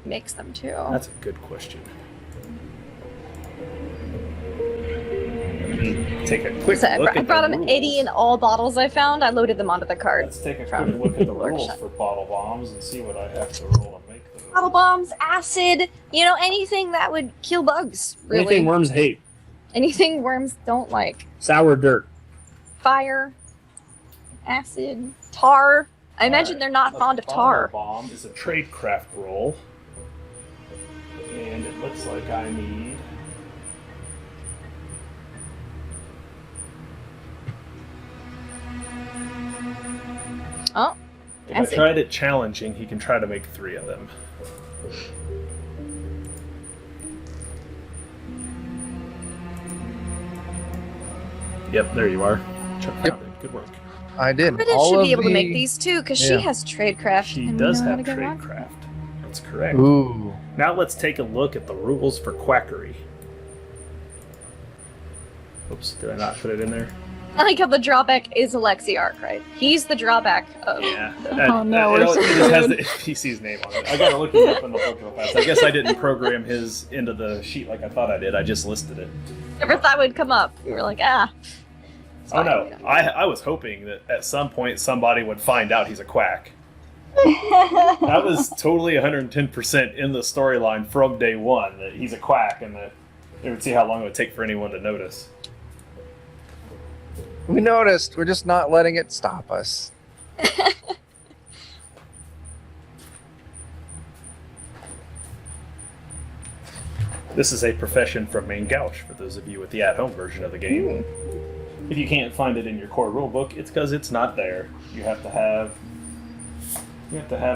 makes them too. That's a good question. Let me take a quick So look I at brought the him rules. 80 in all bottles I found. I loaded them onto the cart. Let's take a from quick look at the the rules workshop. for bottle bombs and see what I have to roll to make those. Bottle bombs, acid, anything that would kill bugs, really. Anything worms hate. Anything worms don't like. Sour dirt. Fire, acid, tar. I imagine Alright, they're not a fond of bottle tar. bomb is a tradecraft roll. And it looks like I need... Oh, If I I see. tried it challenging, he can try to make 3 of them. Yep, there you are. Chuck Yep. found it. Good work. I did. Bridget All should of be able to the- make these too, because Yeah. she has tradecraft. She and does we know how have to go wrong. tradecraft. That's correct. Ooh. Now let's take a look at the rules for quackery. Oops, did I not put it in there? I like how the drawback is Alexi Arc, right? He's the drawback of. Yeah. Oh, no, we're it just has screwed. the NPC's name on it. I gotta look it up in the book real fast. I guess I didn't program his into the sheet like I thought I did. I just listed it. Never thought it would come up. We were like, ah. It's Oh fine, no, we don't- I was hoping that at some point somebody would find out he's a quack. That was totally 110% in the storyline from day one that he's a quack and that they would see how long it would take for anyone to notice. We noticed. We're just not letting it stop us. This is a profession from Main Gouch for those of you with the at-home version of the game. If you can't find it in your core rulebook, it's because it's not there. You have to have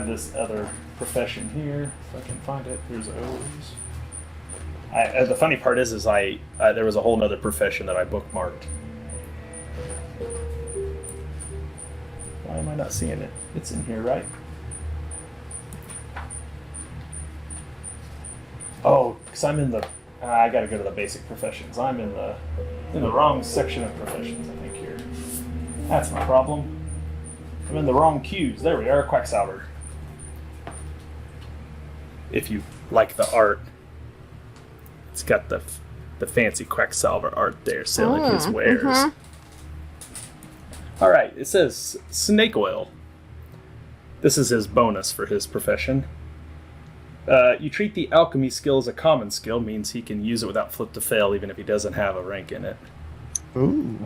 this other profession here. If I can find it, there's O's. The funny part is there was a whole other profession that I bookmarked. Why am I not seeing it? It's in here, right? Oh, because I'm in the... I gotta go to the basic professions. I'm in the wrong section of professions, I think, here. That's my problem. I'm in the wrong queues. There we are, Quacksalver. If you like the art, it's got the fancy Quacksalver art there, selling his wares. mhm. Alright, it says snake oil. This is his bonus for his profession. You treat the alchemy skill as a common skill, means he can use it without flip to fail, even if he doesn't have a rank in it. Ooh.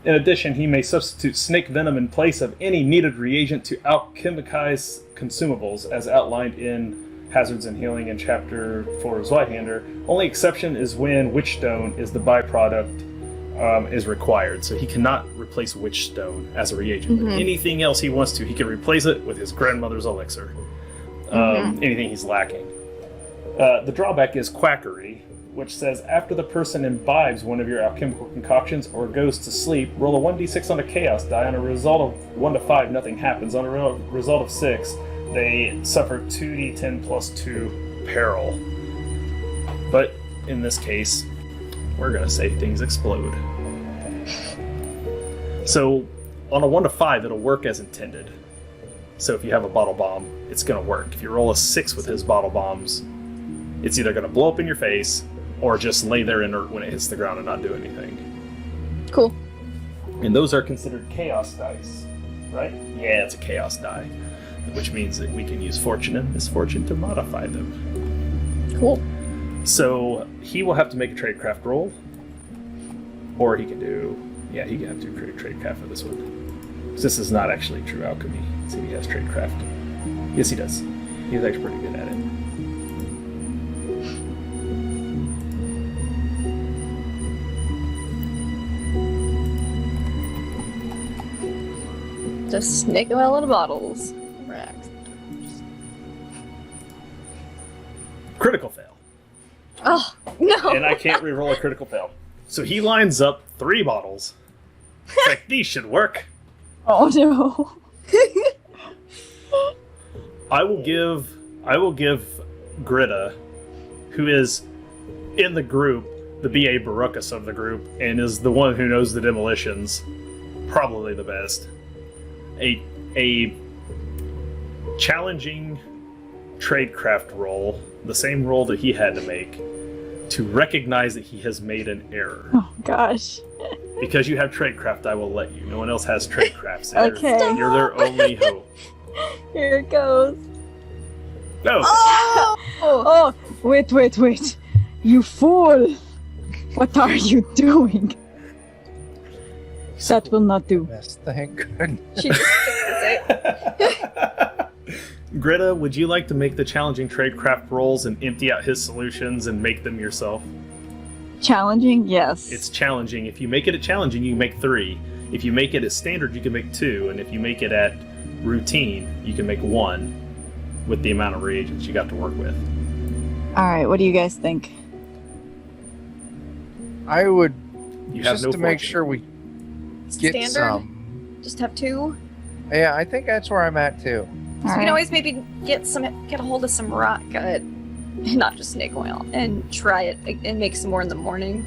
In addition, he may substitute snake venom in place of any needed reagent to alchemize consumables, as outlined in Hazards and Healing in Chapter 4 of Zweihander. Only exception is when Wytchstone is the byproduct is required, so he cannot replace Wytchstone as a reagent. But anything else he wants to, he can replace it with his grandmother's elixir. Anything he's lacking. The drawback is quackery, which says after the person imbibes one of your alchemical concoctions or goes to sleep, roll a 1d6 on a chaos die. On a result of 1 to 5, nothing happens. On a result of 6, they suffer 2d10 plus 2 peril. But in this case, we're going to say things explode. So on a 1 to 5, it'll work as intended. So if you have a bottle bomb, it's going to work. If you roll a 6 with his bottle bombs, it's either going to blow up in your face or just lay there inert when it hits the ground and not do anything. Cool. And those are considered chaos dice, right? Yeah, it's a chaos die, which means that we can use fortune and misfortune to modify them. Cool. So he will have to make a tradecraft roll, or he can do... Yeah, he can have to do tradecraft for this one. This is not actually true alchemy. Let's see if he has tradecraft. Yes, he does. He's actually pretty good at it. Just snake them out of the bottles. Racks. Critical fail. Oh, no! And I can't re-roll a critical fail. So he lines up 3 bottles. It's like, these should work. Oh no. I will give Greta, who is in the group, the B.A. Baruchas of the group, and is the one who knows the demolitions, probably the best, a challenging tradecraft roll, the same roll that he had to make, to recognize that he has made an error. Oh gosh. Because you have tradecraft, I will let you. No one else has tradecraft, so Okay. you're their only hope. Here it goes. No! Oh, wait. You fool! What are you doing? That will not do. Yes, thank goodness. She just fixes it. Greta, would you like to make the challenging tradecraft rolls and empty out his solutions and make them yourself? Challenging? Yes. It's challenging. If you make it at challenging, you can make 3. If you make it at standard, you can make 2. And if you make it at routine, you can make 1 with the amount of reagents you got to work with. Alright, what do you guys think? I would, You have just no to make fortune. sure we get Standard? some. Just have 2. Yeah, I think that's where I'm at too. So we can always maybe get a hold of some rock, not just snake oil, and try it and make some more in the morning.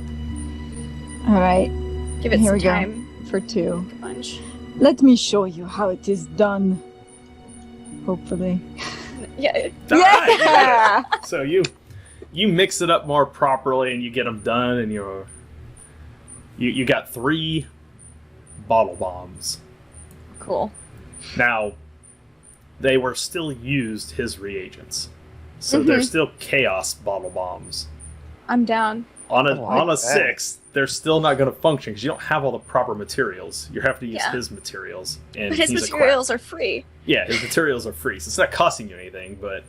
Alright, Give it Here some we go. time. for 2. A bunch. Let me show you how it is done. Hopefully. Yeah. All right, you did it. Yeah! So you mix it up more properly and you get them done, and you got 3 bottle bombs. Cool. Now, they were still used, his reagents. So they're still chaos bottle bombs. I'm down. On I a like that. 6, they're still not going to function because you don't have all the proper materials. You have to use Yeah. his materials. And But his he's a materials are free. Yeah, his materials are free, so it's not costing you anything, but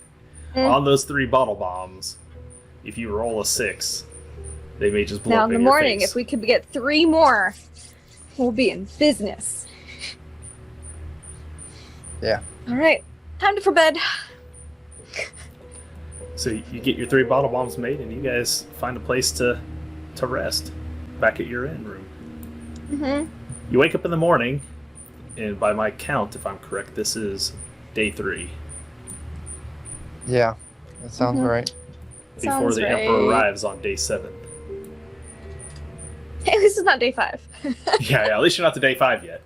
Mm. on those 3 bottle bombs, if you roll a 6, they may just blow Now up in the in your morning, face. if we could get 3 more, we'll be in business. Yeah. All right, time for bed. So you get your 3 bottle bombs made, and you guys find a place to rest back at your inn room. Mm-hmm. You wake up in the morning, and by my count, if I'm correct, this is day 3 Yeah, that sounds Mhm. right. before Sounds the right. Emperor arrives on day 7. Hey, this is not day 5. Yeah, at least you're not to day 5 yet.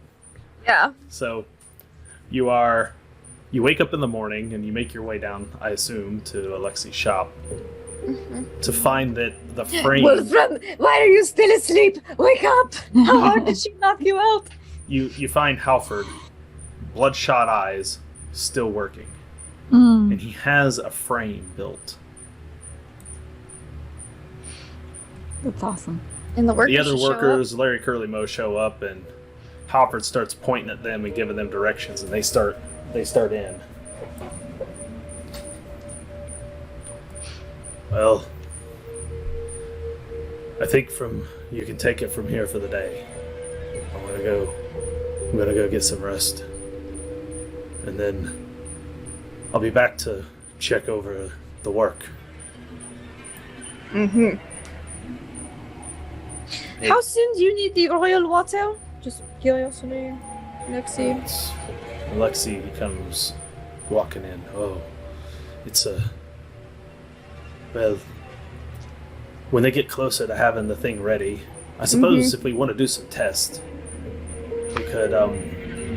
Yeah. So you wake up in the morning and you make your way down, I assume, to Alexi's shop to find that the frame Wolfram, why are you still asleep? Wake up! How hard did she knock you out? you find Halford, bloodshot eyes, still working. Mm. And he has a frame built. That's awesome. And the workers The other should show up. workers, Larry Curly Moe, show up, and Halford starts pointing at them and giving them directions, and they start in. Well, I think you can take it from here for the day. I'm gonna go get some rest, and then I'll be back to check over the work. Mm-hmm. How soon do you need the royal water? Just curiosity, Lexi. Alexi comes walking in. Oh, it's well, when they get closer to having the thing ready, I suppose if we want to do some tests, we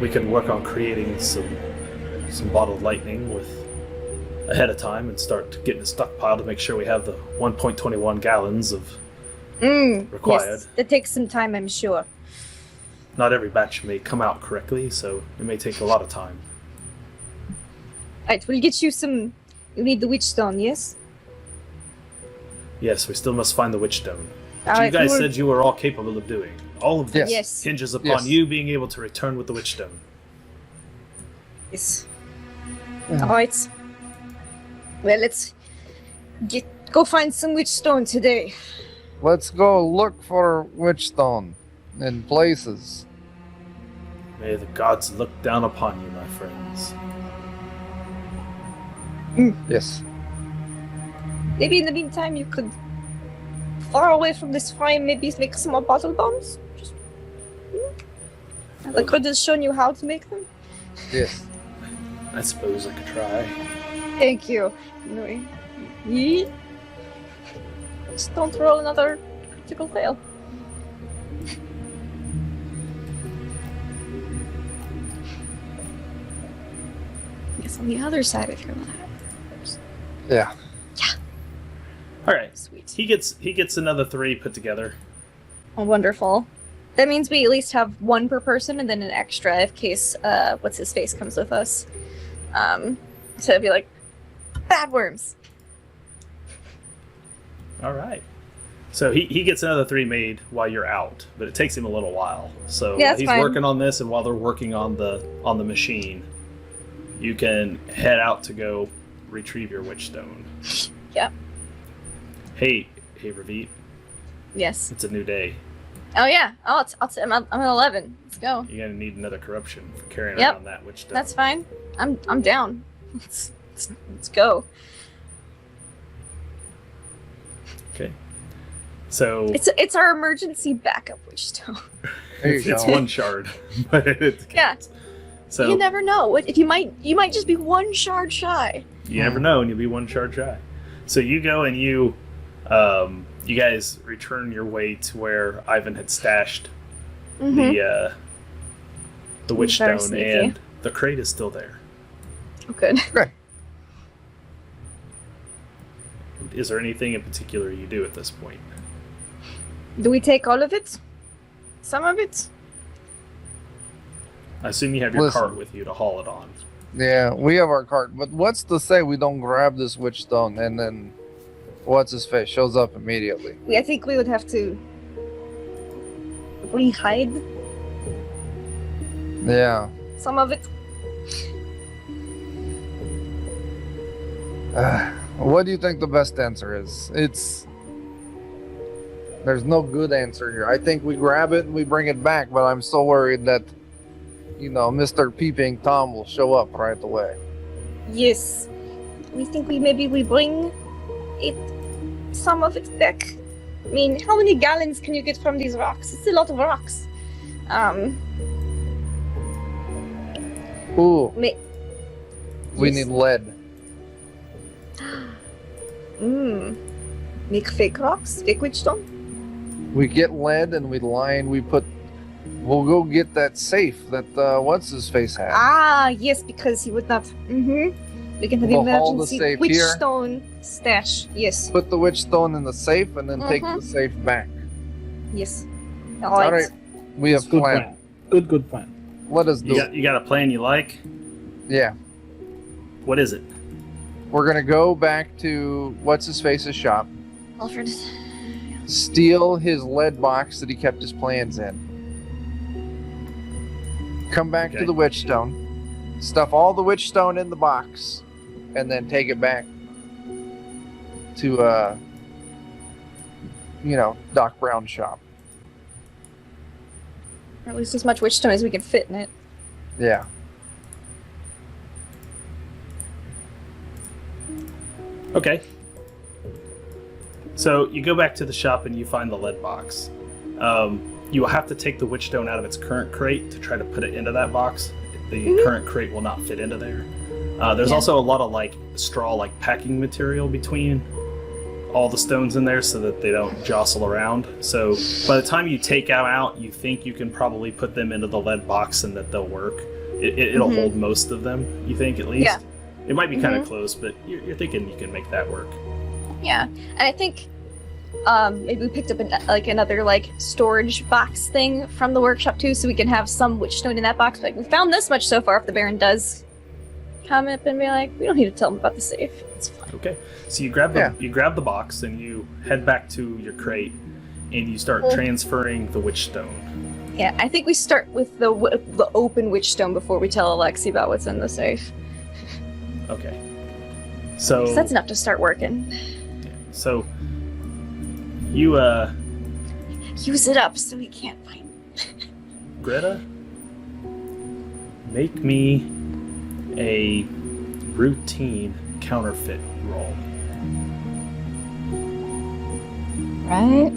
could work on creating some some bottled lightning with ahead of time and start getting a stockpile to make sure we have the 1.21 gallons of required. Yes, that takes some time, I'm sure. Not every batch may come out correctly, so it may take a lot of time. Right, we'll get you some... You need the Wytchstone, yes? Yes, we still must find the Wytchstone. Which Alright, you guys we're- said you were all capable of doing. All of this Yes. hinges upon Yes. you being able to return with the Wytchstone. Yes. Alright. Well, let's go find some Wytchstone today. Let's go look for Wytchstone in places. May the gods look down upon you, my friends. Yes. Maybe in the meantime you could, far away from this frame, maybe make some more bottle bombs? Just, Have the critters shown you how to make them? Yes. I suppose I could try. Thank you. No, Yeet. Just don't roll another critical fail. I guess on the other side of your lap. Yeah. All right. Sweet. He gets another 3 put together. Oh, wonderful. That means we at least have 1 per person and then an extra in case what's his face comes with us. So it'd be like bad worms. All right. So he gets another 3 made while you're out, but it takes him a little while. So Yeah, that's he's fine. working on this, and while they're working on the machine, you can head out to go retrieve your Wytchstone. Yep. Hey, Ravit, Yes. it's a new day. Oh yeah. Oh, I'm at 11. Let's go. You're gonna need another corruption for carrying Yep. around that Wytchstone. That's fine. I'm down. Let's go. Okay. So It's our emergency backup Wytchstone. There you it's go. 1 shard, but it Yeah. counts. So You never know. If you might just be 1 shard shy. you never know, and you'll be 1 shard shy. So you go and you guys return your way to where Ivan had stashed Mm-hmm. the Very Wytchstone, sneaky. and the crate is still there. Oh, good. Is there anything in particular you do at this point? Do we take all of it? Some of it? I assume you have your Listen. cart with you to haul it on. Yeah, we have our cart, but what's to say we don't grab this Wytchstone and then what's his face shows up immediately? I think we would have to re-hide Yeah. some of it. What do you think the best answer is? There's no good answer here. I think we grab it and we bring it back, but I'm so worried that, Mr. Peeping Tom will show up right away. Yes. We think we bring it, some of it back. I mean, how many gallons can you get from these rocks? It's a lot of rocks. Ooh, May- we Yes. need lead. Make fake rocks? Fake Wytchstone? We get lead and we'll go get that safe that, what's his face had. Ah, yes, because he would not. We can have We'll haul the emergency safe here. Wytchstone stash. Yes, Put the Wytchstone in the safe and then take the safe back. yes. All right. We have Good plan. plan. Good plan. Let us do it. You got a plan you like? Yeah. What is it? We're gonna go back to what's his face's shop, Halford. steal his lead box that he kept his plans in. Come back Okay. to the Wytchstone, stuff all the Wytchstone in the box, and then take it back to Doc Brown's shop. Or at least as much Wytchstone as we can fit in it. Yeah. Okay. So you go back to the shop and you find the lead box. You will have to take the Wytchstone out of its current crate to try to put it into that box. The current crate will not fit into there. There's Yeah. also a lot of straw packing material between all the stones in there so that they don't jostle around. So by the time you take them out, you think you can probably put them into the lead box and that they'll work. It'll hold most of them. You think at least? Yeah. It might be kind of close, but you're thinking you can make that work. Yeah, and I think maybe we picked up another storage box thing from the workshop too, so we can have some Wytchstone in that box. Like, we found this much so far. If the Baron does come up and be like, we don't need to tell him about the safe. It's fine. Okay, so you grab the box and you head back to your crate and you start transferring the Wytchstone. Yeah, I think we start with the open Wytchstone before we tell Alexi about what's in the safe. Okay. So 'Cause that's enough to start working. So you Use it up so we can't find it. Greta, make me a routine counterfeit roll. Right?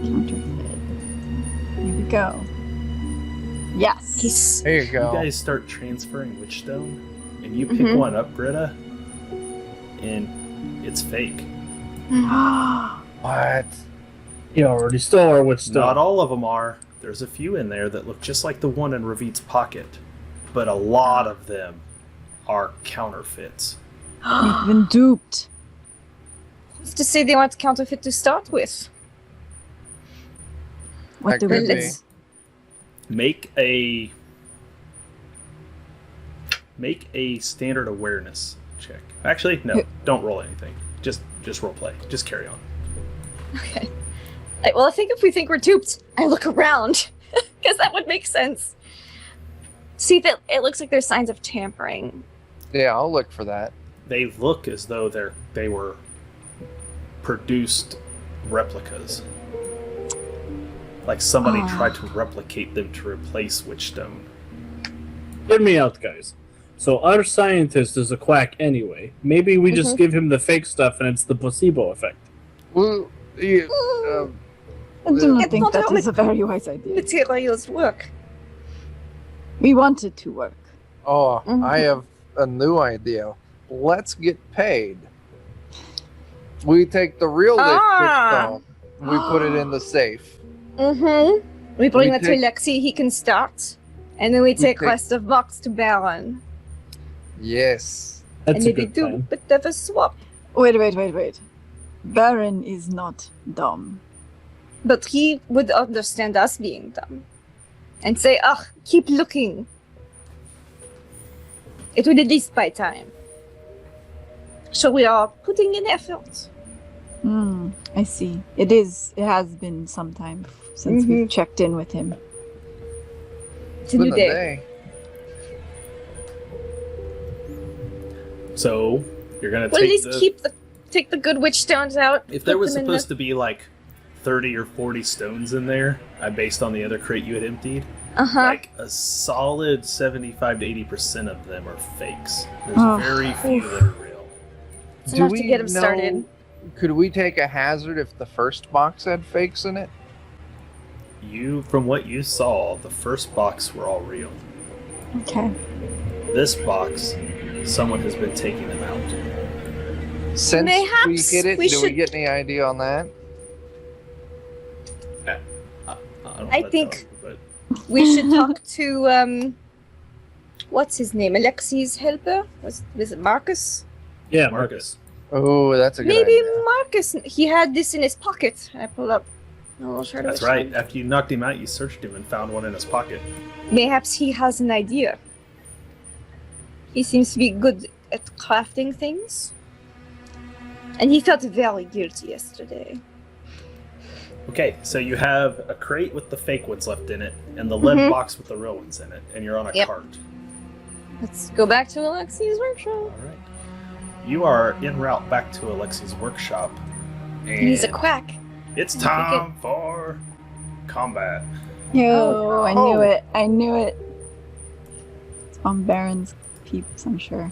Counterfeit. Here we go. Yes. There you go. You guys start transferring Wytchstone, and you pick one up, Greta, and it's fake. What? You already stole our Wytchstone. Not all of them are. There's a few in there that look just like the one in Ravit's pocket, but a lot of them are counterfeits. We've been duped. Who's to say they want counterfeit to start with? What do we could do? be. Make a standard awareness check. Actually, no, don't roll anything. Just role play. Just carry on. Okay. Well, I think if we think we're duped, I look around. Because that would make sense. See, that it looks like there's signs of tampering. Yeah, I'll look for that. They look as though they were produced replicas. Like somebody tried to replicate them to replace Wytchstone. Hear me out, guys. So our scientist is a quack anyway. Maybe we just give him the fake stuff and it's the placebo effect. Well, I do not It's think not that how is a very wise idea. Materials work. We want it to work. I have a new idea. Let's get paid. We take the real Wytchstone, we put it in the safe. We bring that to take- Lexi, he can start. And then we take take- rest of box to Baron. Yes. That's And a maybe good do a plan. bit of a swap. Wait. Baron is not dumb. But he would understand us being dumb. And say, keep looking. It would at least buy time. So we are putting in effort. I see. It has been some time since we've checked in with him. It's a new day. So you're gonna Well, at take least take the good witch stones out. If there put was them in supposed to be like 30 or 40 stones in there, based on the other crate you had emptied, like a solid 75 to 80% of them are fakes. There's very few that are real. It's enough to get him started. Could we take a hazard if the first box had fakes in it? From what you saw, the first box were all real. Okay. This box, someone has been taking them out. Since Mayhaps we hit it, we do we should- get any idea on that? I think we should talk to, what's his name? Alexi's helper? Was it Marcus? Yeah, Marcus. Oh, that's a good Maybe idea. Marcus. He had this in his pocket. I pulled up. a little short of That's a right. stone. After you knocked him out, you searched him and found one in his pocket. Mayhaps he has an idea. He seems to be good at crafting things. And he felt very guilty yesterday. Okay, so you have a crate with the fake ones left in it, and the lead box with the real ones in it, and you're on a cart. Let's go back to Alexi's workshop. All right. You are en route back to Alexi's workshop, and He's a quack. it's time for combat. Yo, I knew it. It's on Baron's peeps, I'm sure.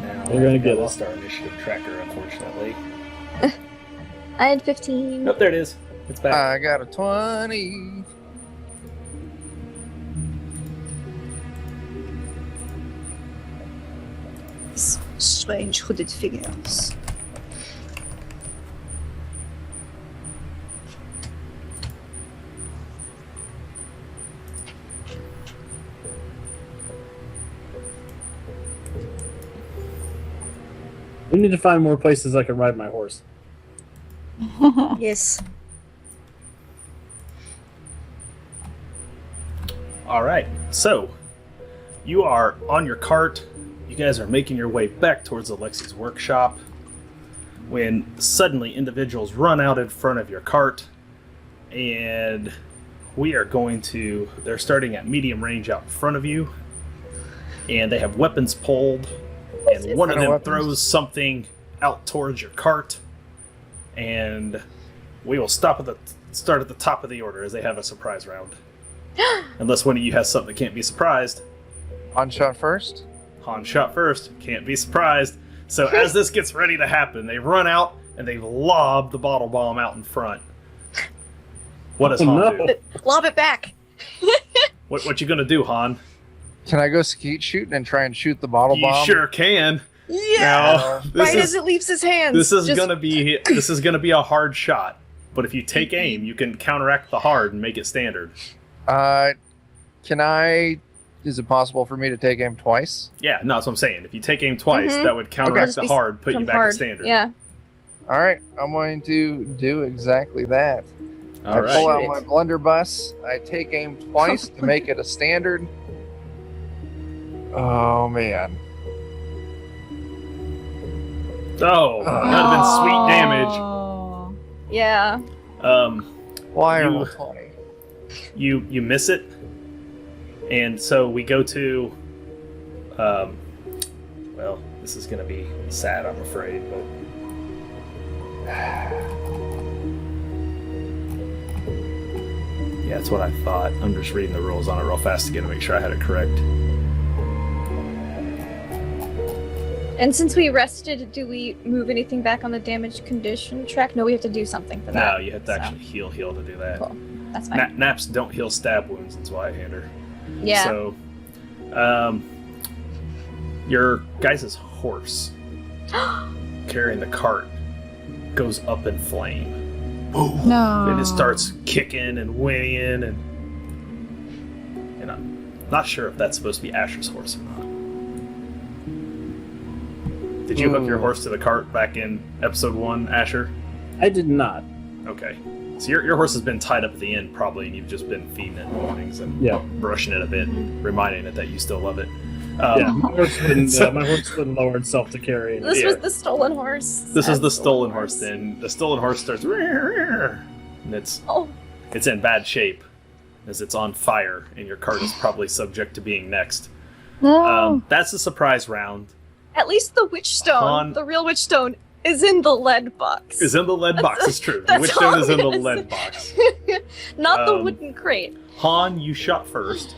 Now, We're gonna get lost it. our initiative tracker, unfortunately. I had 15. Oh, there it is. It's back. I got a 20. Strange hooded figures. We need to find more places I can ride my horse. Yes. All right, so you are on your cart. You guys are making your way back towards Alexi's workshop when suddenly individuals run out in front of your cart, and we are going to... They're starting at medium range out in front of you, and they have weapons pulled, and one of them throws something out towards your cart, and we will start at the top of the order as they have a surprise round. Unless one of you has something that can't be surprised. Han shot first? Han shot first. Can't be surprised. So as this gets ready to happen, they run out and they lob the bottle bomb out in front. What does Han do? Lob it back. What you gonna do, Han? Can I go skeet shooting and try and shoot the bottle You bomb? sure can. Yeah. Now, Right as it leaves his hands. This is gonna be a hard shot. But if you take aim, you can counteract the hard and make it standard. Is it possible for me to take aim twice? Yeah, no, that's what I'm saying. If you take aim twice, that would counteract the hard, put you back at standard. Yeah. Alright, I'm going to do exactly that. All I right. pull out my blunderbuss, I take aim twice to make it a standard. Oh man. Oh, that would have been sweet damage. Oh. Yeah. Why You- are 20? You miss it, and so we go to well, this is gonna be sad, I'm afraid, but yeah, that's what I thought. I'm just reading the rules on it real fast again to make sure I had it correct. And since we rested, do we move anything back on the damage condition track? No, we have to do something for that. No, you have to actually heal to do that. Cool. That's fine. Naps don't heal stab wounds in Zweihander. Yeah. So your guys' horse carrying the cart goes up in flame. Boom! No. And it starts kicking and whinnying, and I'm not sure if that's supposed to be Asher's horse or not. Did you hook your horse to the cart back in episode 1, Asher? I did not. Okay. So your horse has been tied up at the end probably, and you've just been feeding it in the mornings and brushing it a bit and reminding it that you still love it. Yeah, my horse wouldn't lower itself to carry. This was the stolen horse. This is the stolen horse. Then the stolen horse starts, and it's in bad shape as it's on fire, and your cart is probably subject to being next. No. That's the surprise round. At least the Wytchstone, the real Wytchstone, is in the lead box. Is in the lead box. It's true. The Wytchstone is in the lead box. Not the wooden crate. Han, you shot first.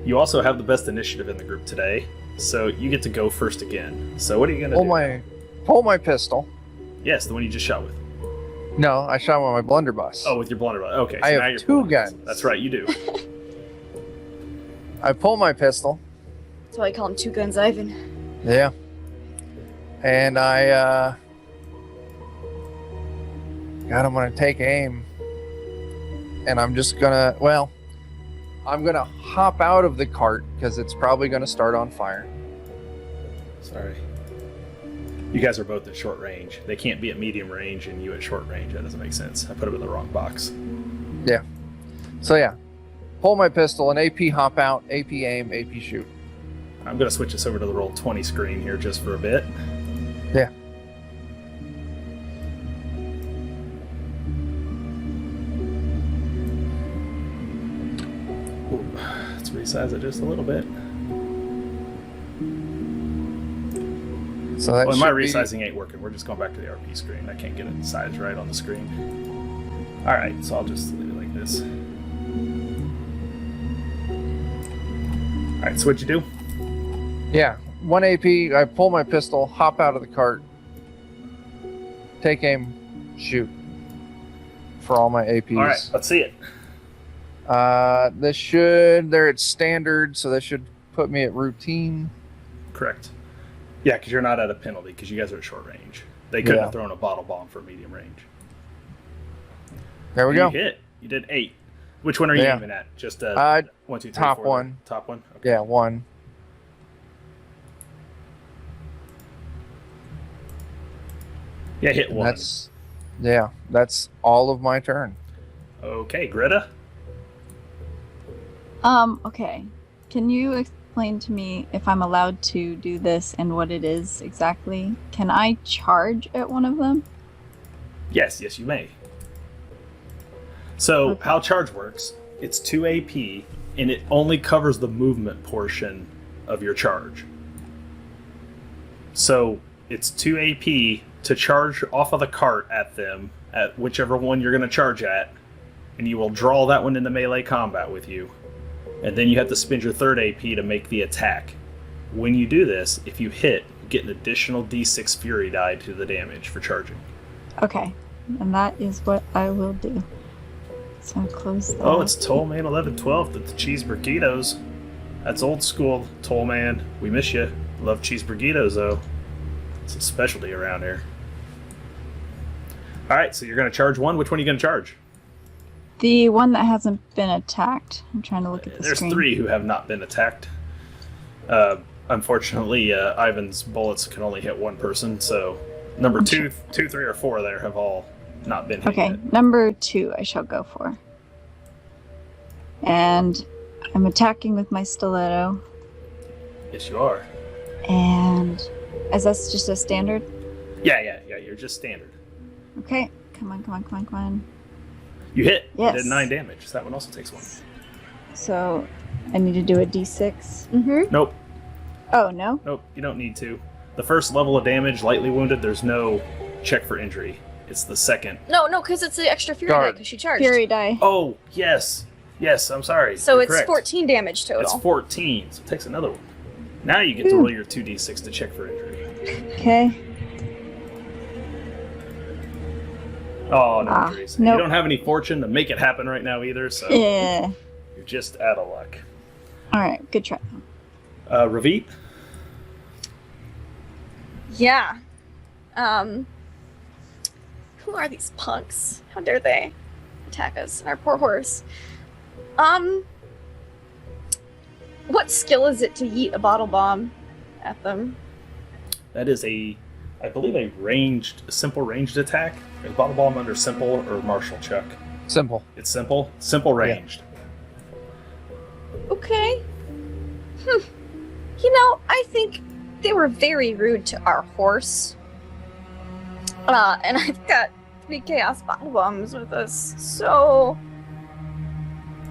You also have the best initiative in the group today, so you get to go first again. So what are you gonna do? Pull my pistol. Yes, the one you just shot with. No, I shot with my blunderbuss. Oh, with your blunderbuss. Okay, so I now have you're 2 pulling guns. That's right, you do. I pull my pistol. That's why I call him Two Guns Ivan. Yeah. And I'm gonna take aim. And I'm just gonna, I'm gonna hop out of the cart because it's probably gonna start on fire. Sorry. You guys are both at short range. They can't be at medium range and you at short range. That doesn't make sense. I put them in the wrong box. Yeah. So yeah. Pull my pistol and AP hop out, AP aim, AP shoot. I'm going to switch this over to the roll 20 screen here just for a bit. Yeah. Ooh, let's resize it just a little bit. So that Well, my should be- resizing ain't working. We're just going back to the RP screen. I can't get it size right on the screen. All right, so I'll just leave it like this. All right, so what'd you do? Yeah. 1 AP, I pull my pistol, hop out of the cart, take aim, shoot. For all my APs. All right, let's see it. They're at standard, so this should put me at routine. Correct. Yeah, because you're not at a penalty because you guys are at short range. They couldn't have thrown a bottle bomb for medium range. There we go. You hit. You did 8. Which one are you aiming at? Just 1, 2, 3, top 4, one. Top 1? Okay. Yeah, 1. Yeah, hit And one. That's all of my turn. Okay, Greta. Okay. Can you explain to me if I'm allowed to do this and what it is exactly? Can I charge at one of them? Yes, you may. So, Okay. how charge works, it's 2 AP, and it only covers the movement portion of your charge. So, it's 2 AP to charge off of the cart at them, at whichever one you're going to charge at, and you will draw that one into melee combat with you. And then you have to spend your third AP to make the attack. When you do this, if you hit, you get an additional D6 Fury die to the damage for charging. Okay. And that is what I will do. So I'll close that. Oh, it's Tollman 1112 with the cheese burritos. That's old school, Tollman. We miss you. Love cheese burritos, though. It's a specialty around here. All right, so you're going to charge one. Which one are you going to charge? The one that hasn't been attacked. I'm trying to look at the There's screen. 3 who have not been attacked. Unfortunately, Ivan's bullets can only hit one person, so number 2, 3, or 4 there have all not been hit Okay, yet. number 2 I shall go for. And I'm attacking with my stiletto. Yes, you are. And is that just a standard? Yeah, you're just standard. Okay, come on. You hit. Yes. You did 9 damage. So that one also takes 1. So I need to do a d6. Mm-hmm. Nope. Oh, no? Nope, you don't need to. The first level of damage, lightly wounded, there's no check for injury. It's the second. No, because it's the extra fury Guard. die because she charged. Fury die. Oh, yes. Yes, I'm sorry. So You're it's correct. 14 damage total. It's 14, so it takes another one. Now you get to roll your 2d6 to check for injury. Okay. Oh, no injuries. nope. You don't have any fortune to make it happen right now either, so Yeah. you're just out of luck. Alright, good try. Ravit? Yeah. Who are these punks? How dare they attack us, our poor horse? What skill is it to yeet a bottle bomb at them? That is I believe a simple ranged attack. Is bottle bomb under simple or martial, Chuck? Simple. It's simple? Simple ranged. Okay. You know, I think they were very rude to our horse. And I've got 3 chaos bottle bombs with us, so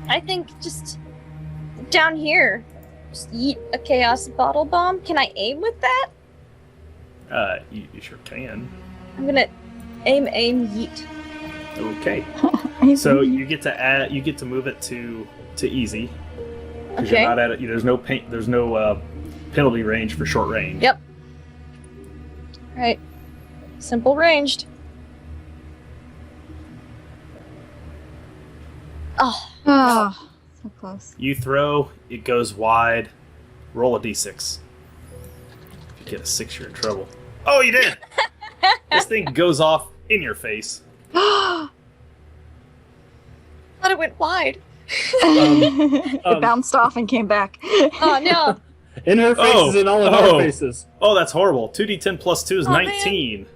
I think just down here, just yeet a chaos bottle bomb. Can I aim with that? You sure can. I'm gonna aim, yeet. Okay. So you get to move it to easy. Because Okay. you're not at it. There's no penalty range for short range. Yep. Right. Simple ranged. Oh, Oh, so close. You throw, it goes wide. Roll a d6. If you get a 6, you're in trouble. Oh, you did! This thing goes off in your face. thought it went wide. It bounced off and came back. Oh no. In her faces and all of our faces. Oh, that's horrible. 2d10 plus 2 is Oh, 19.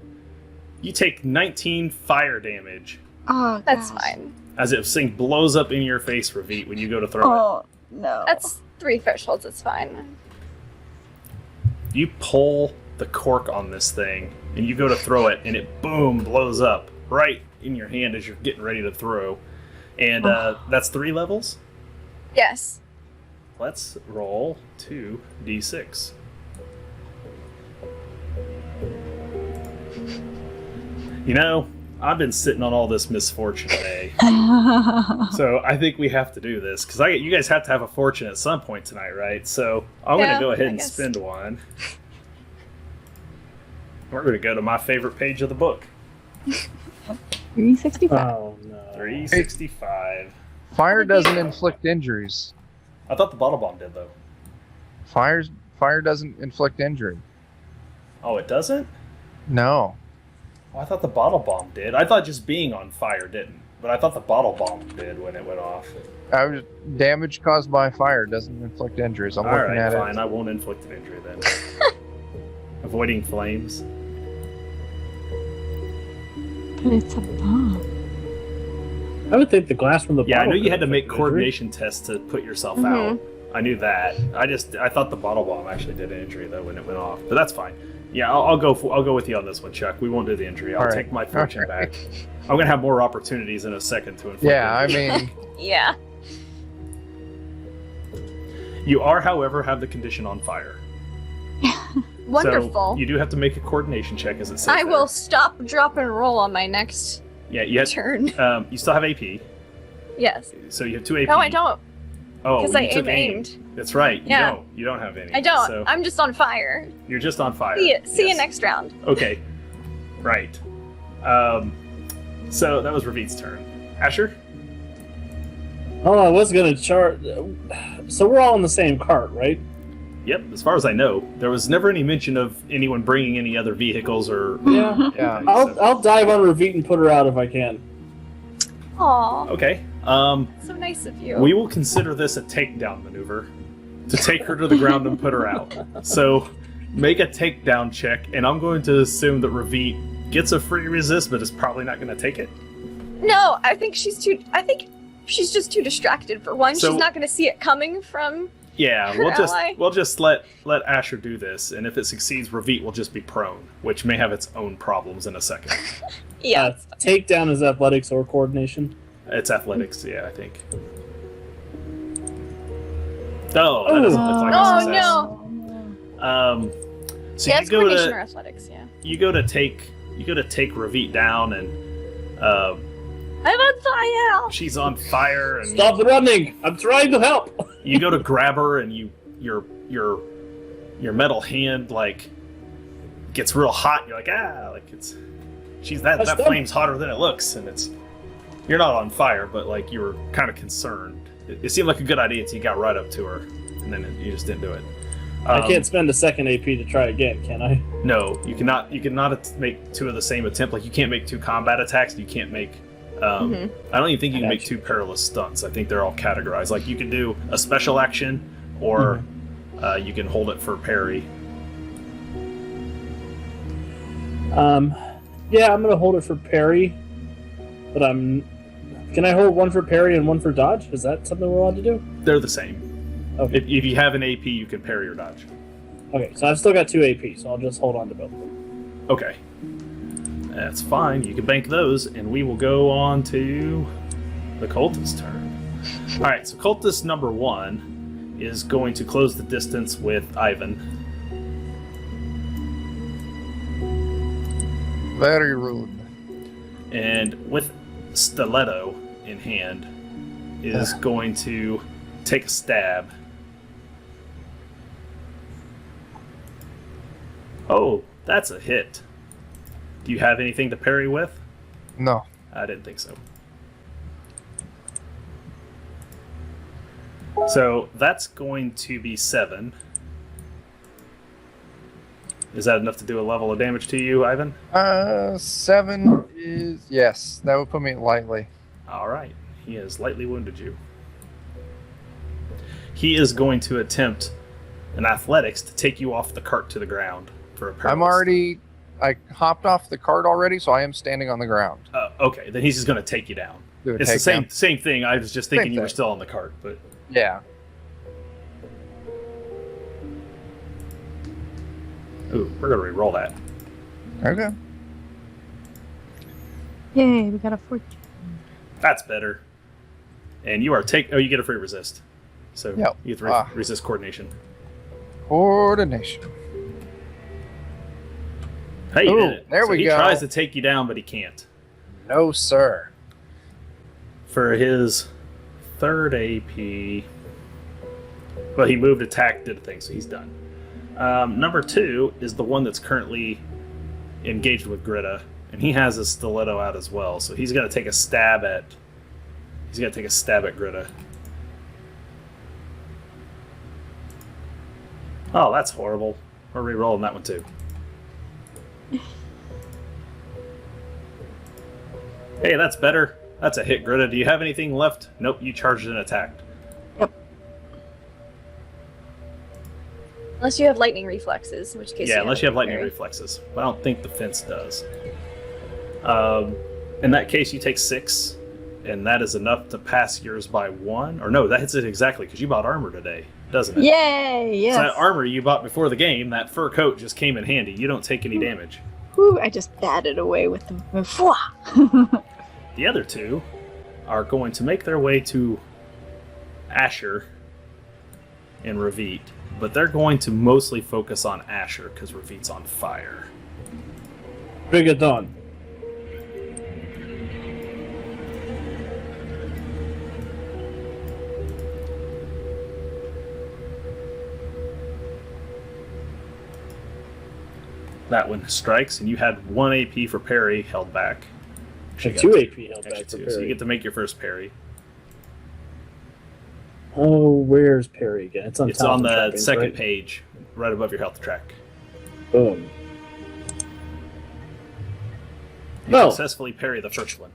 You take 19 fire damage Oh, That's gosh. fine. as it thing blows up in your face, Ravit, when you go to throw it. Oh, no. That's 3 thresholds, it's fine. You pull the cork on this thing, and you go to throw it, and it boom blows up right in your hand as you're getting ready to throw. And that's 3 levels. Yes. Let's roll 2d6. You know, I've been sitting on all this misfortune today, so I think we have to do this because you guys have to have a fortune at some point tonight, right? So I'm Yeah, going to go ahead I and guess. spend one. We're going to go to my favorite page of the book, 365. Oh no. 365. Fire doesn't inflict injuries. I thought the bottle bomb did though. Fire doesn't inflict injury. Oh, it doesn't? No. Oh, I thought the bottle bomb did. I thought just being on fire didn't, but I thought the bottle bomb did when it went off. Damage caused by fire doesn't inflict injuries. I'm All looking right, at fine. I won't inflict an injury then. Avoiding flames. But it's a bomb. I would think the glass from the Yeah, I bottle know you could had to affect make injury. coordination tests to put yourself out. I knew that. I thought the bottle bomb actually did an injury though when it went off, but that's fine. Yeah, I'll go with you on this one, Chuck. We won't do the injury. I'll take my fortune back. I'm gonna have more opportunities in a second to inflict. Yeah, injury. I mean, Yeah. You are, however, have the condition on fire. Wonderful. So you do have to make a coordination check as it says. I there. will stop, drop, and roll on my next Yeah, you turn. you still have AP, Yes. so you have 2 AP. No, I don't. Oh, Because you I took aim. aimed. That's right. Yeah. You don't have any. I don't. So I'm just on fire. you're just on fire. See you Yes. next round. Okay. Right. So that was Ravit's turn. Asher? Oh, I was gonna chart. So we're all in the same cart, right? Yep, as far as I know. There was never any mention of anyone bringing any other vehicles or... Yeah. yeah. I'll dive on Ravit and put her out if I can. Aw, Okay. so nice of you. We will consider this a takedown maneuver to take her to the ground and put her out. So make a takedown check, and I'm going to assume that Ravit gets a free resist, but is probably not going to take it. No, I think she's just too distracted for one. So- She's not going to see it coming from. Yeah, Her ally. we'll just let Asher do this, and if it succeeds, Ravit will just be prone, which may have its own problems in a second. Yeah. Takedown is athletics or coordination. It's athletics, yeah, I think. Oh, that doesn't look like a Oh, success. no. So Yeah, you it's go coordination or to athletics. Yeah. take Ravit down, and I'm on fire. she's on fire, and Stop the running! I'm trying to help. you go to grab her, and your metal hand like gets real hot. You're like that That's flame's hotter than it looks, and you're not on fire, but like you were kind of concerned. It seemed like a good idea until you got right up to her, and then you just didn't do it. I can't spend a second AP to try again, can I? No, you cannot. You cannot make 2 of the same attempt. Like you can't make 2 combat attacks. You can't make. I don't even think you can make 2 perilous stunts. I think they're all categorized. Like you can do a special action, or you can hold it for parry. Yeah, I'm gonna hold it for parry, but Can I hold 1 for parry and 1 for dodge? Is that something we're allowed to do? They're the same. Okay. If you have an AP, you can parry or dodge. Okay, so I've still got 2 AP, so I'll just hold on to both of them. Okay. That's fine. You can bank those, and we will go on to the cultist turn. Alright, so cultist number 1 is going to close the distance with Ivan. very rude. And with stiletto in hand, is going to take a stab. Oh, that's a hit. Do you have anything to parry with? No. I didn't think so. So that's going to be 7. Is that enough to do a level of damage to you, Ivan? 7 is yes. That would put me lightly. All right. He has lightly wounded you. He is going to attempt an athletics to take you off the cart to the ground for a perilous. I hopped off the cart already, so I am standing on the ground. Okay, then he's just going to take you down. Do a It's the takedown. same thing. I was just thinking Same you were thing. still on the cart, but Yeah. ooh, we're going to re-roll that. Okay. Yay, we got a 14. That's better. And you are you get a free resist. So Yep. you get resist coordination. Coordination. Hey, you Ooh, did it. there So we he go. tries to take you down, but he can't. No, sir. For his 3rd AP, well, he moved, attacked, did a thing, so he's done. Number 2 is the one that's currently engaged with Greta, and he has his stiletto out as well, so he's going to take a stab at. He's going to take a stab at Greta. Oh, that's horrible. We're re-rolling that one too. Hey, that's better. That's a hit, Greta. Do you have anything left? Nope, you charged and attacked. Unless you have lightning reflexes, in which case. Yeah, unless you have lightning parry. reflexes. But I don't think the fence does. In that case, you take 6, and that is enough to pass yours by 1. Or no, that hits it exactly, because you bought armor today, doesn't it? Yay! Yes. So that armor you bought before the game, that fur coat just came in handy. You don't take any damage. Whew, I just batted away with them. Fwah! The other 2 are going to make their way to Asher and Ravit, but they're going to mostly focus on Asher because Ravit's on fire. Bring it on. That one strikes, and you had 1 AP for parry held back. And 2 AP held back for So you parry. get to make your first parry. Oh, where's parry again? It's on the trappings, second right? page, right above your health track. Boom. You No. successfully parry the first one.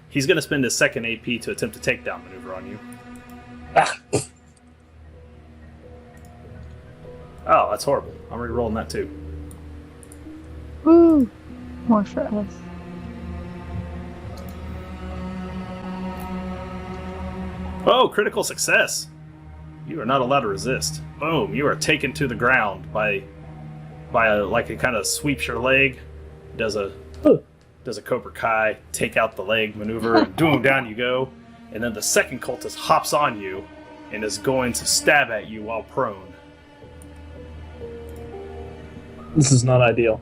He's going to spend his second AP to attempt a takedown maneuver on you. Ah. Oh, that's horrible. I'm re-rolling that too. Woo! More for us. Oh, critical success! You are not allowed to resist. Boom! You are taken to the ground by like it kind of sweeps your leg, does a Cobra Kai, take out the leg maneuver, and boom, down you go. And then the second cultist hops on you and is going to stab at you while prone. This is not ideal.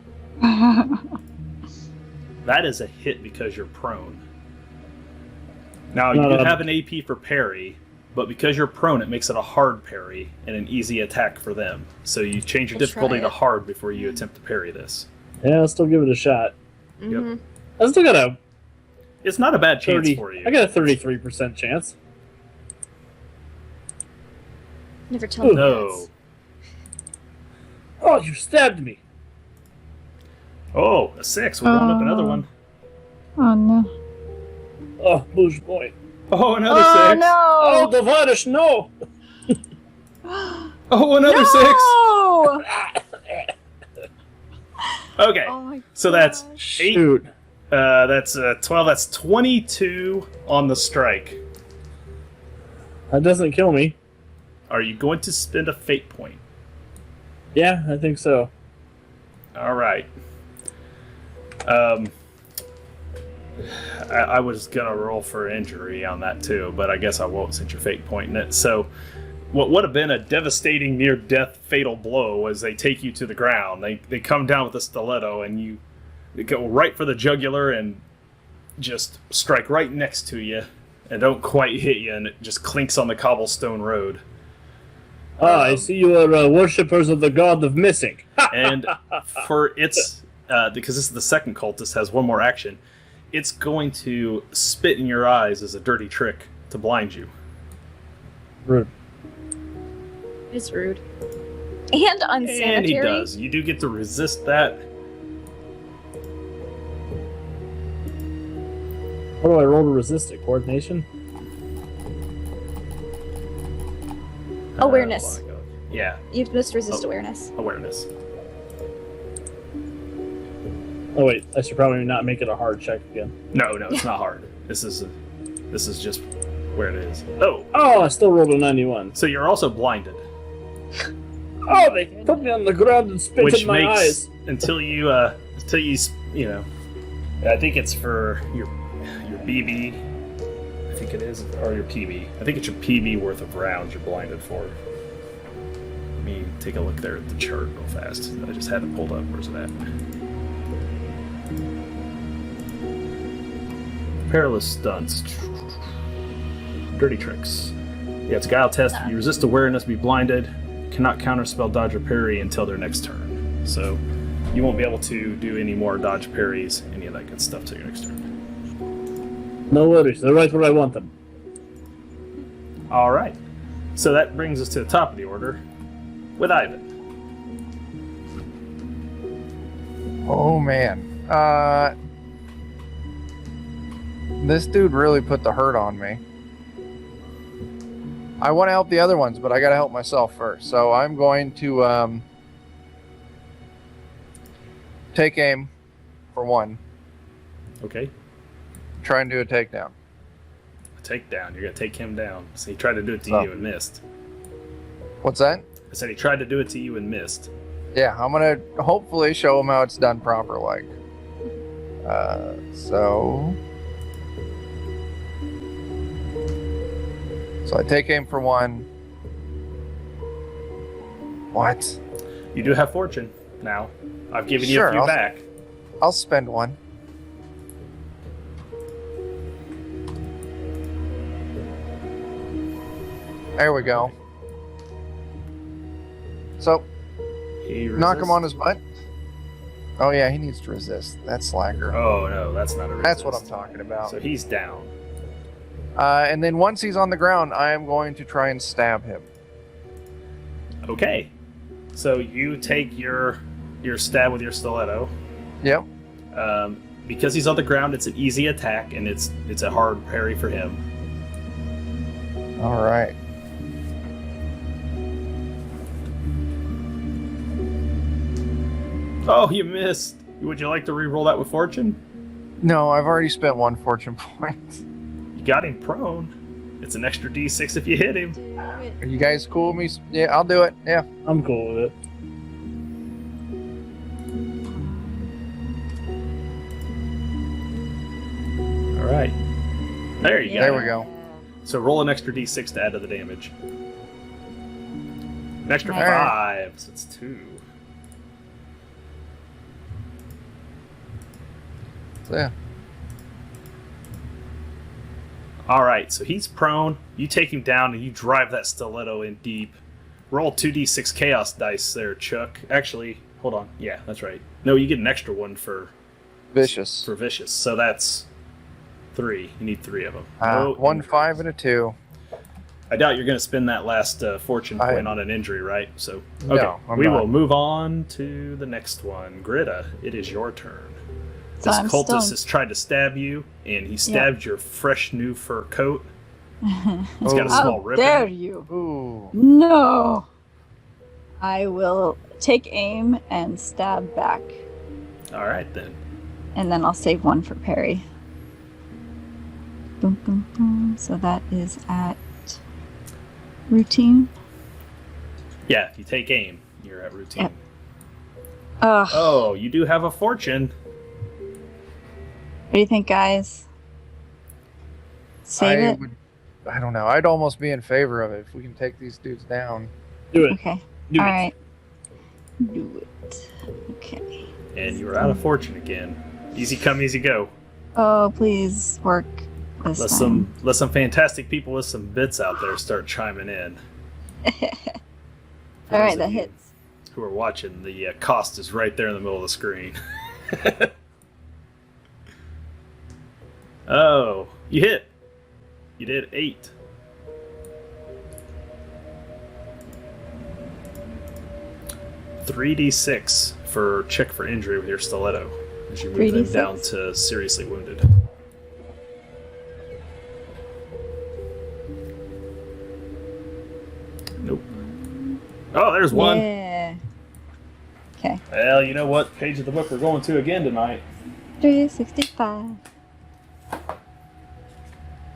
That is a hit because you're prone. Now, No, you do no. have an AP for parry, but because you're prone, it makes it a hard parry and an easy attack for them. So you change your We'll difficulty try to it. hard before you attempt to parry this. Yeah, I'll still give it a shot. Mhm. I still got a It's not a bad chance 30. for you. I got a 33% chance. Never tell me No. that. Oh, you stabbed me. Oh, a 6. We're rolling up another one. Oh no. Oh, booze boy. Oh, another Oh 6. Oh, no! the virus, no. Oh, another 6. No! Okay, Oh my so that's gosh. 8. Shoot. That's 12. That's 22 on the strike. That doesn't kill me. Are you going to spend a fate point? Yeah, I think so. All right. I was gonna roll for injury on that too, but I guess I won't since you're fate pointing it. So, what would have been a devastating near-death fatal blow as they take you to the ground. They come down with a stiletto and they go right for the jugular and just strike right next to you and don't quite hit you, and it just clinks on the cobblestone road. I see you are worshippers of the god of missing. And for its because this is the second cultist, has one more action. It's going to spit in your eyes as a dirty trick to blind you. Rude. It's rude. And unsanitary. And he does. You do get to resist that. What do I roll to resist it? Coordination? Awareness. Hold on, yeah, You must resist Oh. awareness. awareness. Oh wait, I should probably not make it a hard check again. No, it's not hard. This is just where it is. Oh, Oh, I still rolled a 91. so you're also blinded, Oh, they put me on the ground and spit which in my makes eyes. until you you know, I think it's for your BB. I think it is, or your PB. I think it's your PB worth of rounds you're blinded for. Let me take a look there at the chart real fast. I just had it pulled up. Where's it at? Perilous stunts. Dirty tricks. Yeah, it's a guile test. You resist awareness, be blinded. Cannot counterspell, dodge, or parry until their next turn. So you won't be able to do any more dodge parries, any of that good stuff till your next turn. No worries, they're right where I want them. All right. So that brings us to the top of the order with Ivan. Oh man. This dude really put the hurt on me. I want to help the other ones, but I got to help myself first. So I'm going to take aim for one. Okay. try and do a takedown. Takedown. You're gonna take him down. So he tried to do it to So- you and missed. What's that? I said he tried to do it to you and missed. Yeah, I'm gonna hopefully show him how it's done proper, like. So I take aim for one. What? You do have fortune now. I've given you Sure, a few I'll- back. I'll spend one. There we go. So, He knock him resists. on his butt. Oh yeah, he needs to resist. That's slacker. Oh no, that's not a resist. That's what I'm talking about. So he's down. And then once he's on the ground, I am going to try and stab him. Okay. So you take your stab with your stiletto. Yep. Because he's on the ground, it's an easy attack, and it's a hard parry for him. All right. Oh, you missed. Would you like to re-roll that with fortune? No, I've already spent one fortune point. You got him prone. It's an extra D6 if you hit him. Are you guys cool with me? Yeah, I'll do it. Yeah. I'm cool with it. All right. There you go. There we go. So roll an extra D6 to add to the damage. An extra Nice. 5, so it's 2. So, yeah. All right, so he's prone. You take him down and you drive that stiletto in deep. Roll 2d6 chaos dice there, Chuck. Actually, hold on. Yeah, that's right. No, you get an extra one for Vicious. vicious. So that's 3. You need 3 of them. 1, 5, and a 2. I doubt you're going to spend that last fortune I- point on an injury, right? So No, okay, I'm we not. will move on to the next one. Greta, it is your turn. So This I'm cultist still- has tried to stab you, and he stabbed your fresh new fur coat. It's got a Oh. small How ribbon. dare you? Ooh. No! I will take aim and stab back, All right then. and then I'll save one for parry. Boom, boom, boom. So that is at routine. Yeah, if you take aim, you're at routine. Yep. Ugh. Oh, you do have a fortune. What do you think, guys? Save it? I don't know. I'd almost be in favor of it if we can take these dudes down. Do it. Okay. Do All it. right. Do it. Okay. And you were out of fortune again. Easy come, easy go. Oh, please work this time. Let some fantastic people with some bits out there start chiming in. All right, Those that of you hits. Who are watching, the cost is right there in the middle of the screen. Oh, you hit. You did 8. $3d6 for check for injury with your stiletto as you move them 3d6? down to seriously wounded. Nope. Oh, there's one. Yeah. Okay. Well, you know what page of the book we're going to again tonight. 365.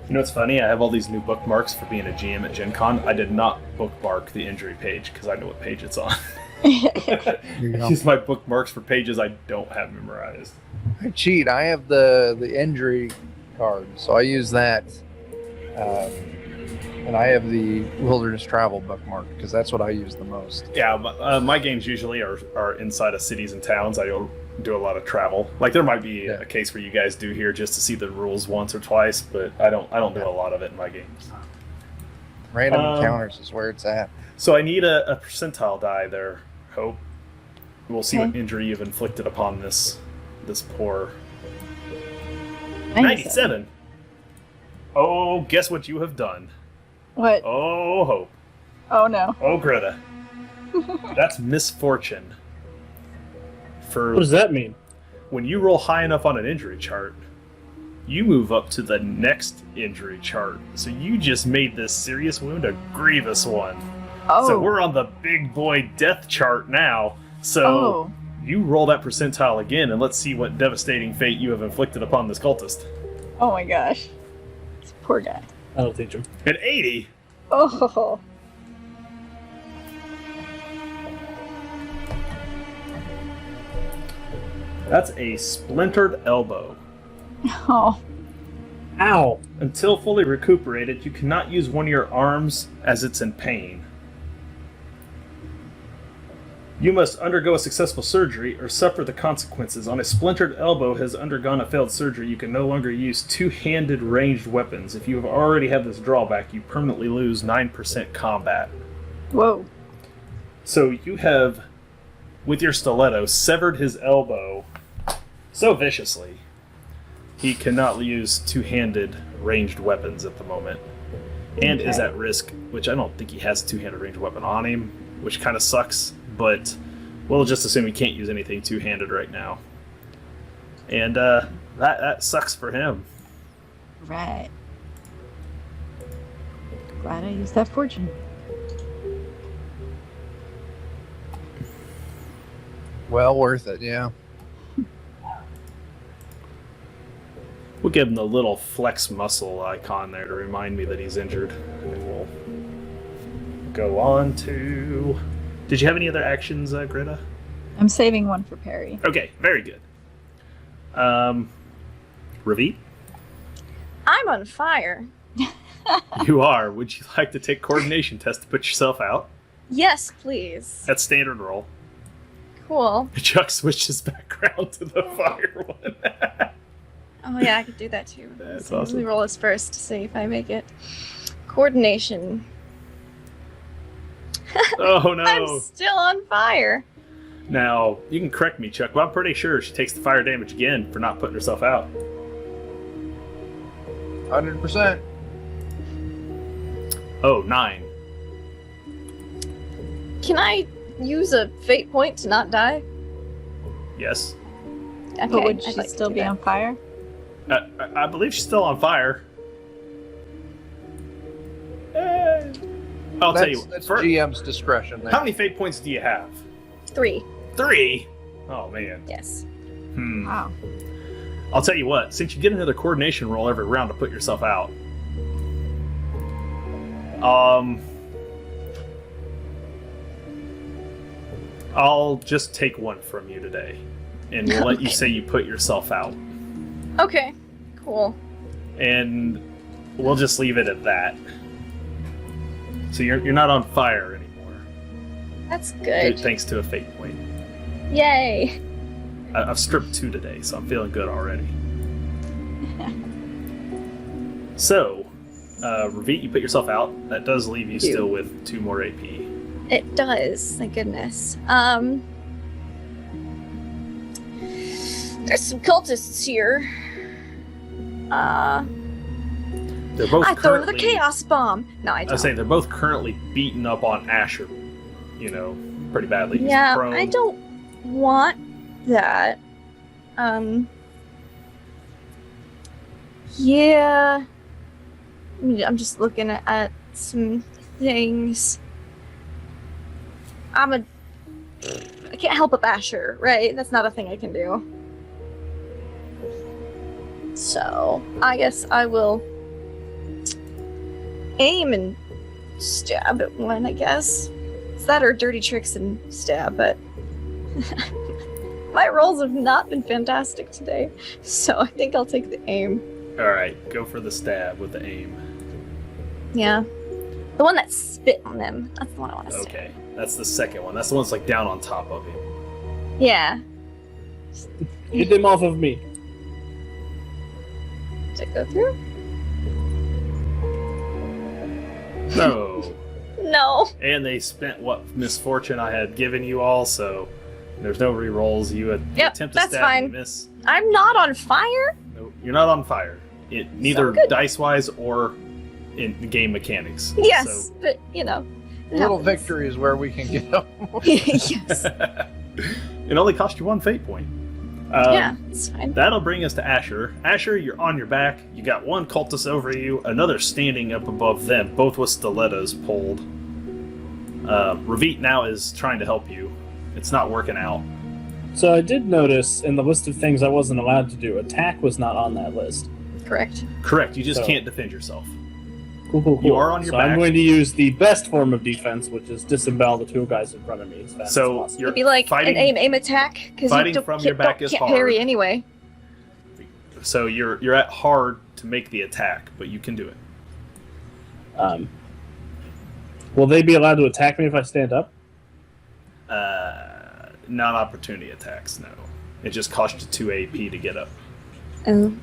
You know what's funny? I have all these new bookmarks for being a GM at Gen Con. I did not bookmark the injury page because I know what page it's on. I you go. use my bookmarks for pages I don't have memorized. I cheat. I have the injury card, so I use that. And I have the wilderness travel bookmark because that's what I use the most. Yeah, my games usually are inside of cities and towns. I don't do a lot of travel. Like there might be a case where you guys do here just to see the rules once or twice, but I don't do a lot of it in my games. Random encounters is where it's at. So I need a percentile die there, Hope. We'll see what Okay. injury you've inflicted upon this poor 97. Oh, guess what you have done? What? Oh, Hope. Oh no. Oh, Greta. That's misfortune. For What does that mean? when you roll high enough on an injury chart, you move up to the next injury chart. So you just made this serious wound a grievous one. Oh. So we're on the big boy death chart now. So Oh. you roll that percentile again, and let's see what devastating fate you have inflicted upon this cultist. Oh my gosh. This poor guy. That'll teach him. An 80. Oh. That's a splintered elbow. Oh. Ow! Until fully recuperated, you cannot use one of your arms as it's in pain. You must undergo a successful surgery or suffer the consequences. On a splintered elbow has undergone a failed surgery, you can no longer use two-handed ranged weapons. If you have already had this drawback, you permanently lose 9% combat. Whoa. So you have, with your stiletto, severed his elbow so viciously, he cannot use two-handed ranged weapons at the moment. And is at risk, which I don't think he has a two-handed ranged weapon on him, which kind of sucks. But we'll just assume he can't use anything two-handed right now. And that sucks for him. Right. Glad I used that fortune. Well worth it, yeah. We'll give him the little flex muscle icon there to remind me that he's injured. And we'll go on to... Did you have any other actions, Greta? I'm saving one for Perry. Okay, very good. Ravit? I'm on fire. You are. Would you like to take coordination test to put yourself out? Yes, please. That's standard roll. Cool. Chuck switches background to the fire one. Oh yeah, I could do that too. That's So awesome. Let me roll this first to see if I make it. Coordination. Oh no. I'm still on fire. Now, you can correct me, Chuck, but I'm pretty sure she takes the fire damage again for not putting herself out. 100%. Oh, 9. Can I use a fate point to not die? Yes. Okay, But would I'd she like to still do be that. on fire? I believe she's still on fire. I'll tell you. That's For- GM's discretion there. how many fate points do you have? 3. 3? Oh, man. Yes. Wow. I'll tell you what, since you get another coordination roll every round to put yourself out, I'll just take one from you today, and we'll let you Okay. say you put yourself out, Okay. Cool. and we'll just leave it at that. So you're not on fire anymore, That's good. thanks to a fate point. Yay. I've stripped 2 today, so I'm feeling good already. So, Ravit, you put yourself out. That does leave you still with 2 more AP. It does. Thank goodness. There's some cultists here. They're both I throw another currently- chaos bomb. No, I I don't. was saying they're both currently beaten up on Asher, pretty badly. He's Yeah, prone. I don't want that. Yeah. I'm just looking at some things. I can't help a basher, right? That's not a thing I can do. So, I guess I will aim and stab at one, I guess. It's that or dirty tricks and stab, but my rolls have not been fantastic today, so I think I'll take the aim. Alright, go for the stab with the aim. Yeah. The one that spit on them. That's the one I want to stab. Okay, that's the second one. That's the one that's like down on top of him. Yeah. Get them off of me. Does it go through? No. No. And they spent what misfortune I had given you all, so there's no re-rolls. You Yep, attempt to that's stab fine. and miss. I'm not on fire? No, you're not on fire. Neither good. dice-wise or in game mechanics. Yes, but, it Little happens. victory is where we can get them. Yes. It only cost you 1 fate point. Yeah, it's fine. That'll bring us to Asher. Asher, you're on your back. You got one cultist over you, another standing up above them, both with stilettos pulled. Ravit now is trying to help you. It's not working out. So I did notice in the list of things I wasn't allowed to do, attack was not on that list. correct? Correct. You just So- can't defend yourself. Cool. You are on your so back. I'm going to use the best form of defense, which is disembowel the two guys in front of me as fast So as possible. you're It'd be like fighting. an aim attack because fighting you from your back is can't hard. parry anyway. So you're at hard to make the attack, but you can do it. Will they be allowed to attack me if I stand up? Not opportunity attacks. No, it just costs you 2 AP to get up. Oh.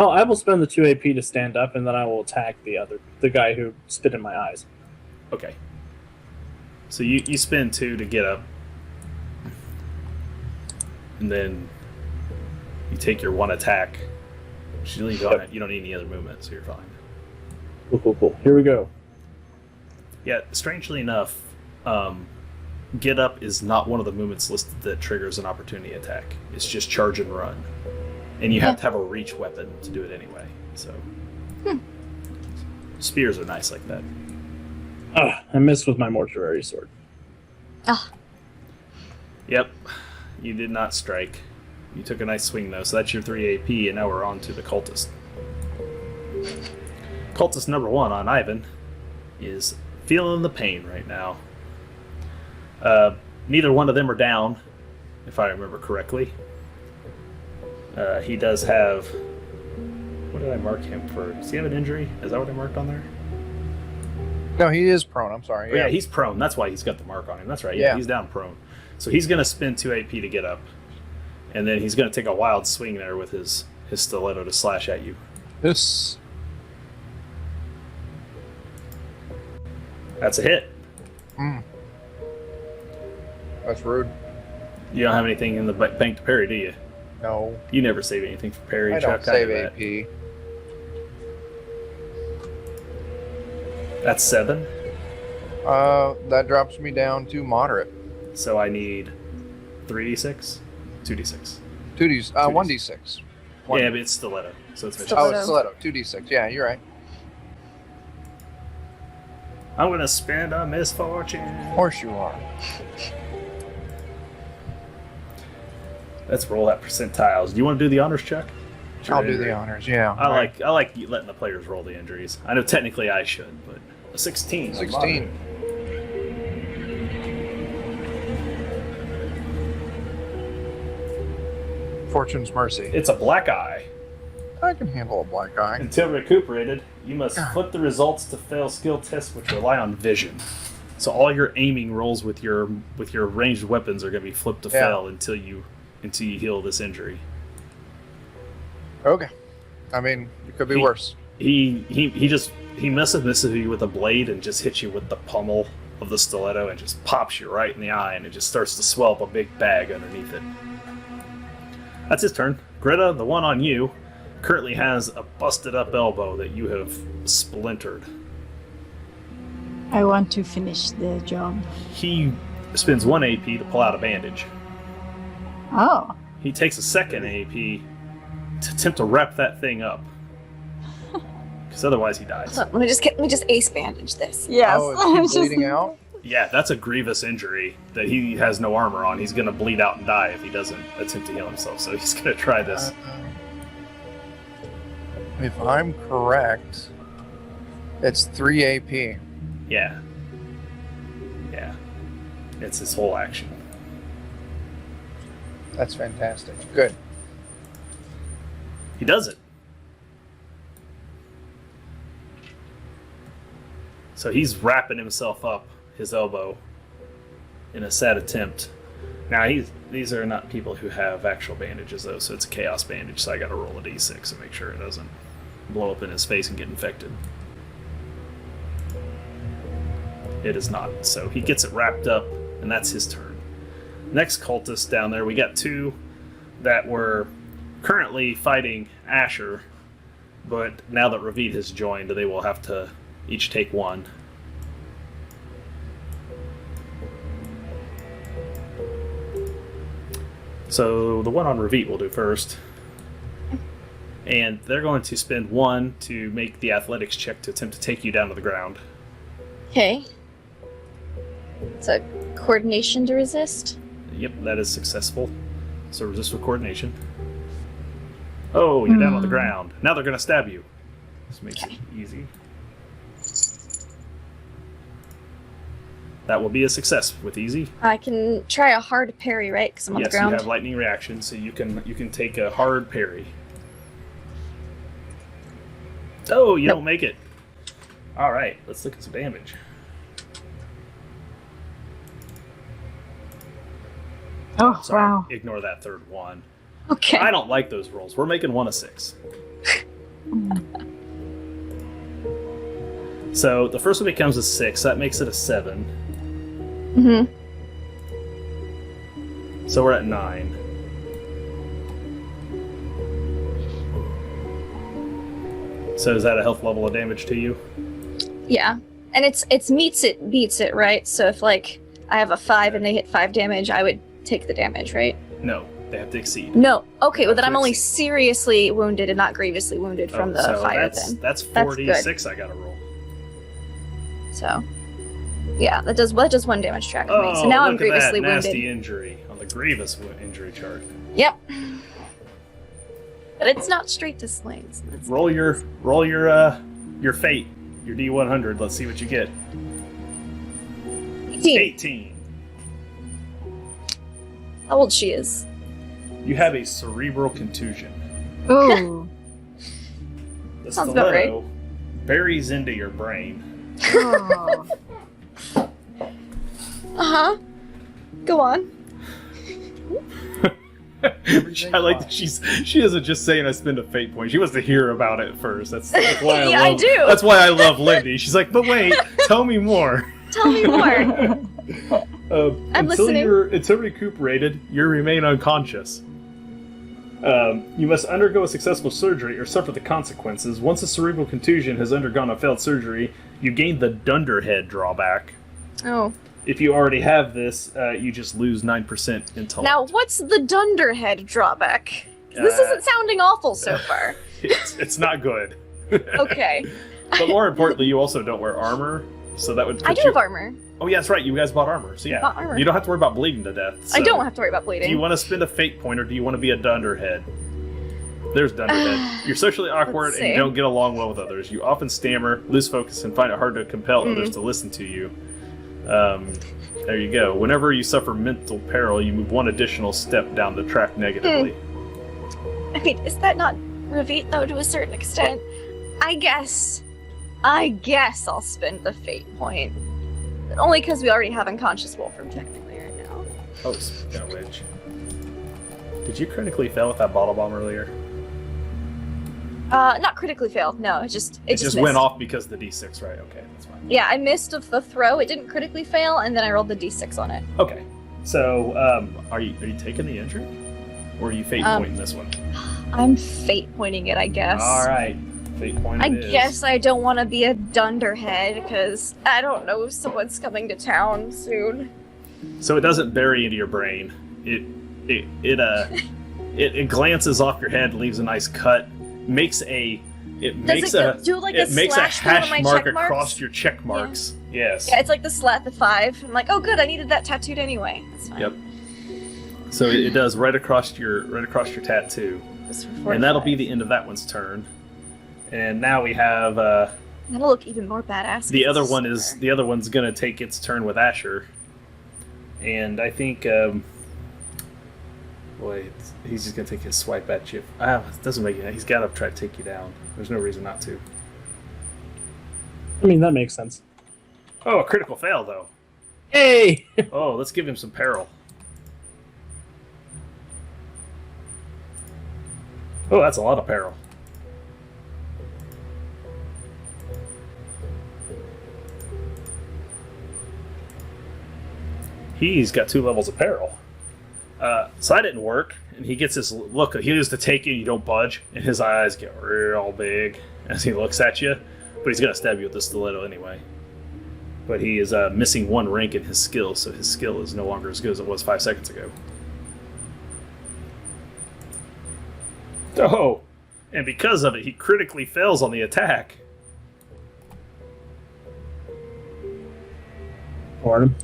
Oh, I will spend the 2 AP to stand up, and then I will attack the guy who spit in my eyes. Okay. So you spend 2 to get up, and then you take your 1 attack. Usually you don't need any other movement, so you're fine. Cool. Here we go. Yeah, strangely enough, get up is not one of the movements listed that triggers an opportunity attack. It's just charge and run. And you have to have a reach weapon to do it anyway. So spears are nice like that. I missed with my mortuary sword. Ah. Yep, you did not strike. You took a nice swing though, so that's your 3 AP, and now we're on to the cultist. Cultist number 1 on Ivan is feeling the pain right now. Neither one of them are down, if I remember correctly. He does have... What did I mark him for? Does he have an injury? Is that what I marked on there? No, he is prone. I'm sorry. Oh, yeah, he's prone. That's why he's got the mark on him. That's right. Yeah, he's down prone. So he's going to spend 2 AP to get up. And then he's going to take a wild swing there with his stiletto to slash at you. This. That's a hit. That's rude. You don't have anything in the bank to parry, do you? No, You never save anything for parry. I Chuck. don't save know that. AP. That's 7. That drops me down to moderate. So I need 3d6? 2d6. 2d, 1d6. Yeah, but it's stiletto. So it's Stiletto. Oh, it's stiletto. 2d6. Yeah, you're right. I'm going to spend a misfortune. Of course you are. Let's roll that percentiles. Do you want to do the honors check? Sure, I'll do injury. the honors. Yeah. I like letting the players roll the injuries. I know technically I should, but a 16. 16. Fortune's mercy. It's a black eye. I can handle a black eye. Until recuperated, you must flip the results to fail skill tests which rely on vision. So all your aiming rolls with your ranged weapons are going to be flipped to fail until you heal this injury. Okay. I mean, it could be worse. He misses you with a blade and just hits you with the pommel of the stiletto and just pops you right in the eye, and it just starts to swell up a big bag underneath it. That's his turn. Greta, the one on you, currently has a busted up elbow that you have splintered. I want to finish the job. He spends 1 AP to pull out a bandage. Oh. He takes a 2nd AP to attempt to wrap that thing up. Because otherwise he dies. Hold on, let me just ace bandage this. Yes. Oh, is he bleeding out? Yeah, that's a grievous injury that he has no armor on. He's going to bleed out and die if he doesn't attempt to heal himself. So he's going to try this. If I'm correct, it's 3 AP. Yeah. Yeah. It's his whole action. That's fantastic. Good. He does it. So he's wrapping himself up, his elbow, in a sad attempt. Now, these are not people who have actual bandages, though, so it's a chaos bandage, so I gotta roll a d6 to make sure it doesn't blow up in his face and get infected. It is not. So he gets it wrapped up, and that's his turn. Next cultist down there, we got 2 that were currently fighting Asher, but now that Ravid has joined, they will have to each take 1. So the one on Ravid will do first. And they're going to spend 1 to make the athletics check to attempt to take you down to the ground. Okay. It's a coordination to resist. Yep, that is successful. So resist with coordination. Oh, you're down on the ground. Now they're going to stab you. This makes it easy. That will be a success with easy. I can try a hard parry, right? Because I'm on the ground. Yes, you have lightning reaction, so you can take a hard parry. Oh, you don't make it. All right, let's look at some damage. Oh, Sorry, wow. ignore that third one. Okay. I don't like those rolls. We're making 1 of 6. So the first one becomes a 6. That makes it a 7. Mm-hmm. So we're at 9. So is that a health level of damage to you? Yeah. And it's meets it, beats it, right? So if, like, I have a 5 and they hit 5 damage, I would take the damage, right? No, they have to exceed. No. Okay, well then to I'm only exceed. seriously wounded and not grievously wounded from the so fire that's, then. That's That's 46 I gotta roll. So, yeah, that does 1 damage track for me. So now I'm look at that grievously nasty wounded. injury on the grievous injury chart. Yep. But it's not straight to slings. That's Roll your fate, your D100. Let's see what you get. 18. 18. How old she is? You have a cerebral contusion. Ooh. The Sounds about right. stiletto buries into your brain. Oh. Uh-huh. Go on. I like that she isn't just saying I spend a fate point. She wants to hear about it first. That's why Yeah, I do. That's why I love Lindy. She's like, but wait, tell me more. Tell me more. I'm listening. Until recuperated, you remain unconscious. You must undergo a successful surgery or suffer the consequences. Once a cerebral contusion has undergone a failed surgery, you gain the dunderhead drawback. Oh. If you already have this, you just lose 9% intellect. Now, what's the dunderhead drawback? 'Cause this isn't sounding awful so far. It's not good. Okay. But more importantly, you also don't wear armor, so that would put I do you... have armor. Oh, yeah, that's right. You guys bought armor, so yeah. Bought armor. You don't have to worry about bleeding to death. I so don't have to worry about bleeding. Do you want to spend a fate point, or do you want to be a dunderhead? There's dunderhead. You're socially awkward Let's and you see. don't get along well with others. You often stammer, lose focus, and find it hard to compel others to listen to you. There you go. Whenever you suffer mental peril, you move 1 additional step down the track negatively. I mean, is that not Ravit, though, to a certain extent? I guess I'll spend the fate point. But only because we already have unconscious Wolfram technically right now. Oh, speaking of which. Did you critically fail with that bottle bomb earlier? Not critically failed. No, it just It went missed. off because of the D6, right? Okay, that's fine. Yeah, I missed of the throw. It didn't critically fail, and then I rolled the d6 on it. Okay. So, are you taking the injury? Or are you fate pointing this one? I'm fate pointing it, I guess. Alright. Fate point I it is. guess I don't want to be a dunderhead, because I don't know if someone's coming to town soon. So it doesn't bury into your brain. It glances off your head, leaves a nice cut, makes a do like a slash through one of my hash mark check marks? across your check marks. Yes. Yeah, it's like the 5. I'm like, oh good, I needed that tattooed anyway. That's fine. Yep. So it does right across your tattoo, Just for 4 and that'll to be 5. the end of that one's turn. And now we have That'll look even more badass. the other one's gonna take its turn with Asher, and I think he's just gonna take his swipe at you. It doesn't make it. He's got to try to take you down. There's no reason not to. I mean, that makes sense. Oh, a critical fail though. Hey! Oh, let's give him some peril. Oh, that's a lot of peril. He's got 2 levels of peril. So that didn't work, and he gets this look. He goes to take you, you don't budge, and his eyes get real big as he looks at you. But he's going to stab you with the stiletto anyway. But he is missing 1 rank in his skill, so his skill is no longer as good as it was 5 seconds ago. Oh! And because of it, he critically fails on the attack. Pardon?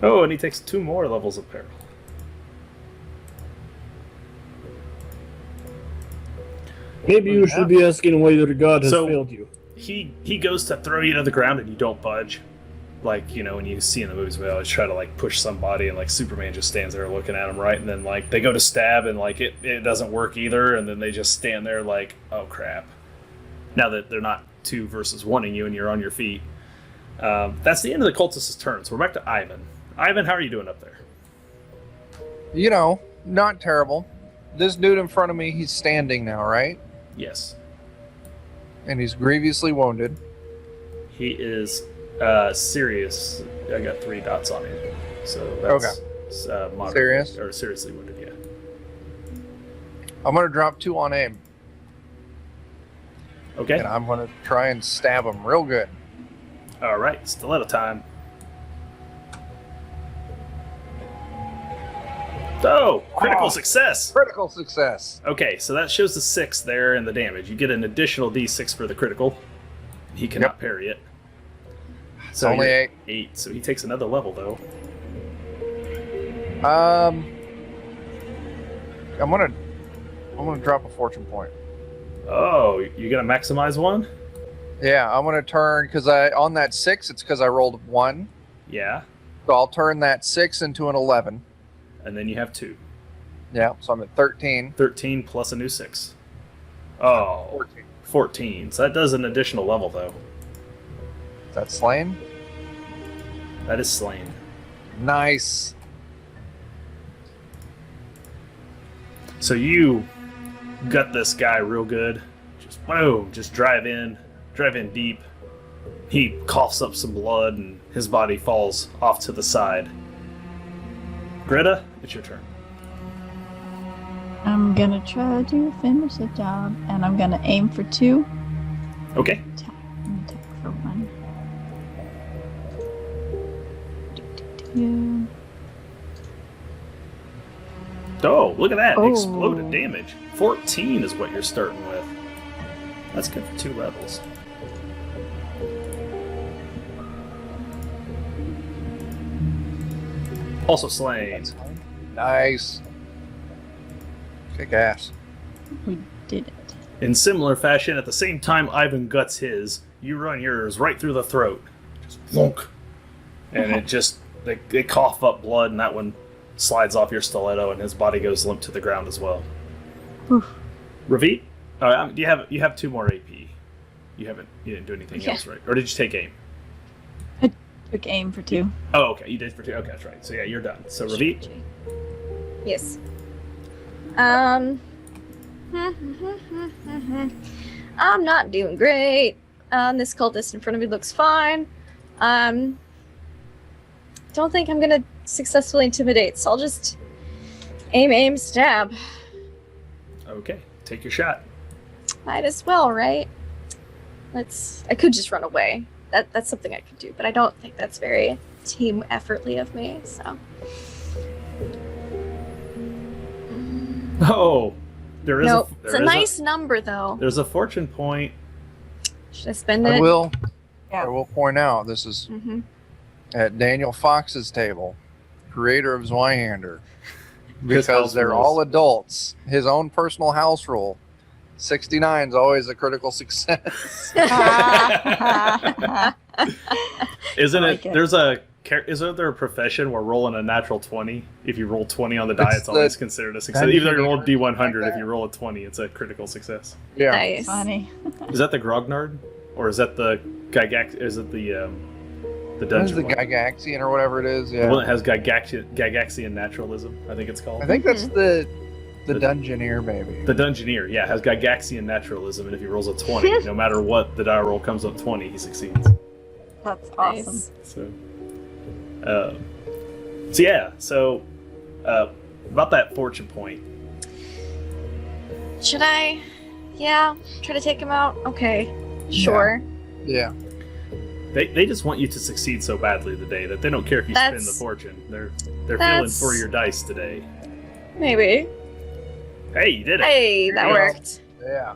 Oh, and he takes 2 more levels of peril. Maybe you should be asking why your god has So- failed you. He goes to throw you to the ground and you don't budge. Like, you know, when you see in the movies, we always try to, like, push somebody and, like, Superman just stands there looking at him, right? And then, like, they go to stab and, like, it doesn't work either. And then they just stand there like, oh, crap. Now that they're not 2 versus 1ing you and you're on your feet. That's the end of the cultist's turn. So we're back to Ivan. Ivan, how are you doing up there? You know, not terrible. This dude in front of me, he's standing now, right? Yes. And he's grievously wounded. He is serious. I got 3 dots on him. So that's moderate. Serious? Or seriously wounded, yeah. I'm going to drop 2 on aim. Okay. And I'm going to try and stab him real good. All right. Stiletto time. Oh, critical success. Critical success. Okay, so that shows the 6 there and the damage. You get an additional d6 for the critical. He cannot parry it. It's only you're 8. 8, so he takes another level, though. I'm gonna drop a fortune point. Oh, you gonna maximize one? Yeah, I'm gonna turn because on that 6, it's because I rolled 1. Yeah. So I'll turn that 6 into an 11. And then you have 2. Yeah, so I'm at 13. 13 plus a new 6. Oh, 14. 14. So that does an additional level, though. Is that slain? That is slain. Nice. So you gut this guy real good. Just boom, just drive in deep. He coughs up some blood and his body falls off to the side. Greta, it's your turn. I'm gonna try to finish the job, and I'm gonna aim for 2. Okay. Attack for 1. Yeah. Oh, look at that. Oh. Exploded damage. 14 is what you're starting with. That's good for 2 levels. Also slain. Nice. Kick ass. We did it. In similar fashion, at the same time Ivan guts his, you run yours right through the throat. Just thunk. And it just, they cough up blood, and that one slides off your stiletto, and his body goes limp to the ground as well. Oof. Ravit, you have 2 more AP. You didn't do anything else, right? Or did you take aim? Took aim for 2. Oh, okay, you did for 2. Okay, that's right. So yeah, you're done. So Ravit, Yes. I'm not doing great. This cultist in front of me looks fine. Don't think I'm gonna successfully intimidate, so I'll just aim, stab. okay, take your shot. Might as well, right? I could just run away. That's something I could do, but I don't think that's very team effortly of me, so. Oh, there is Nope. a, It's a nice number, though. there's a fortune point. Should I spend it? I will Yeah. point out this is Mm-hmm. at Daniel Fox's table, creator of Zweihander, His house because they're rules. all adults. His own personal house rule: 69 is always a critical success. Isn't I like it? it. Isn't there a profession where rolling a natural 20, if you roll 20 on the die, It's it's always the considered a success. dungeon Even though you roll keeper, D100, like if you roll a 20, it's a critical success. Yeah. Nice. Funny. Is that the Grognard, or is that the Gygax? Is it the What is dungeon the one? Gygaxian or whatever it is? The Yeah. one that has Gygaxian naturalism, I think it's called. I think that's the The- Dungeoneer, maybe. The Dungeoneer, yeah, has Gygaxian naturalism, and if he rolls a 20, no matter what the die roll comes up 20, he succeeds. That's awesome. Nice. So about that fortune point. Should I? Yeah. Try to take him out? Okay. Sure. Yeah. They just want you to succeed so badly today that they don't care if you spend the That's- fortune. They're feeling that's- for your dice today. Maybe. Hey, you did it. Hey, that you go. worked. Yeah.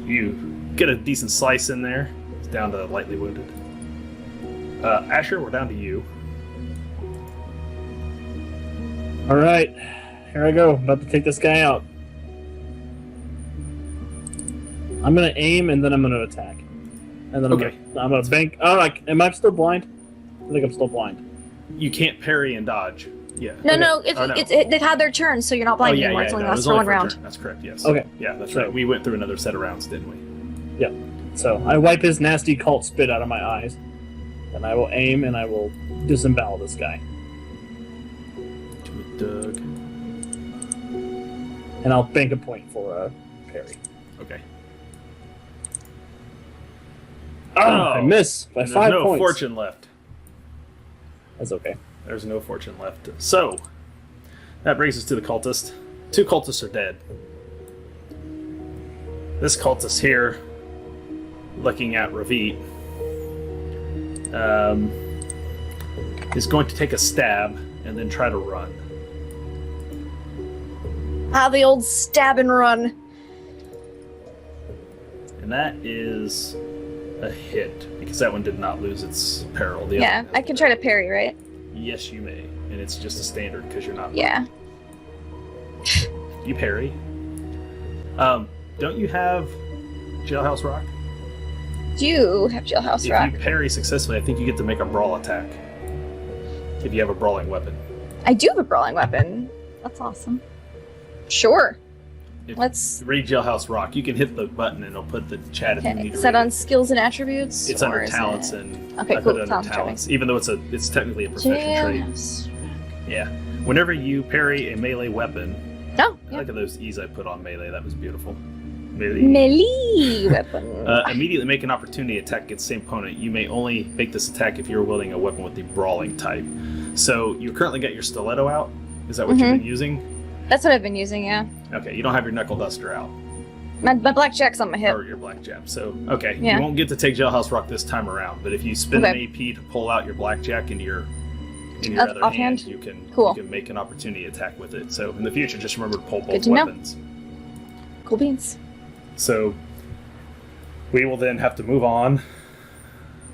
You get a decent slice in there. It's down to lightly wounded. Asher, we're down to you. All right, here I go. About to take this guy out. I'm gonna aim and then I'm gonna attack. And then I'm gonna bank. Oh, am I still blind? I think I'm still blind. You can't parry and dodge. Yeah. No, they've had their turn, so you're not blind anymore. It's only lasts for one round. That's correct, yes. Okay. Yeah, that's right. We went through another set of rounds, didn't we? Yep. So I wipe his nasty cult spit out of my eyes. Then I will aim and I will disembowel this guy. To it, Doug. And I'll bank a point for parry. Okay. Oh, I miss by 5 There's no points. fortune left. That's okay. There's no fortune left. So, that brings us to the cultist. 2 cultists are dead. This cultist here, looking at Ravit, is going to take a stab and then try to run. The old stab and run. And that is a hit, because that one did not lose its peril. The Yeah, other I can try to parry, right? Yes, you may. And it's just a standard, because you're not... Yeah. You parry. Don't you have Jailhouse Rock? Do have Jailhouse Rock. If you parry successfully, I think you get to make a brawl attack. If you have a brawling weapon. I do have a brawling weapon. That's awesome. Sure. If Let's... you read Jailhouse Rock, you can hit the button and it'll put the chat if you Okay, need to is that read on it. skills and attributes? It's or under is talents it... and Okay, I cool. put it Talents under talents, even though it's technically a profession trait. Jailhouse. Yeah. Whenever you parry a melee weapon, Oh, yeah. look at those E's I put on melee. That was beautiful. Melee. Melee weapon. Immediately make an opportunity attack against the same opponent. You may only make this attack if you're wielding a weapon with the brawling type. So you currently got your stiletto out. Is that what you've been using? That's what I've been using, yeah. Okay, you don't have your knuckle duster out. My blackjack's on my hip. Or your blackjack. So, okay, Yeah. you won't get to take Jailhouse Rock this time around, but if you spend an Okay. AP to pull out your blackjack into your other offhand? hand, you can make an opportunity attack with it. So in the future, just remember to pull Good both to know. weapons. Cool beans. So we will then have to move on.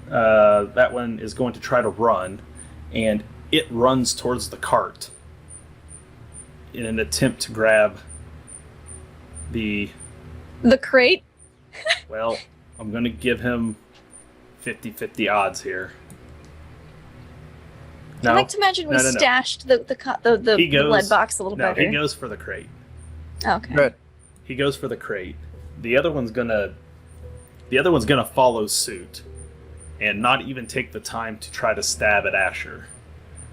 That one is going to try to run, and it runs towards the cart in an attempt to grab the... The crate? Well, I'm going to give him 50-50 odds here. I like to imagine we stashed the lead box a little better. He goes for the crate. Okay. Good. He goes for the crate. The other one's gonna follow suit and not even take the time to try to stab at Asher,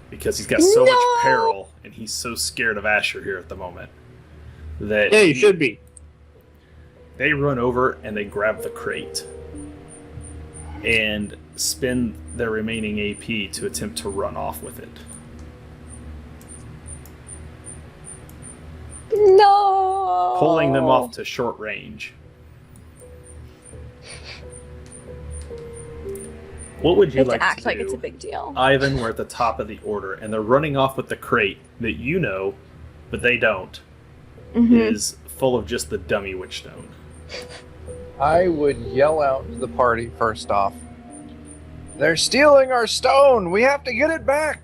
because he's got so much peril and he's so scared of Asher here at the moment that Yeah, you should be. they run over and they grab the crate and spend their remaining AP to attempt to run off with it. No. Pulling them off to short range. What would you like to act do? like it's a big deal. Ivan, we're at the top of the order, and they're running off with the crate that you know, but they don't, is full of just the dummy Wytchstone. I would yell out to the party first off. They're stealing our stone! We have to get it back!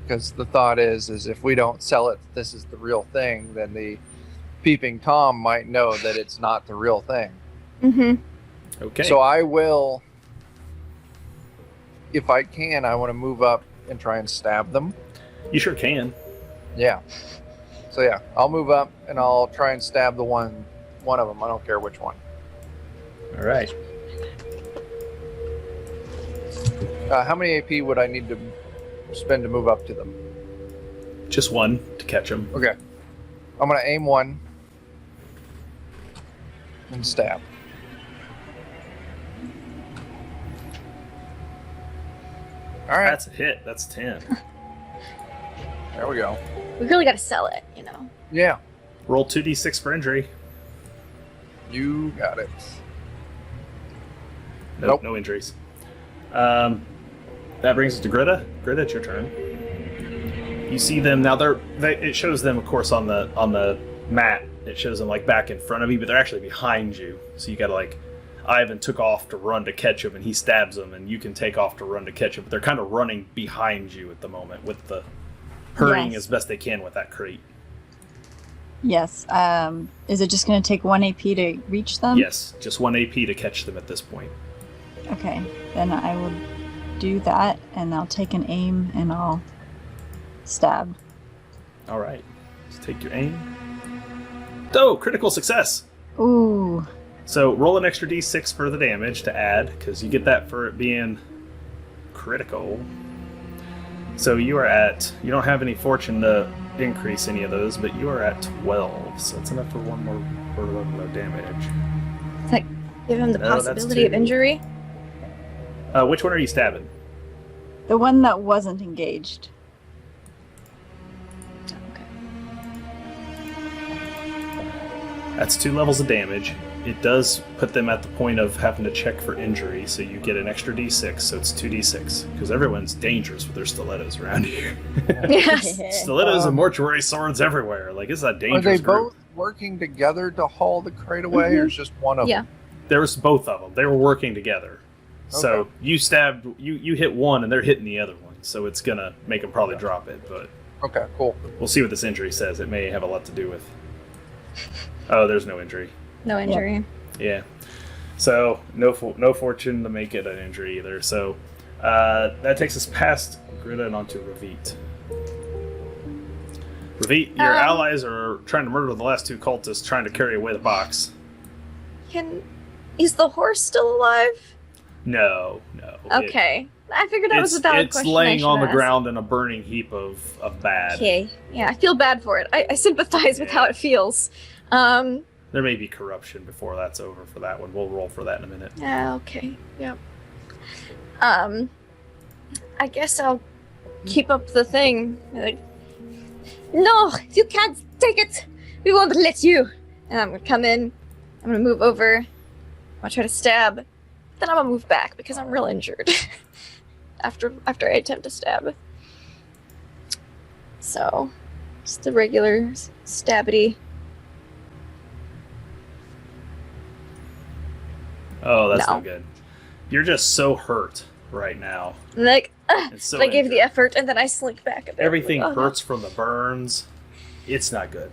Because the thought is if we don't sell it, this is the real thing, then the peeping Tom might know that it's not the real thing. Okay. So I will, if I can, I want to move up and try and stab them. You sure can. Yeah. So yeah, I'll move up and I'll try and stab the one of them. I don't care which one. All right. How many AP would I need to spend to move up to them? Just one to catch them. Okay. I'm going to aim one and stab. All right. That's a hit. That's 10. There we go. We really got to sell it, you know. Yeah. Roll 2d6 for injury. You got it. Nope. No injuries. That brings us to Greta. Greta, it's your turn. You see them now. It shows them, of course, on the mat. It shows them like back in front of you, but they're actually behind you. So you got to like, Ivan took off to run to catch him, and he stabs him, and you can take off to run to catch him. But they're kind of running behind you at the moment with the hurrying Yes. as best they can with that crate. Yes. Is it just going to take 1 AP to reach them? Yes, just 1 AP to catch them at this point. Okay. Then I will do that, and I'll take an aim, and I'll stab. All right, let's take your aim. Oh, critical success! Ooh. So roll an extra d6 for the damage to add, because you get that for it being critical. So you don't have any fortune to increase any of those, but you are at 12, so it's enough for one more level of damage. It's like, give him the No, that's possibility of 2. injury. Which one are you stabbing? The one that wasn't engaged. Okay. That's 2 levels of damage. It does put them at the point of having to check for injury, so you get an extra d6, so it's 2d6. Because everyone's dangerous with their stilettos around here. Yes. Stilettos and mortuary swords everywhere. Like, it's a Are dangerous they group. both working together to haul the crate away, or is just one of Yeah. them? There was both of them. They were working together. So Okay. you hit one, and they're hitting the other one. So it's gonna make them probably drop it. But Okay, cool. we'll see what this injury says. It may have a lot to do with. Oh, there's no injury. No injury. Yeah. So no fortune to make it an injury either. So that takes us past Greta and onto Ravit. Ravit, your allies are trying to murder the last 2 cultists, trying to carry away the box. Is the horse still alive? No. Okay. I figured that was a valid It's question. laying on the ask. ground in a burning heap of bad. Okay. Yeah, I feel bad for it. I sympathize with how it feels. There may be corruption before that's over for that one. We'll roll for that in a minute. Yeah, okay. Yep. I guess I'll keep up the thing. Like, no, you can't take it. We won't let you. And I'm gonna come in. I'm gonna move over. I'm gonna try to stab. Then I'm gonna move back because I'm real injured. after I attempt to stab. So, just the regular stabbity. Oh, that's No. not good. You're just so hurt right now. Like, It's so but I gave the injured. effort and then I slink back a bit. Everything Like, oh, hurts from the burns. It's not good.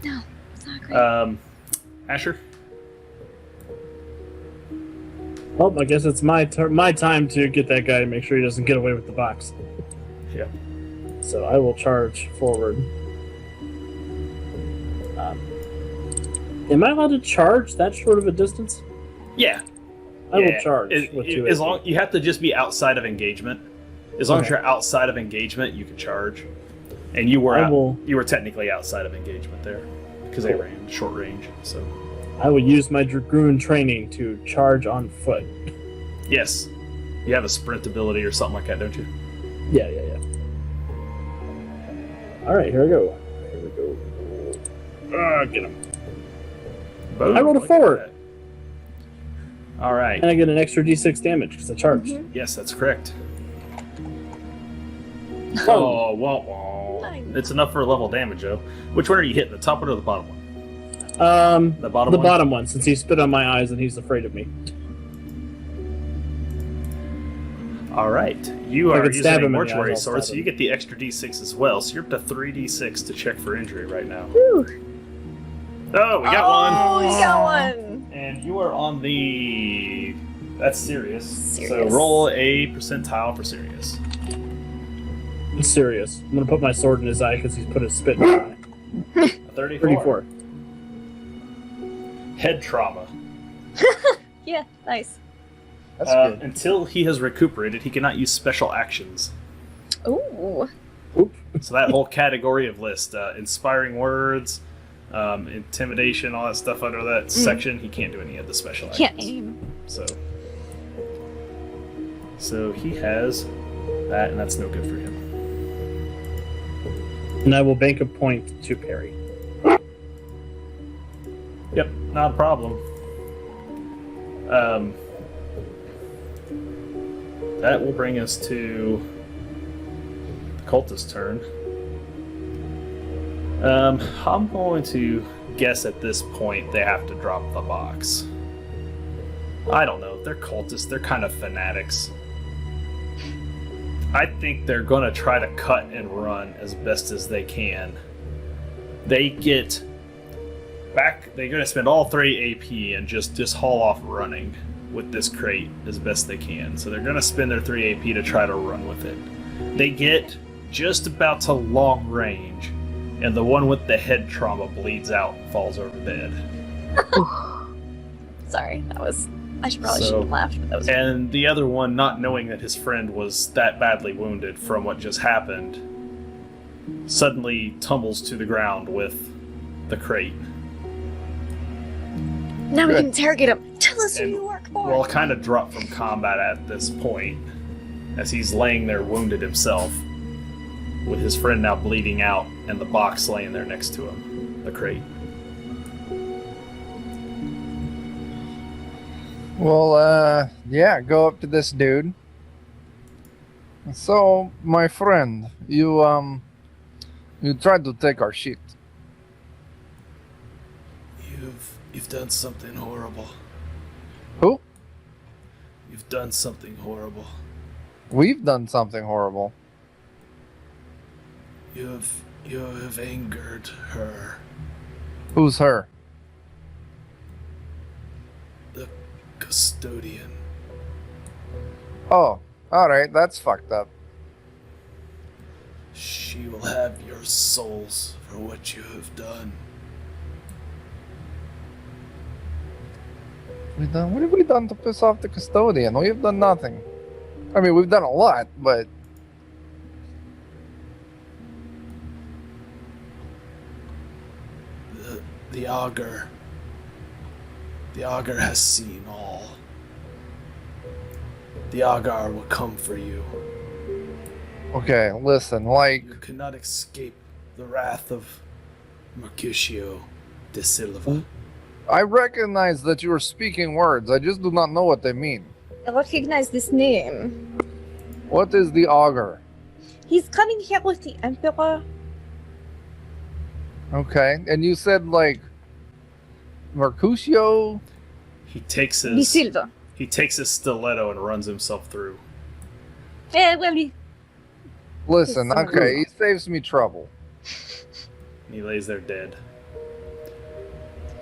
No, it's not great. Asher? Well, I guess it's my time to get that guy to make sure he doesn't get away with the box. Yeah. So I will charge forward. Am I allowed to charge that short of a distance? Yeah. I will charge with 2 as AP. long you have to just be outside of engagement. As long as Okay. you're outside of engagement, you can charge. And you were you were technically outside of engagement there because they ran short range. So I will use my dragoon training to charge on foot. yes, you have a sprint ability or something like that, don't you? Yeah. All right, here we go. Get him. Boom, I rolled a look at 4. that. All right. And I get an extra d6 damage because I charged. Yes, that's correct. Oh. Oh, wah, wah. Nice. It's enough for a level of damage, though. Which one are you hitting? The top one or the bottom one? The bottom one? bottom one, since he spit on my eyes and he's afraid of me. All right. You I are could using stab a him in the mortuary eyes, I'll sword, stab so you him. get the extra d6 as well. So you're up to 3d6 to check for injury right now. Whew. Oh, we got one. Oh, we got one. And you are on the... That's serious. So Serious. roll a percentile for serious. It's serious. I'm gonna put my sword in his eye because he's put his spit in his eye. A 34. 34. Head trauma. Yeah, nice. That's good. Until he has recuperated, he cannot use special actions. Ooh. So that whole category of list, inspiring words, intimidation, all that stuff under that section, he can't do any of the special actions. Can't aim. So he has that, and that's no good for him. And I will bank a point to parry. Yep, not a problem. That will bring us to the cultist's turn. I'm going to guess at this point they have to drop the box. I don't know. They're cultists. They're kind of fanatics. I think they're going to try to cut and run as best as they can. They get back. They're going to spend all 3 AP and just haul off running with this crate as best they can. So they're going to spend their 3 AP to try to run with it. They get just about to long range, and the one with the head trauma bleeds out and falls over dead. Sorry, that was... I probably shouldn't have laughed, but that was... And the other one, not knowing that his friend was that badly wounded from what just happened, suddenly tumbles to the ground with the crate. Now we can interrogate him. Tell us who you work for. Will kind of drop from combat at this point, as he's laying there wounded himself, with his friend now bleeding out and the box laying there next to him, the crate. Well, yeah, go up to this dude. So, my friend, you tried to take our shit. You've done something horrible. Who? You've done something horrible. We've done something horrible. You have angered her. Who's her? The custodian. Oh, alright, that's fucked up. She will have your souls for what you have done. What have we done to piss off the custodian? We've done nothing. I mean, we've done a lot, but... The augur. The augur has seen all. The augur will come for you. Okay, listen, like... You cannot escape the wrath of Mercutio de Silva. I recognize that you are speaking words. I just do not know what they mean. I recognize this name. What is the augur? He's coming here with the Emperor. Okay, and you said, like, Mercutio? He takes Di his Silva. stiletto and runs himself through. Well, Listen, Yes, okay, he saves me trouble. And he lays there dead.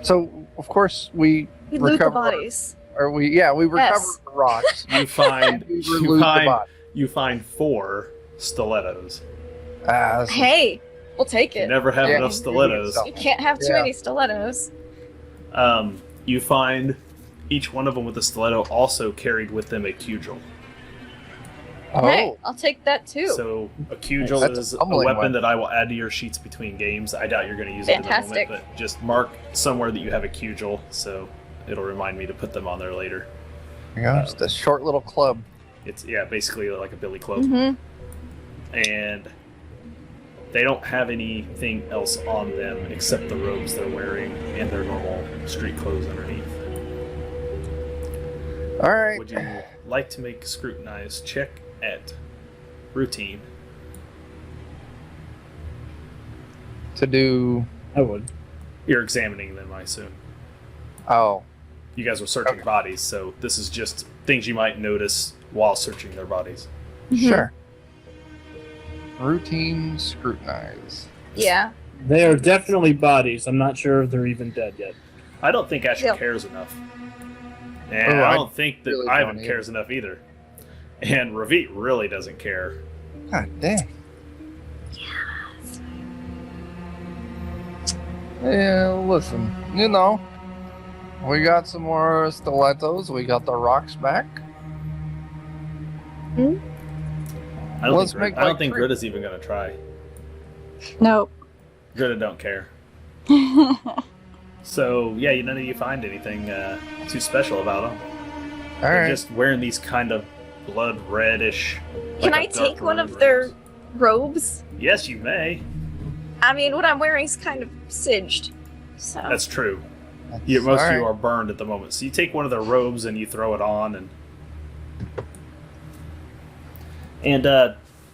So, of course, we we loot the recover... bodies. Or we recover Yes. the rocks. You find We loot the body. you find 4 stilettos. Hey, we'll take You it. never have Yeah. enough stilettos. You can't have too Yeah. many stilettos. You find each one of them with a stiletto also carried with them a cudgel. Oh, Hey, I'll take that too. So a cudgel That's a is a tumbling weapon one. that I will add to your sheets between games. I doubt you're going to use it Fantastic. in the moment, but just mark somewhere that you have a cudgel, so it'll remind me to put them on there later. yeah, just a short little club. It's basically like a billy club, Mm-hmm. and they don't have anything else on them except the robes they're wearing and their normal street clothes underneath. All right. Would you like to make a scrutinize check at routine? To do... I would. You're examining them, I assume. Oh, You guys were searching Okay. bodies, so this is just things you might notice while searching their bodies. sure. Routine scrutinize. Yeah. They are definitely bodies. I'm not sure if they're even dead yet. I don't think Asher Yeah. cares enough. And Oh, I I don't think that really Ivan don't cares enough either. And Ravit really doesn't care. God damn. Yeah, listen, you know, we got some more stilettos. We got the rocks back. I don't Let's think, make, I don't like, think 3. Greta's even going to try. Nope. Greta don't care. So, yeah, none of you find anything too special about them. All They're right. just wearing these kind of blood reddish. Can like I a dark take one red of their robes. robes? Yes, you may. I mean, what I'm wearing is kind of singed. So. That's true. That's- Most all of you right. are burned at the moment. So you take one of their robes and you throw it on, and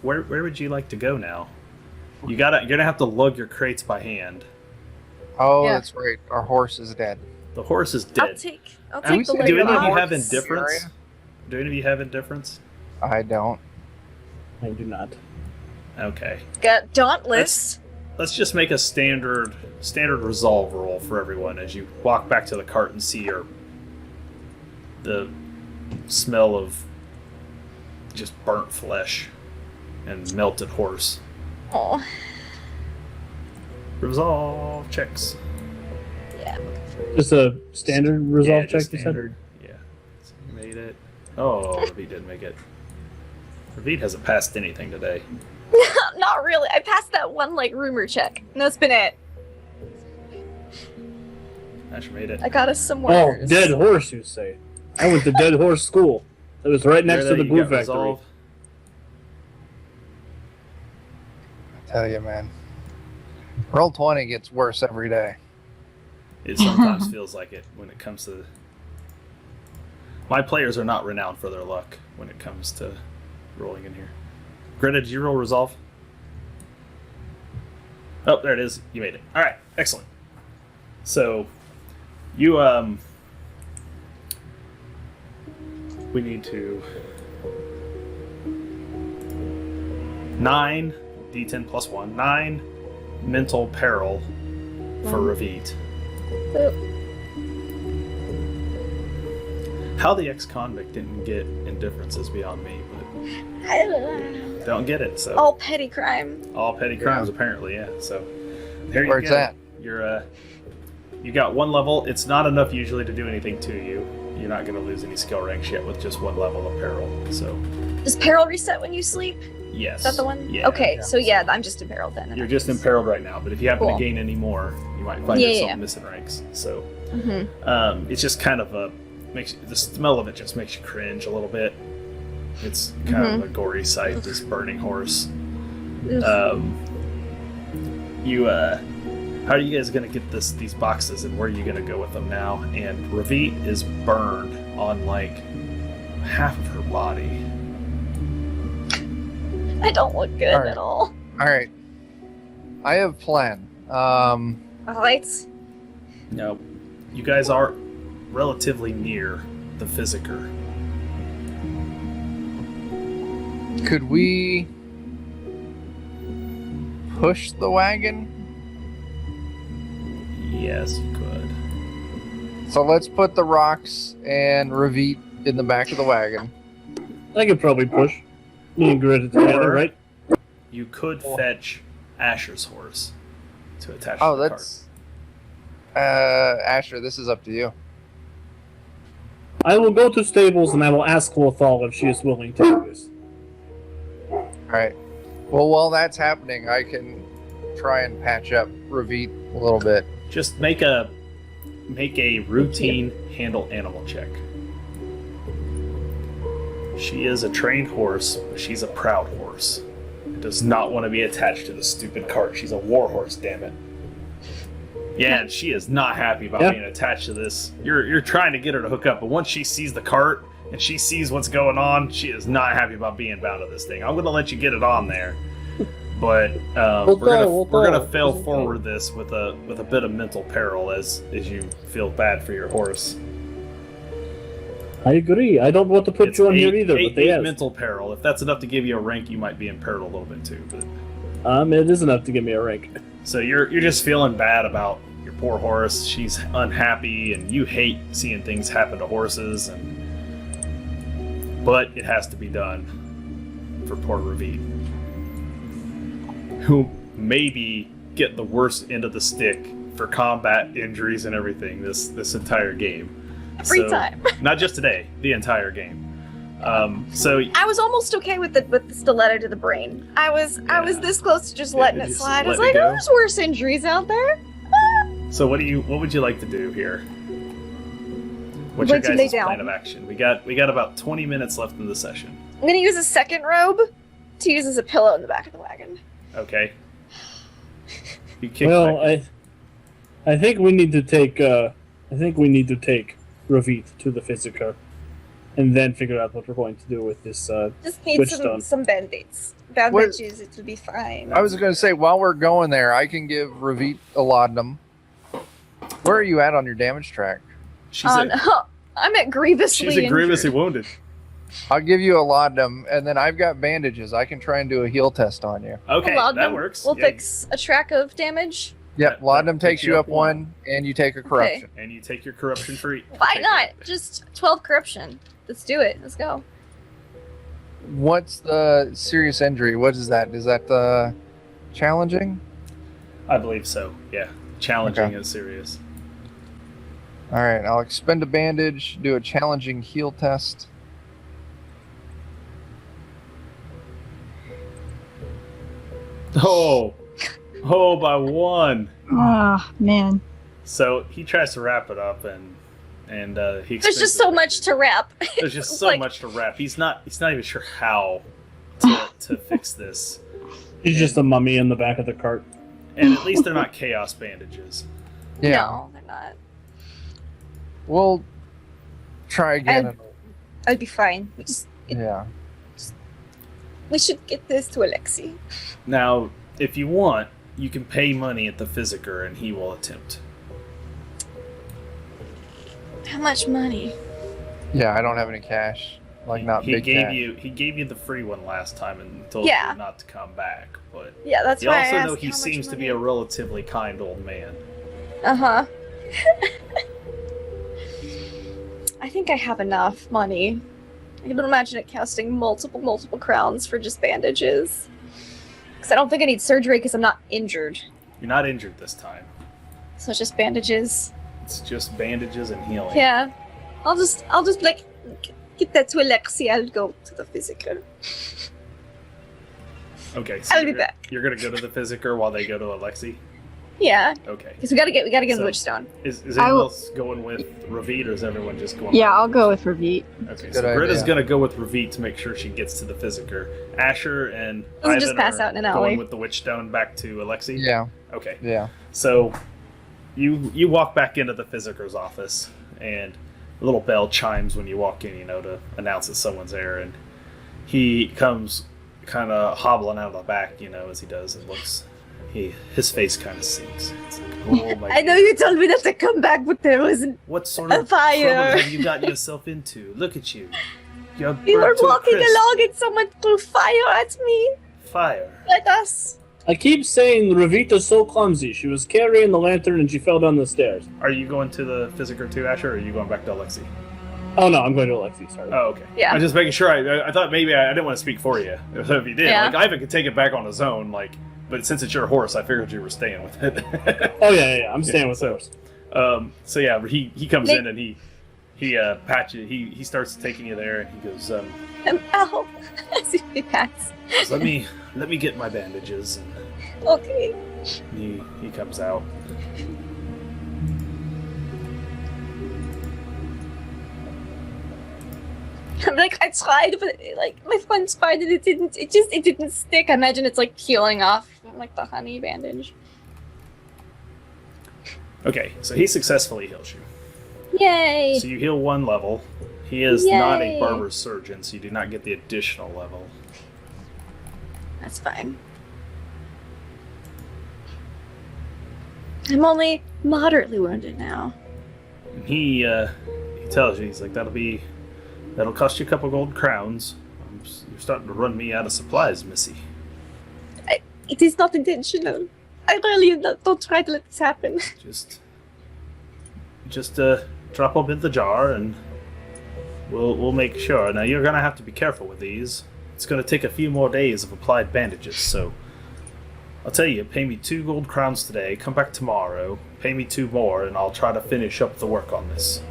where would you like to go now? You're gonna have to lug your crates by hand. Oh, Yeah. that's right. Our horse is dead. The horse is I'll dead. take we the said leg Do any of you off. have Horse indifference? area? Do any of you have indifference? I don't. I do not. Okay. Got Dauntless. Let's just make a standard resolve roll for everyone as you walk back to the cart and see the smell of just burnt flesh and melted horse. Oh. Resolve checks. Yeah. Just a standard resolve check, just you said? standard. Yeah. So you made it. Oh, Ravid didn't make it. Ravid hasn't passed anything today. Not really. I passed that one rumor check. And that's been it. Ash made it. I got us some Oh, workers. dead horse, you say? I went to Dead Horse School. It was right next to the glue factory. Resolve. I tell you, man. Roll 20 gets worse every day. It sometimes feels like it when it comes to... My players are not renowned for their luck when it comes to rolling in here. Greta, did you roll resolve? Oh, there it is. You made it. All right, excellent. So, you we need to 9 d10 plus 1, 9 mental peril for Ravid. How the ex-convict didn't get indifference is beyond me, but I don't know. don't get it. So All petty crime. all petty crimes, apparently, yeah. So there you Where it's go. at. You're you got 1 level. It's not enough usually to do anything to you. You're not going to lose any skill ranks yet with just 1 level of peril. So Does peril reset when you sleep? yes, Is that the one? Yeah. Okay, Yeah. so yeah, I'm just imperiled then. You're just imperiled right now, but if you happen Cool. to gain any more, you might find Yeah, yourself yeah. missing ranks. So Mm-hmm. it's just kind of the smell of it just makes you cringe a little bit. It's kind of a gory sight, this burning horse. How are you guys gonna get these boxes, and where are you gonna go with them now? And Ravid is burned on half of her body. I don't look good Alright. at all. All right. I have a plan. Alright. Now, you guys are relatively near the Physiker. Could we push the wagon? Yes, you could. So let's put the rocks and Ravid in the back of the wagon. I could probably push. Me and Greta together, Or- right? You could fetch Asher's horse to attach Oh, to the that's Asher. This is up to you. I will go to stables and I will ask Lothal if she is willing to do this. All right. Well, while that's happening, I can try and patch up Ravid a little bit. cart. Just make a routine handle animal check. She is a trained horse, but she's a proud horse. Does not want to be attached to the stupid cart. She's a war horse, damn it. Yeah, and she is not happy about Yeah. being attached to this. You're trying to get her to hook up, but once she sees the cart and she sees what's going on, she is not happy about being bound to this thing. I'm gonna let you get it on there, but we're gonna fail forward this with a bit of mental peril as you feel bad for your horse. I agree. I don't want to put It's you on here eight- either, eight- but eight yes. mental peril. If that's enough to give you a rank, you might be imperiled a little bit too. But It is enough to give me a rank. so you're just feeling bad about your poor horse. She's unhappy, and you hate seeing things happen to horses. But it has to be done for poor Ravid, who maybe get the worst end of the stick for combat injuries and everything this entire game. Every time. Not just today, the entire game. So I was almost okay with the stiletto to the brain. I was this close to just letting it just slide. I was letting like, it oh, go. there's worse injuries out there. So what would you like to do here? What's Like your to lay guys' down. plan of action? We got about 20 minutes left in the session. I'm gonna use a second robe to use as a pillow in the back of the wagon. Okay. You kick Well, back. I think we need to take Ravid to the Physiker, and then figure out what we're going to do with this. Just need Wytchstone. some band-aids. Bandages, it will be fine. I was going to say, while we're going there, I can give Ravid a laudanum. Where are you at on your damage track? She's I'm at grievously grievously injured. wounded. I'll give you a laudanum, and then I've got bandages. I can try and do a heal test on you. Okay, Laudanum that works. will Yeah, fix a track of damage. Yep, That laudanum takes you up one, and you take a corruption. and you take your corruption free. Why take not? it. Just 12 corruption. Let's do it. Let's go. What's the serious injury? What is that? Is that challenging? I believe so. Yeah, challenging Okay. is serious. All right, I'll expend a bandage, do a challenging heal test. Oh, by one. Oh, man. So he tries to wrap it up, and he. There's just so much to wrap. There's just so like- much to wrap. He's not even sure how to fix this. He's just a mummy in the back of the cart. And at least they're not chaos bandages. Yeah, No, they're not. we'll try again. I'll be fine. Yeah. We should get this to Alexi. Now, if you want, you can pay money at the Physiker, and he will attempt. How much money? Yeah, I don't have any cash. Like, not he big gave cash. he gave you the free one last time and told Yeah. you not to come back. But Yeah, that's you why I also asked know he how much seems to be money. a relatively kind old man. Uh-huh. I think I have enough money. I can imagine it costing multiple crowns for just bandages. Because I don't think I need surgery because I'm not injured. You're not injured this time. So it's just bandages. It's just bandages and healing. Yeah. I'll just like get that to Alexi. I'll go to the physical. Okay, so I'll be you're, back. you're gonna go to the Physiker while they go to Alexi? Yeah. Okay. Because we gotta get in So- the Wytchstone. Is I anyone will- else going with Ravit, or is everyone just going Yeah, with I'll go with Ravit. Okay, Good so Britta's idea. gonna go with Ravit to make sure she gets to the Physiker. Asher and Doesn't Ivan just pass are out in an alley. going with the Wytchstone back to Alexi? Yeah, Okay. yeah. So you walk back into the Physiker's office, and a little bell chimes when you walk in, to announce that someone's there, and he comes kind of hobbling out of the back, as he does, and looks. His face kind of sinks. It's like, oh my I know you told me not to come back, but there wasn't. What sort A of fire. trouble have you gotten yourself into? Look at you. You're We were burnt to a walking crisp. along and someone threw fire at me. Fire. Let us. I keep saying Ravita's so clumsy. She was carrying the lantern and she fell down the stairs. Are you going to the Physiker too, Asher, or are you going back to Alexi? Oh no, I'm going to Alexi. Sorry. Oh, okay. Yeah. I was just making sure. I thought maybe I didn't want to speak for you. So if you did, Yeah. like Ivan could take it back on his own, but since it's your horse, I figured you were staying with it. Oh yeah. I'm staying with so- horse. So yeah, he comes Nick- in and he patches. He starts taking you there, and he goes, Ow. As if we pass. let me get my bandages, and Okay. he comes out. I'm like, I tried, but my friend tried and it didn't stick. I imagine it's like peeling off from like the honey bandage. Okay, so he successfully heals you. Yay! So you heal one level. He is not a Yay. barber's surgeon, so you do not get the additional level. That's fine. I'm only moderately wounded now. And he tells you, he's like, that'll cost you a couple gold crowns. You're starting to run me out of supplies, missy. It is not intentional. I really don't try to let this happen. Just drop them in the jar, and we'll make sure. Now you're gonna have to be careful with these. It's gonna take a few more days of applied bandages, so I'll tell you, pay me 2 gold crowns today, come back tomorrow, pay me 2 more, and I'll try to finish up the work on this.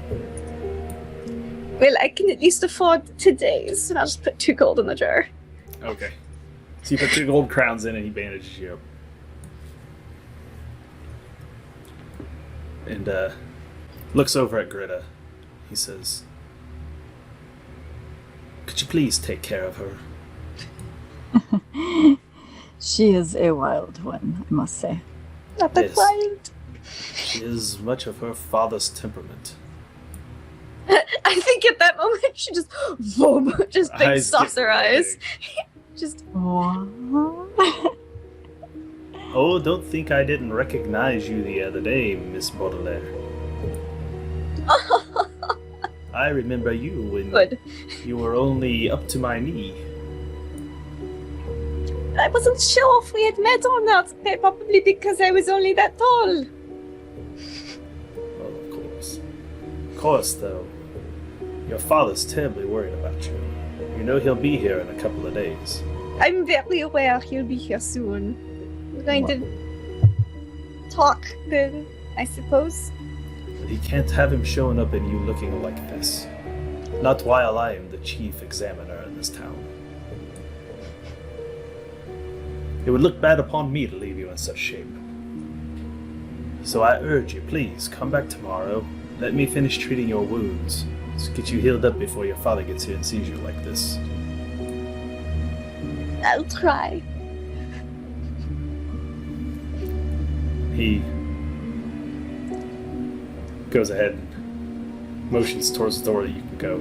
Well, I can at least afford today's, and I'll just put 2 gold in the jar. Okay. So you put 2 gold crowns in, and he bandages you up. And looks over at Greta. He says, could you please take care of her? She is a wild one, I must say. Not that Yes. wild. She is much of her father's temperament. I think at that moment she just, boom, just big Eyes get saucer eyes. big. Just, What? Oh, don't think I didn't recognize you the other day, Miss Baudelaire. I remember you when Good. you were only up to my knee. I wasn't sure if we had met or not, probably because I was only that tall. Well, of course. Of course, though. Your father's terribly worried about you. You know he'll be here in a couple of days. I'm very aware he'll be here soon. We're going to talk then, I suppose. But he can't have him showing up and you looking like this. Not while I am the chief examiner in this town. It would look bad upon me to leave you in such shape. So I urge you, please, come back tomorrow. Let me finish treating your wounds. Let's get you healed up before your father gets here and sees you like this. I'll try. He goes ahead and motions towards the door that you can go.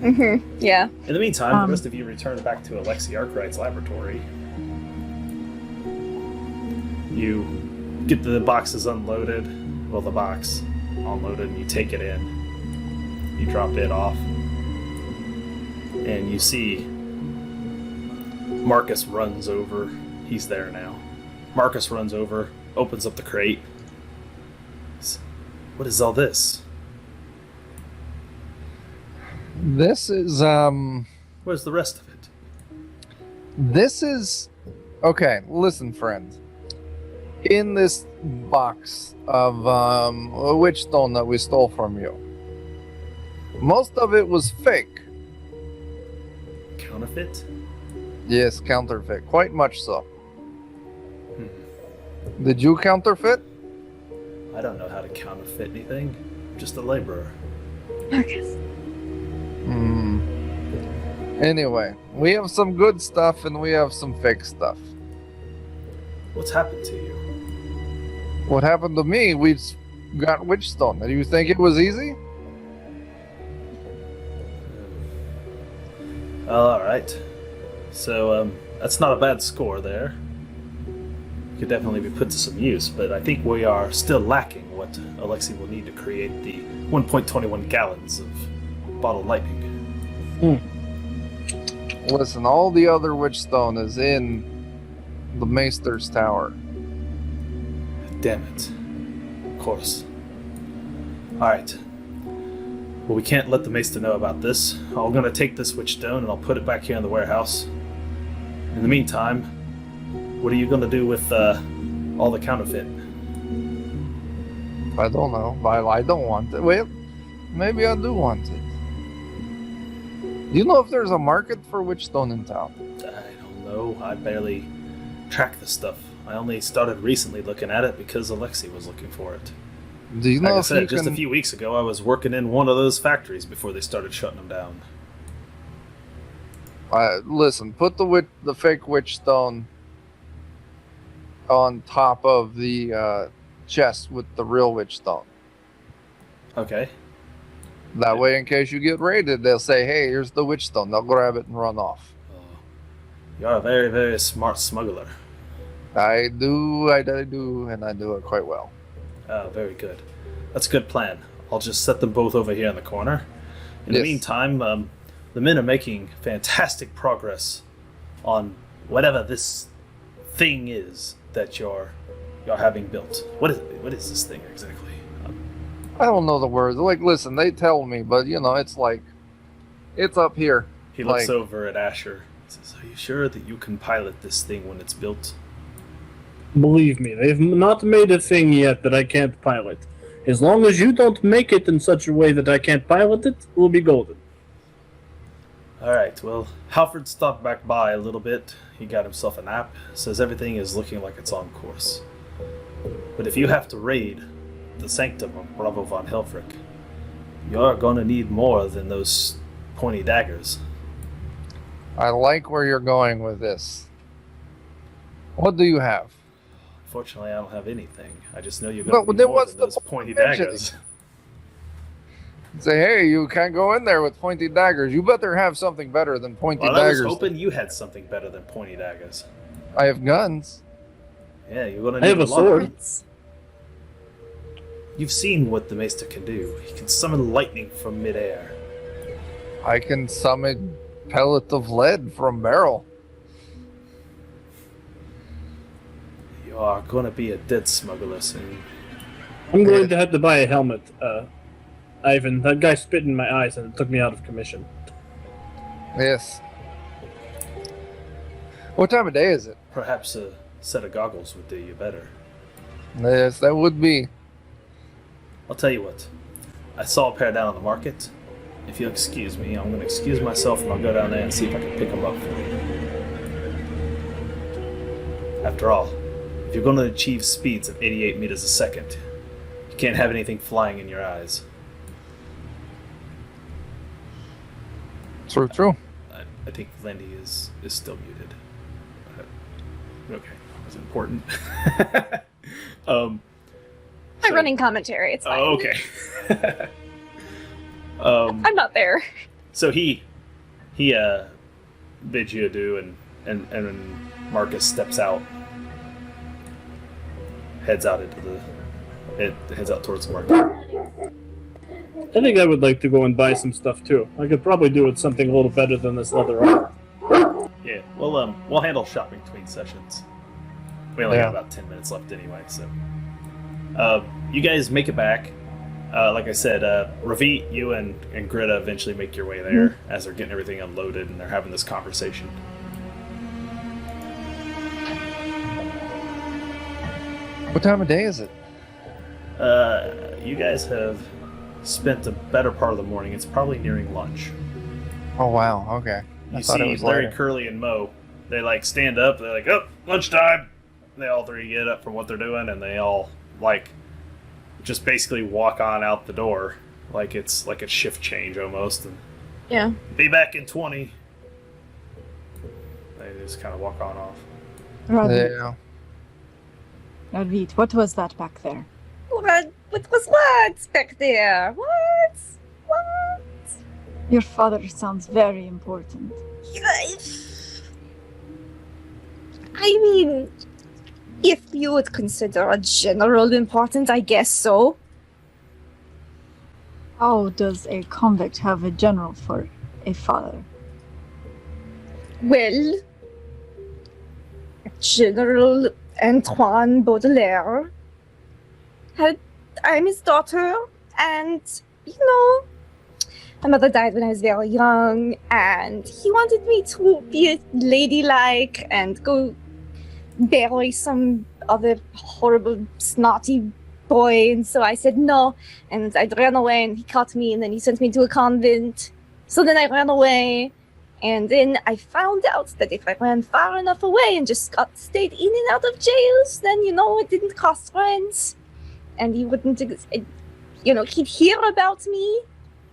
Mm-hmm. Yeah. In the meantime, the rest of you return back to Alexi Arkwright's laboratory. You get the boxes unloaded. Well, the box unloaded, and you take it in. You drop it off. And you see Marcus runs over. He's there now. Marcus runs over, opens up the crate. What is all this? This is, Where's the rest of it? This is... Okay, listen, friend. In this box of Wytchstone that we stole from you, most of it was fake. Counterfeit? Yes, counterfeit. Quite much so. Did you counterfeit? I don't know how to counterfeit anything. I'm just a laborer. Marcus. Anyway, we have some good stuff and we have some fake stuff. What's happened to you? What happened to me? We got Wytchstone. Do you think it was easy? Alright. So, that's not a bad score there. Could definitely be put to some use, but I think we are still lacking what Alexi will need to create the 1.21 gallons of bottled lightning. Listen, all the other Wytchstone is in the Maester's Tower. Damn it. Of course. Alright. Well, we can't let the Maester know about this. I'm gonna take this Wytchstone and I'll put it back here in the warehouse. In the meantime, what are you gonna do with all the counterfeit? I don't know. I don't want it. Well, maybe I do want it. Do you know if there's a market for Wytchstone in town? I don't know. I barely track the stuff. I only started recently looking at it because Alexi was looking for it. Do you know Like I if said, you just can... a few weeks ago, I was working in one of those factories before they started shutting them down. Listen, put the fake Wytchstone on top of the chest with the real Wytchstone. Okay. That way, in case you get raided, they'll say, hey, here's the Wytchstone. They'll grab it and run off. You're a very, very smart smuggler. I do, and I do it quite well. Oh, very good. That's a good plan. I'll just set them both over here in the corner. In the Yes. meantime, the men are making fantastic progress on whatever this thing is that you're having built. What is this thing exactly? I don't know the words. Like, listen, they tell me, but, it's like, it's up here. He looks Like- over at Asher and says, "Are you sure that you can pilot this thing when it's built?" Believe me, they've not made a thing yet that I can't pilot. As long as you don't make it in such a way that I can't pilot it, we'll be golden. Alright, well, Halford stopped back by a little bit. He got himself a nap. Says everything is looking like it's on course. But if you have to raid the sanctum of Bravo von Helfrich, you're gonna need more than those pointy daggers. I like where you're going with this. What do you have? Fortunately, I don't have anything. I just know you're Well, gonna need then more what's than the those pointy point of mentioning daggers. Say, hey, you can't go in there with pointy daggers. You better have something better than pointy Well, I was daggers. hoping you had something better than pointy daggers. I have guns. Yeah, you're gonna I need have a lot of- sword. You've seen what the Maester can do. He can summon lightning from midair. I can summon pellet of lead from barrel. You are gonna be a dead smuggler soon. I'm going to have to buy a helmet, Ivan. That guy spit in my eyes and it took me out of commission. Yes. What time of day is it? Perhaps a set of goggles would do you better. Yes, that would be. I'll tell you what. I saw a pair down on the market. If you'll excuse me, I'm going to excuse myself and I'll go down there and see if I can pick them up for you. After all, if you're going to achieve speeds of 88 meters a second, you can't have anything flying in your eyes. True. I think Lindy is still muted. Okay, that's important. I'm running commentary. It's fine. Oh, okay. I'm not there. So he bids you adieu, and Marcus steps out, heads out towards the market. I think I would like to go and buy some stuff too. I could probably do with something a little better than this leather armor. Yeah, we'll handle shopping between sessions. We only got about 10 minutes left anyway, so you guys make it back. Like I said, Ravit, you and Greta eventually make your way there as they're getting everything unloaded and they're having this conversation. What time of day is it? You guys have spent the better part of the morning. It's probably nearing lunch. Oh wow, okay. You see Larry, later. Curly, and Mo. They like stand up. They're like, "Oh, lunchtime!" They all three get up from what they're doing, and they all like just basically walk on out the door, like it's like a shift change almost. And Yeah. be back in 20. They just kind of walk on off. Yeah. Ravit, what was that back there? What was what back there? What? Your father sounds very important. I mean, if you would consider a general important, I guess so. How does a convict have a general for a father? Well, General Antoine Baudelaire. I'm his daughter, and, my mother died when I was very young, and he wanted me to be ladylike and go bury some other horrible, snotty boy, and so I said no, and I ran away, and he caught me, and then he sent me to a convent. So then I ran away, and then I found out that if I ran far enough away and just stayed in and out of jails, then, it didn't cost rent. And he wouldn't, he'd hear about me,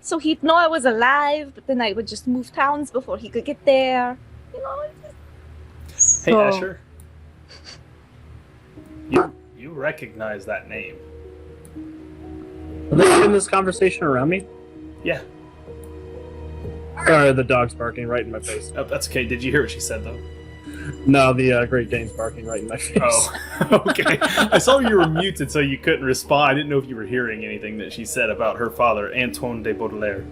so he'd know I was alive, but then I would just move towns before he could get there. Hey, Asher. You recognize that name. Are they having this conversation around me? Yeah. Sorry, the dog's barking right in my face. Oh, that's okay. Did you hear what she said, though? No, the Great Dane's barking right in my face. Oh, okay. I saw you were muted, so you couldn't respond. I didn't know if you were hearing anything that she said about her father, Antoine de Baudelaire.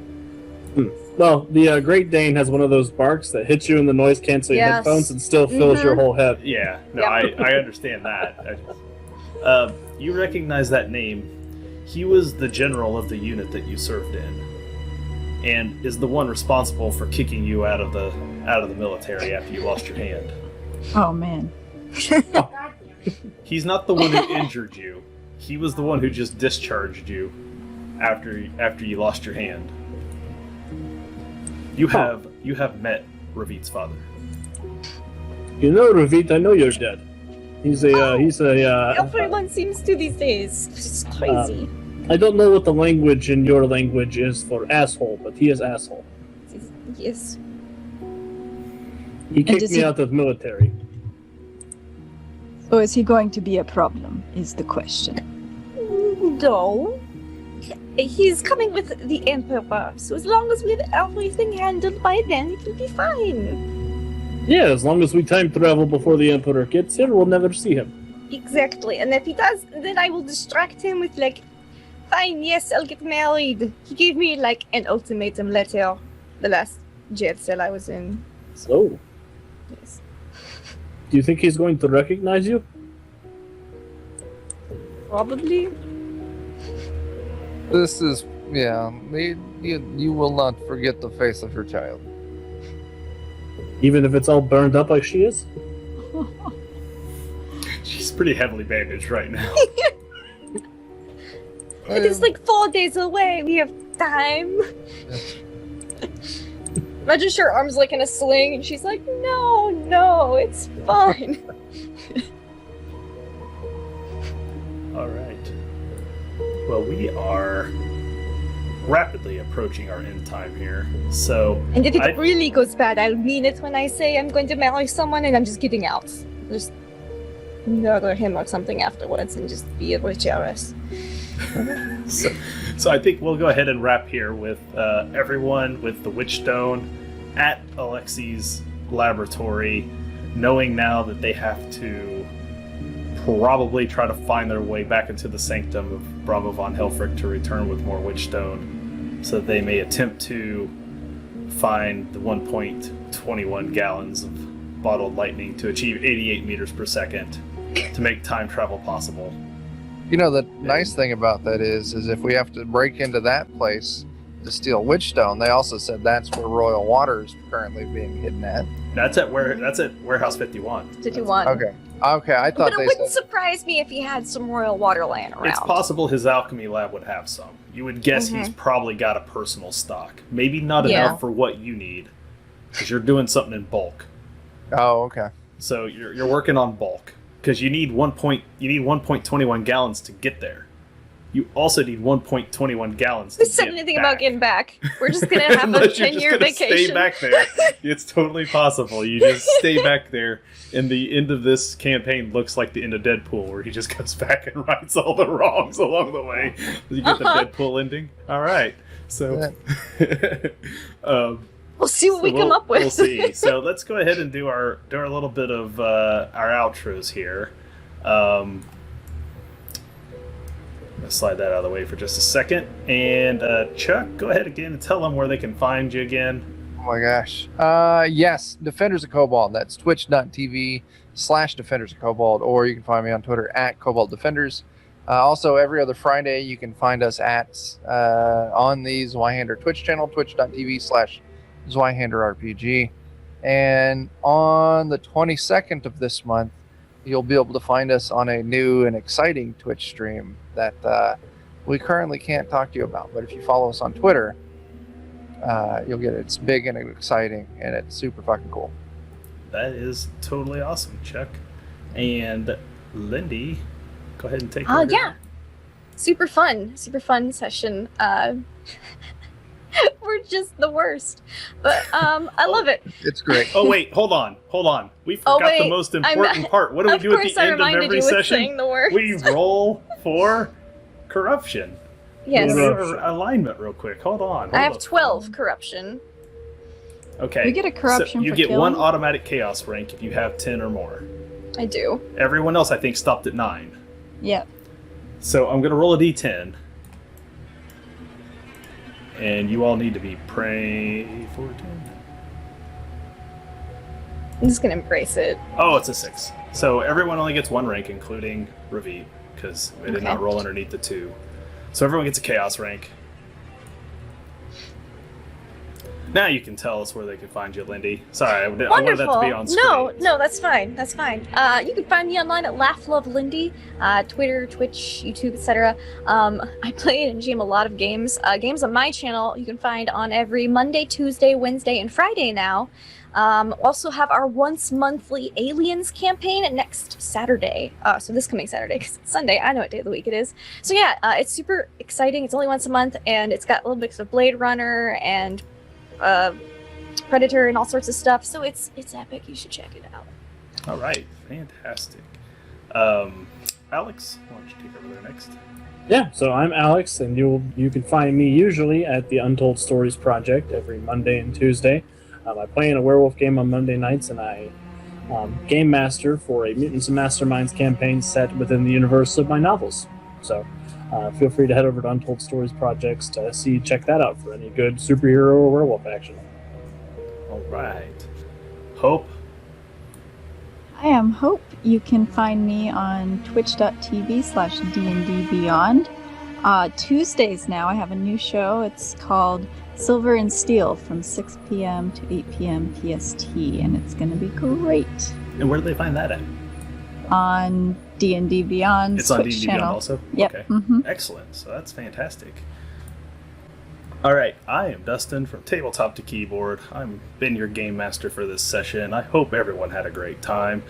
Well, the Great Dane has one of those barks that hits you in the noise-canceling headphones and still fills your whole head. Yeah, no, I understand that. You recognize that name. He was the general of the unit that you served in, and is the one responsible for kicking you out of the military after you lost your hand. Oh, man. He's not the one who injured you. He was the one who just discharged you after you lost your hand. You have met Ravit's father. You know, Ravit, I know you're dead. He's a Everyone seems to these days. It's crazy. I don't know what the language in your language is for asshole, but he is asshole. Yes. He kicked me out of the military. So is he going to be a problem, is the question. No. He's coming with the Emperor, so as long as we have everything handled by then, it will be fine. Yeah, as long as we time travel before the Emperor gets here, we'll never see him. Exactly, and if he does, then I will distract him with, fine, yes, I'll get married. He gave me, an ultimatum letter. the last jail cell I was in. So, Yes. do you think he's going to recognize you? Probably. This is, you will not forget the face of your child. Even if it's all burned up like she is? She's pretty heavily bandaged right now. It is like 4 days away. We have time. Imagine her arms like in a sling, and she's like, no, it's fine. All right. Well, we are rapidly approaching our end time here. So, And if it really goes bad, I'll mean it when I say I'm going to marry someone and I'm just getting out. Just murder him or something afterwards and just be a rich heiress. so I think we'll go ahead and wrap here with everyone with the Wytchstone at Alexi's laboratory, knowing now that they have to probably try to find their way back into the sanctum of Bravo von Helfrich to return with more Wytchstone, so that they may attempt to find the 1.21 gallons of bottled lightning to achieve 88 meters per second to make time travel possible. You know, the nice thing about that is if we have to break into that place to steal Wytchstone, they also said that's where Royal Water is currently being hidden at. That's at Warehouse 51. 51. Okay, I thought But it they wouldn't said... surprise me if he had some royal water laying around. It's possible his alchemy lab would have some. You would guess he's probably got a personal stock. Maybe not enough for what you need, because you're doing something in bulk. Oh, okay. So you're working on bulk, because you need 1.21 gallons to get there. You also need 1.21 gallons to Who said get anything back. about getting back? We're just gonna have a Unless you're just 10-year gonna vacation. Stay back there. It's totally possible. You just stay back there, and the end of this campaign looks like the end of Deadpool, where he just goes back and rights all the wrongs along the way. You get the Deadpool ending. All right. So, We'll see what we come up with. We'll see. So let's go ahead and do our little bit of our outros here. I'm gonna slide that out of the way for just a second. And Chuck, go ahead again and tell them where they can find you again. Oh my gosh. Yes, Defenders of Cobalt. That's twitch.tv/Defenders of Cobalt, or you can find me on Twitter at Cobalt Defenders. Also, every other Friday, you can find us on the Zweihander Twitch channel, twitch.tv/ZweihanderRPG. And on the 22nd of this month, you'll be able to find us on a new and exciting Twitch stream that we currently can't talk to you about. But if you follow us on Twitter, you'll get it. It's big and exciting, and it's super fucking cool. That is totally awesome, Chuck. And Lindy, go ahead and take over. Yeah. Super fun session. We're just the worst. But I love it. It's great. Oh, wait, hold on. We forgot wait, the most important part. What do we do at the end of every session? The word. We roll for corruption. Yes. We'll do our alignment real quick. Hold on. I have 12 corruption. Okay. We get a corruption so you for get killing? one automatic chaos rank if you have 10 or more. I do. Everyone else, I think, stopped at 9. Yep. So I'm going to roll a d10. And you all need to be pray for 10. I'm just gonna embrace it. Oh, it's a 6. So everyone only gets 1 rank, including Ravit, because we did not roll underneath the 2. So everyone gets a chaos rank. Now you can tell us where they can find you, Lindy. Sorry, I wanted that to be on screen. No, that's fine. That's fine. You can find me online at LaughLoveLindy, Twitter, Twitch, YouTube, etc. I play and GM a lot of games. Games on my channel you can find on every Monday, Tuesday, Wednesday, and Friday now. Also have our once monthly Aliens campaign next Saturday. So this coming Saturday, because it's Sunday. I know what day of the week it is. So yeah, it's super exciting. It's only once a month, and it's got a little mix of Blade Runner and Predator and all sorts of stuff. So it's epic. You should check it out. All right, fantastic. Alex, why don't you take over there next? Yeah, so I'm Alex, and you can find me usually at the Untold Stories Project every Monday and Tuesday. I play in a werewolf game on Monday nights, and I game master for a Mutants and Masterminds campaign set within the universe of my novels. So feel free to head over to Untold Stories Projects to check that out for any good superhero or werewolf action. All right. Hope? I am Hope. You can find me on twitch.tv/DNDBeyond. Tuesdays now, I have a new show. It's called Silver and Steel from 6 p.m. to 8 p.m. PST, and it's going to be great. And where do they find that at? On D&D Beyond. It's on Twitch D&D channel. Beyond also? Yep. Okay. Mm-hmm. Excellent. So that's fantastic. All right. I am Dustin from Tabletop to Keyboard. I've been your game master for this session. I hope everyone had a great time.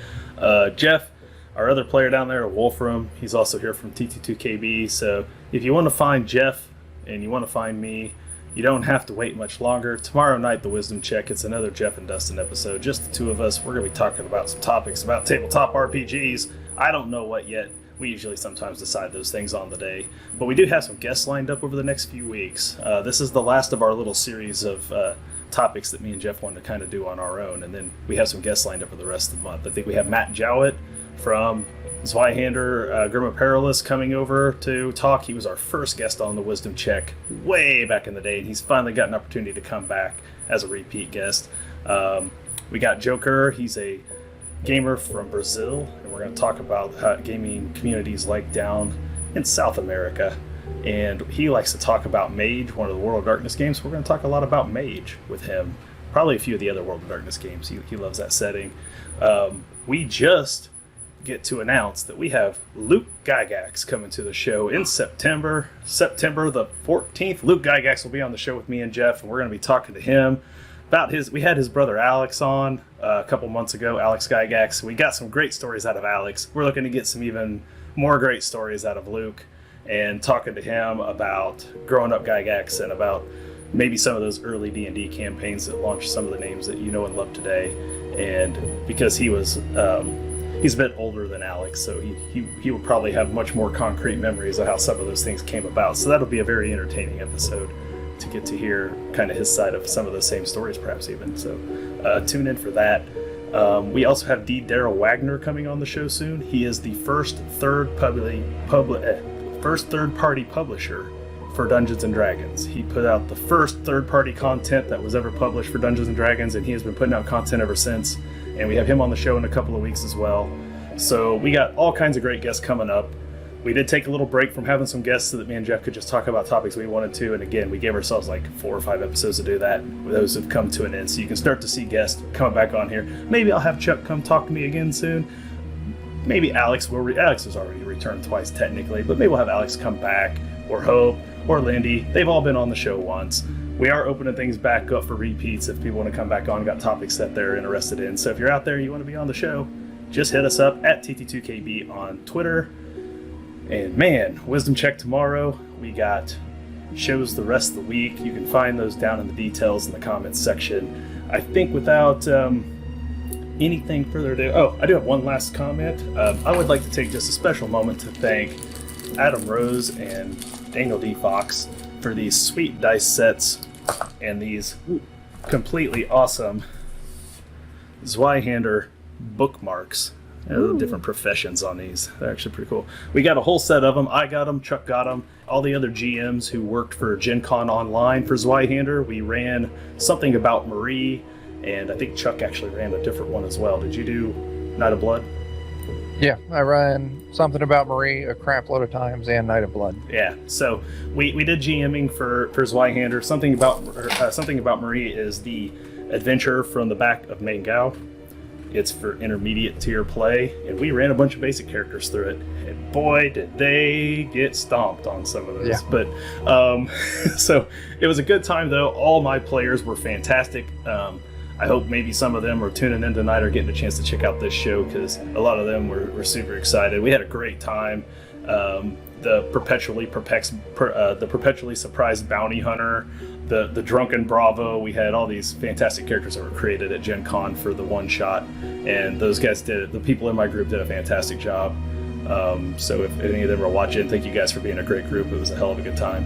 Jeff, our other player down there, Wolfram, he's also here from TT2KB. So if you want to find Jeff and you want to find me, you don't have to wait much longer. Tomorrow night, the Wisdom Check, it's another Jeff and Dustin episode. Just the two of us. We're going to be talking about some topics about tabletop RPGs. I don't know what yet. We usually sometimes decide those things on the day. But we do have some guests lined up over the next few weeks. This is the last of our little series of topics that me and Jeff wanted to kind of do on our own. And then we have some guests lined up for the rest of the month. I think we have Matt Jowett from Zweihander, Grim Perilous coming over to talk. He was our first guest on the Wisdom Check way back in the day, and he's finally got an opportunity to come back as a repeat guest. We got Joker. He's a gamer from Brazil, and we're going to talk about how gaming communities like down in South America. And he likes to talk about Mage, one of the World of Darkness games. We're going to talk a lot about Mage with him. Probably a few of the other World of Darkness games. He loves that setting. We just get to announce that we have Luke Gygax coming to the show in September the 14th. Luke Gygax will be on the show with me and Jeff, and we're going to be talking to him about we had his brother Alex on a couple months ago, Alex Gygax. We got some great stories out of Alex. We're looking to get some even more great stories out of Luke, and talking to him about growing up Gygax and about maybe some of those early D&D campaigns that launched some of the names that you know and love today. And because he was he's a bit older than Alex, so he will probably have much more concrete memories of how some of those things came about. So that'll be a very entertaining episode to get to hear kind of his side of some of the same stories, perhaps even. So tune in for that. We also have D. Daryl Wagner coming on the show soon. He is the first third-party publisher for Dungeons & Dragons. He put out the first third-party content that was ever published for Dungeons & Dragons, and he has been putting out content ever since. And we have him on the show in a couple of weeks as well. So we got all kinds of great guests coming up. We did take a little break from having some guests so that me and Jeff could just talk about topics we wanted to. And again, we gave ourselves like 4 or 5 episodes to do that. Those have come to an end. So you can start to see guests coming back on here. Maybe I'll have Chuck come talk to me again soon. Maybe Alex will. Alex has already returned twice technically, but maybe we'll have Alex come back, or Hope, or Lindy. They've all been on the show once. We are opening things back up for repeats if people want to come back on, got topics that they're interested in. So if you're out there, you want to be on the show, just hit us up at TT2KB on Twitter. And man, Wisdom Check tomorrow. We got shows the rest of the week. You can find those down in the details in the comments section. I think without anything further ado, I do have one last comment. I would like to take just a special moment to thank Adam Rose and Daniel D. Fox for these sweet dice sets and these completely awesome Zweihander bookmarks. The different professions on these. They're actually pretty cool. We got a whole set of them. I got them. Chuck got them. All the other GMs who worked for Gen Con Online for Zweihander. We ran something about Marie, and I think Chuck actually ran a different one as well. Did you do Night of Blood? Yeah, I ran something about Marie a crap load of times, and Night of Blood. Yeah, so we did GMing for Zweihander. Something about Marie is the adventure from the back of Mangao. It's for intermediate tier play, and we ran a bunch of basic characters through it, and boy did they get stomped on some of those. Yeah. But so it was a good time though. All my players were fantastic. I hope maybe some of them are tuning in tonight or getting a chance to check out this show, because a lot of them were super excited. We had a great time. The perpetually surprised bounty hunter, the drunken Bravo. We had all these fantastic characters that were created at Gen Con for the one shot, and those guys the people in my group did a fantastic job. So if any of them are watching, thank you guys for being a great group. It was a hell of a good time,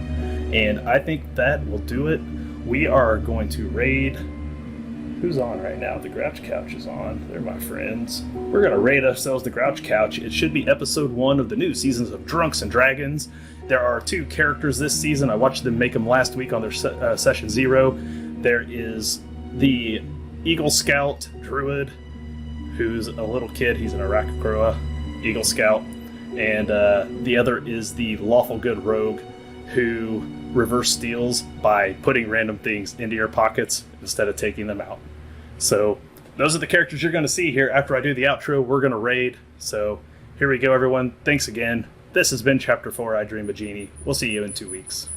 and I think that will do it. We are going to raid Who's on right now? The Grouch Couch is on. They're my friends. We're going to raid ourselves the Grouch Couch. It should be episode 1 of the new seasons of Drunks and Dragons. There are 2 characters this season. I watched them make them last week on their session 0. There is the Eagle Scout Druid, who's a little kid. He's an Arakakroa Eagle Scout. And the other is the Lawful Good Rogue, who reverse steals by putting random things into your pockets instead of taking them out. So those are the characters you're going to see here. After I do the outro, we're going to raid. So here we go, everyone. Thanks again. This has been Chapter 4, I Dream of Genie. We'll see you in 2 weeks.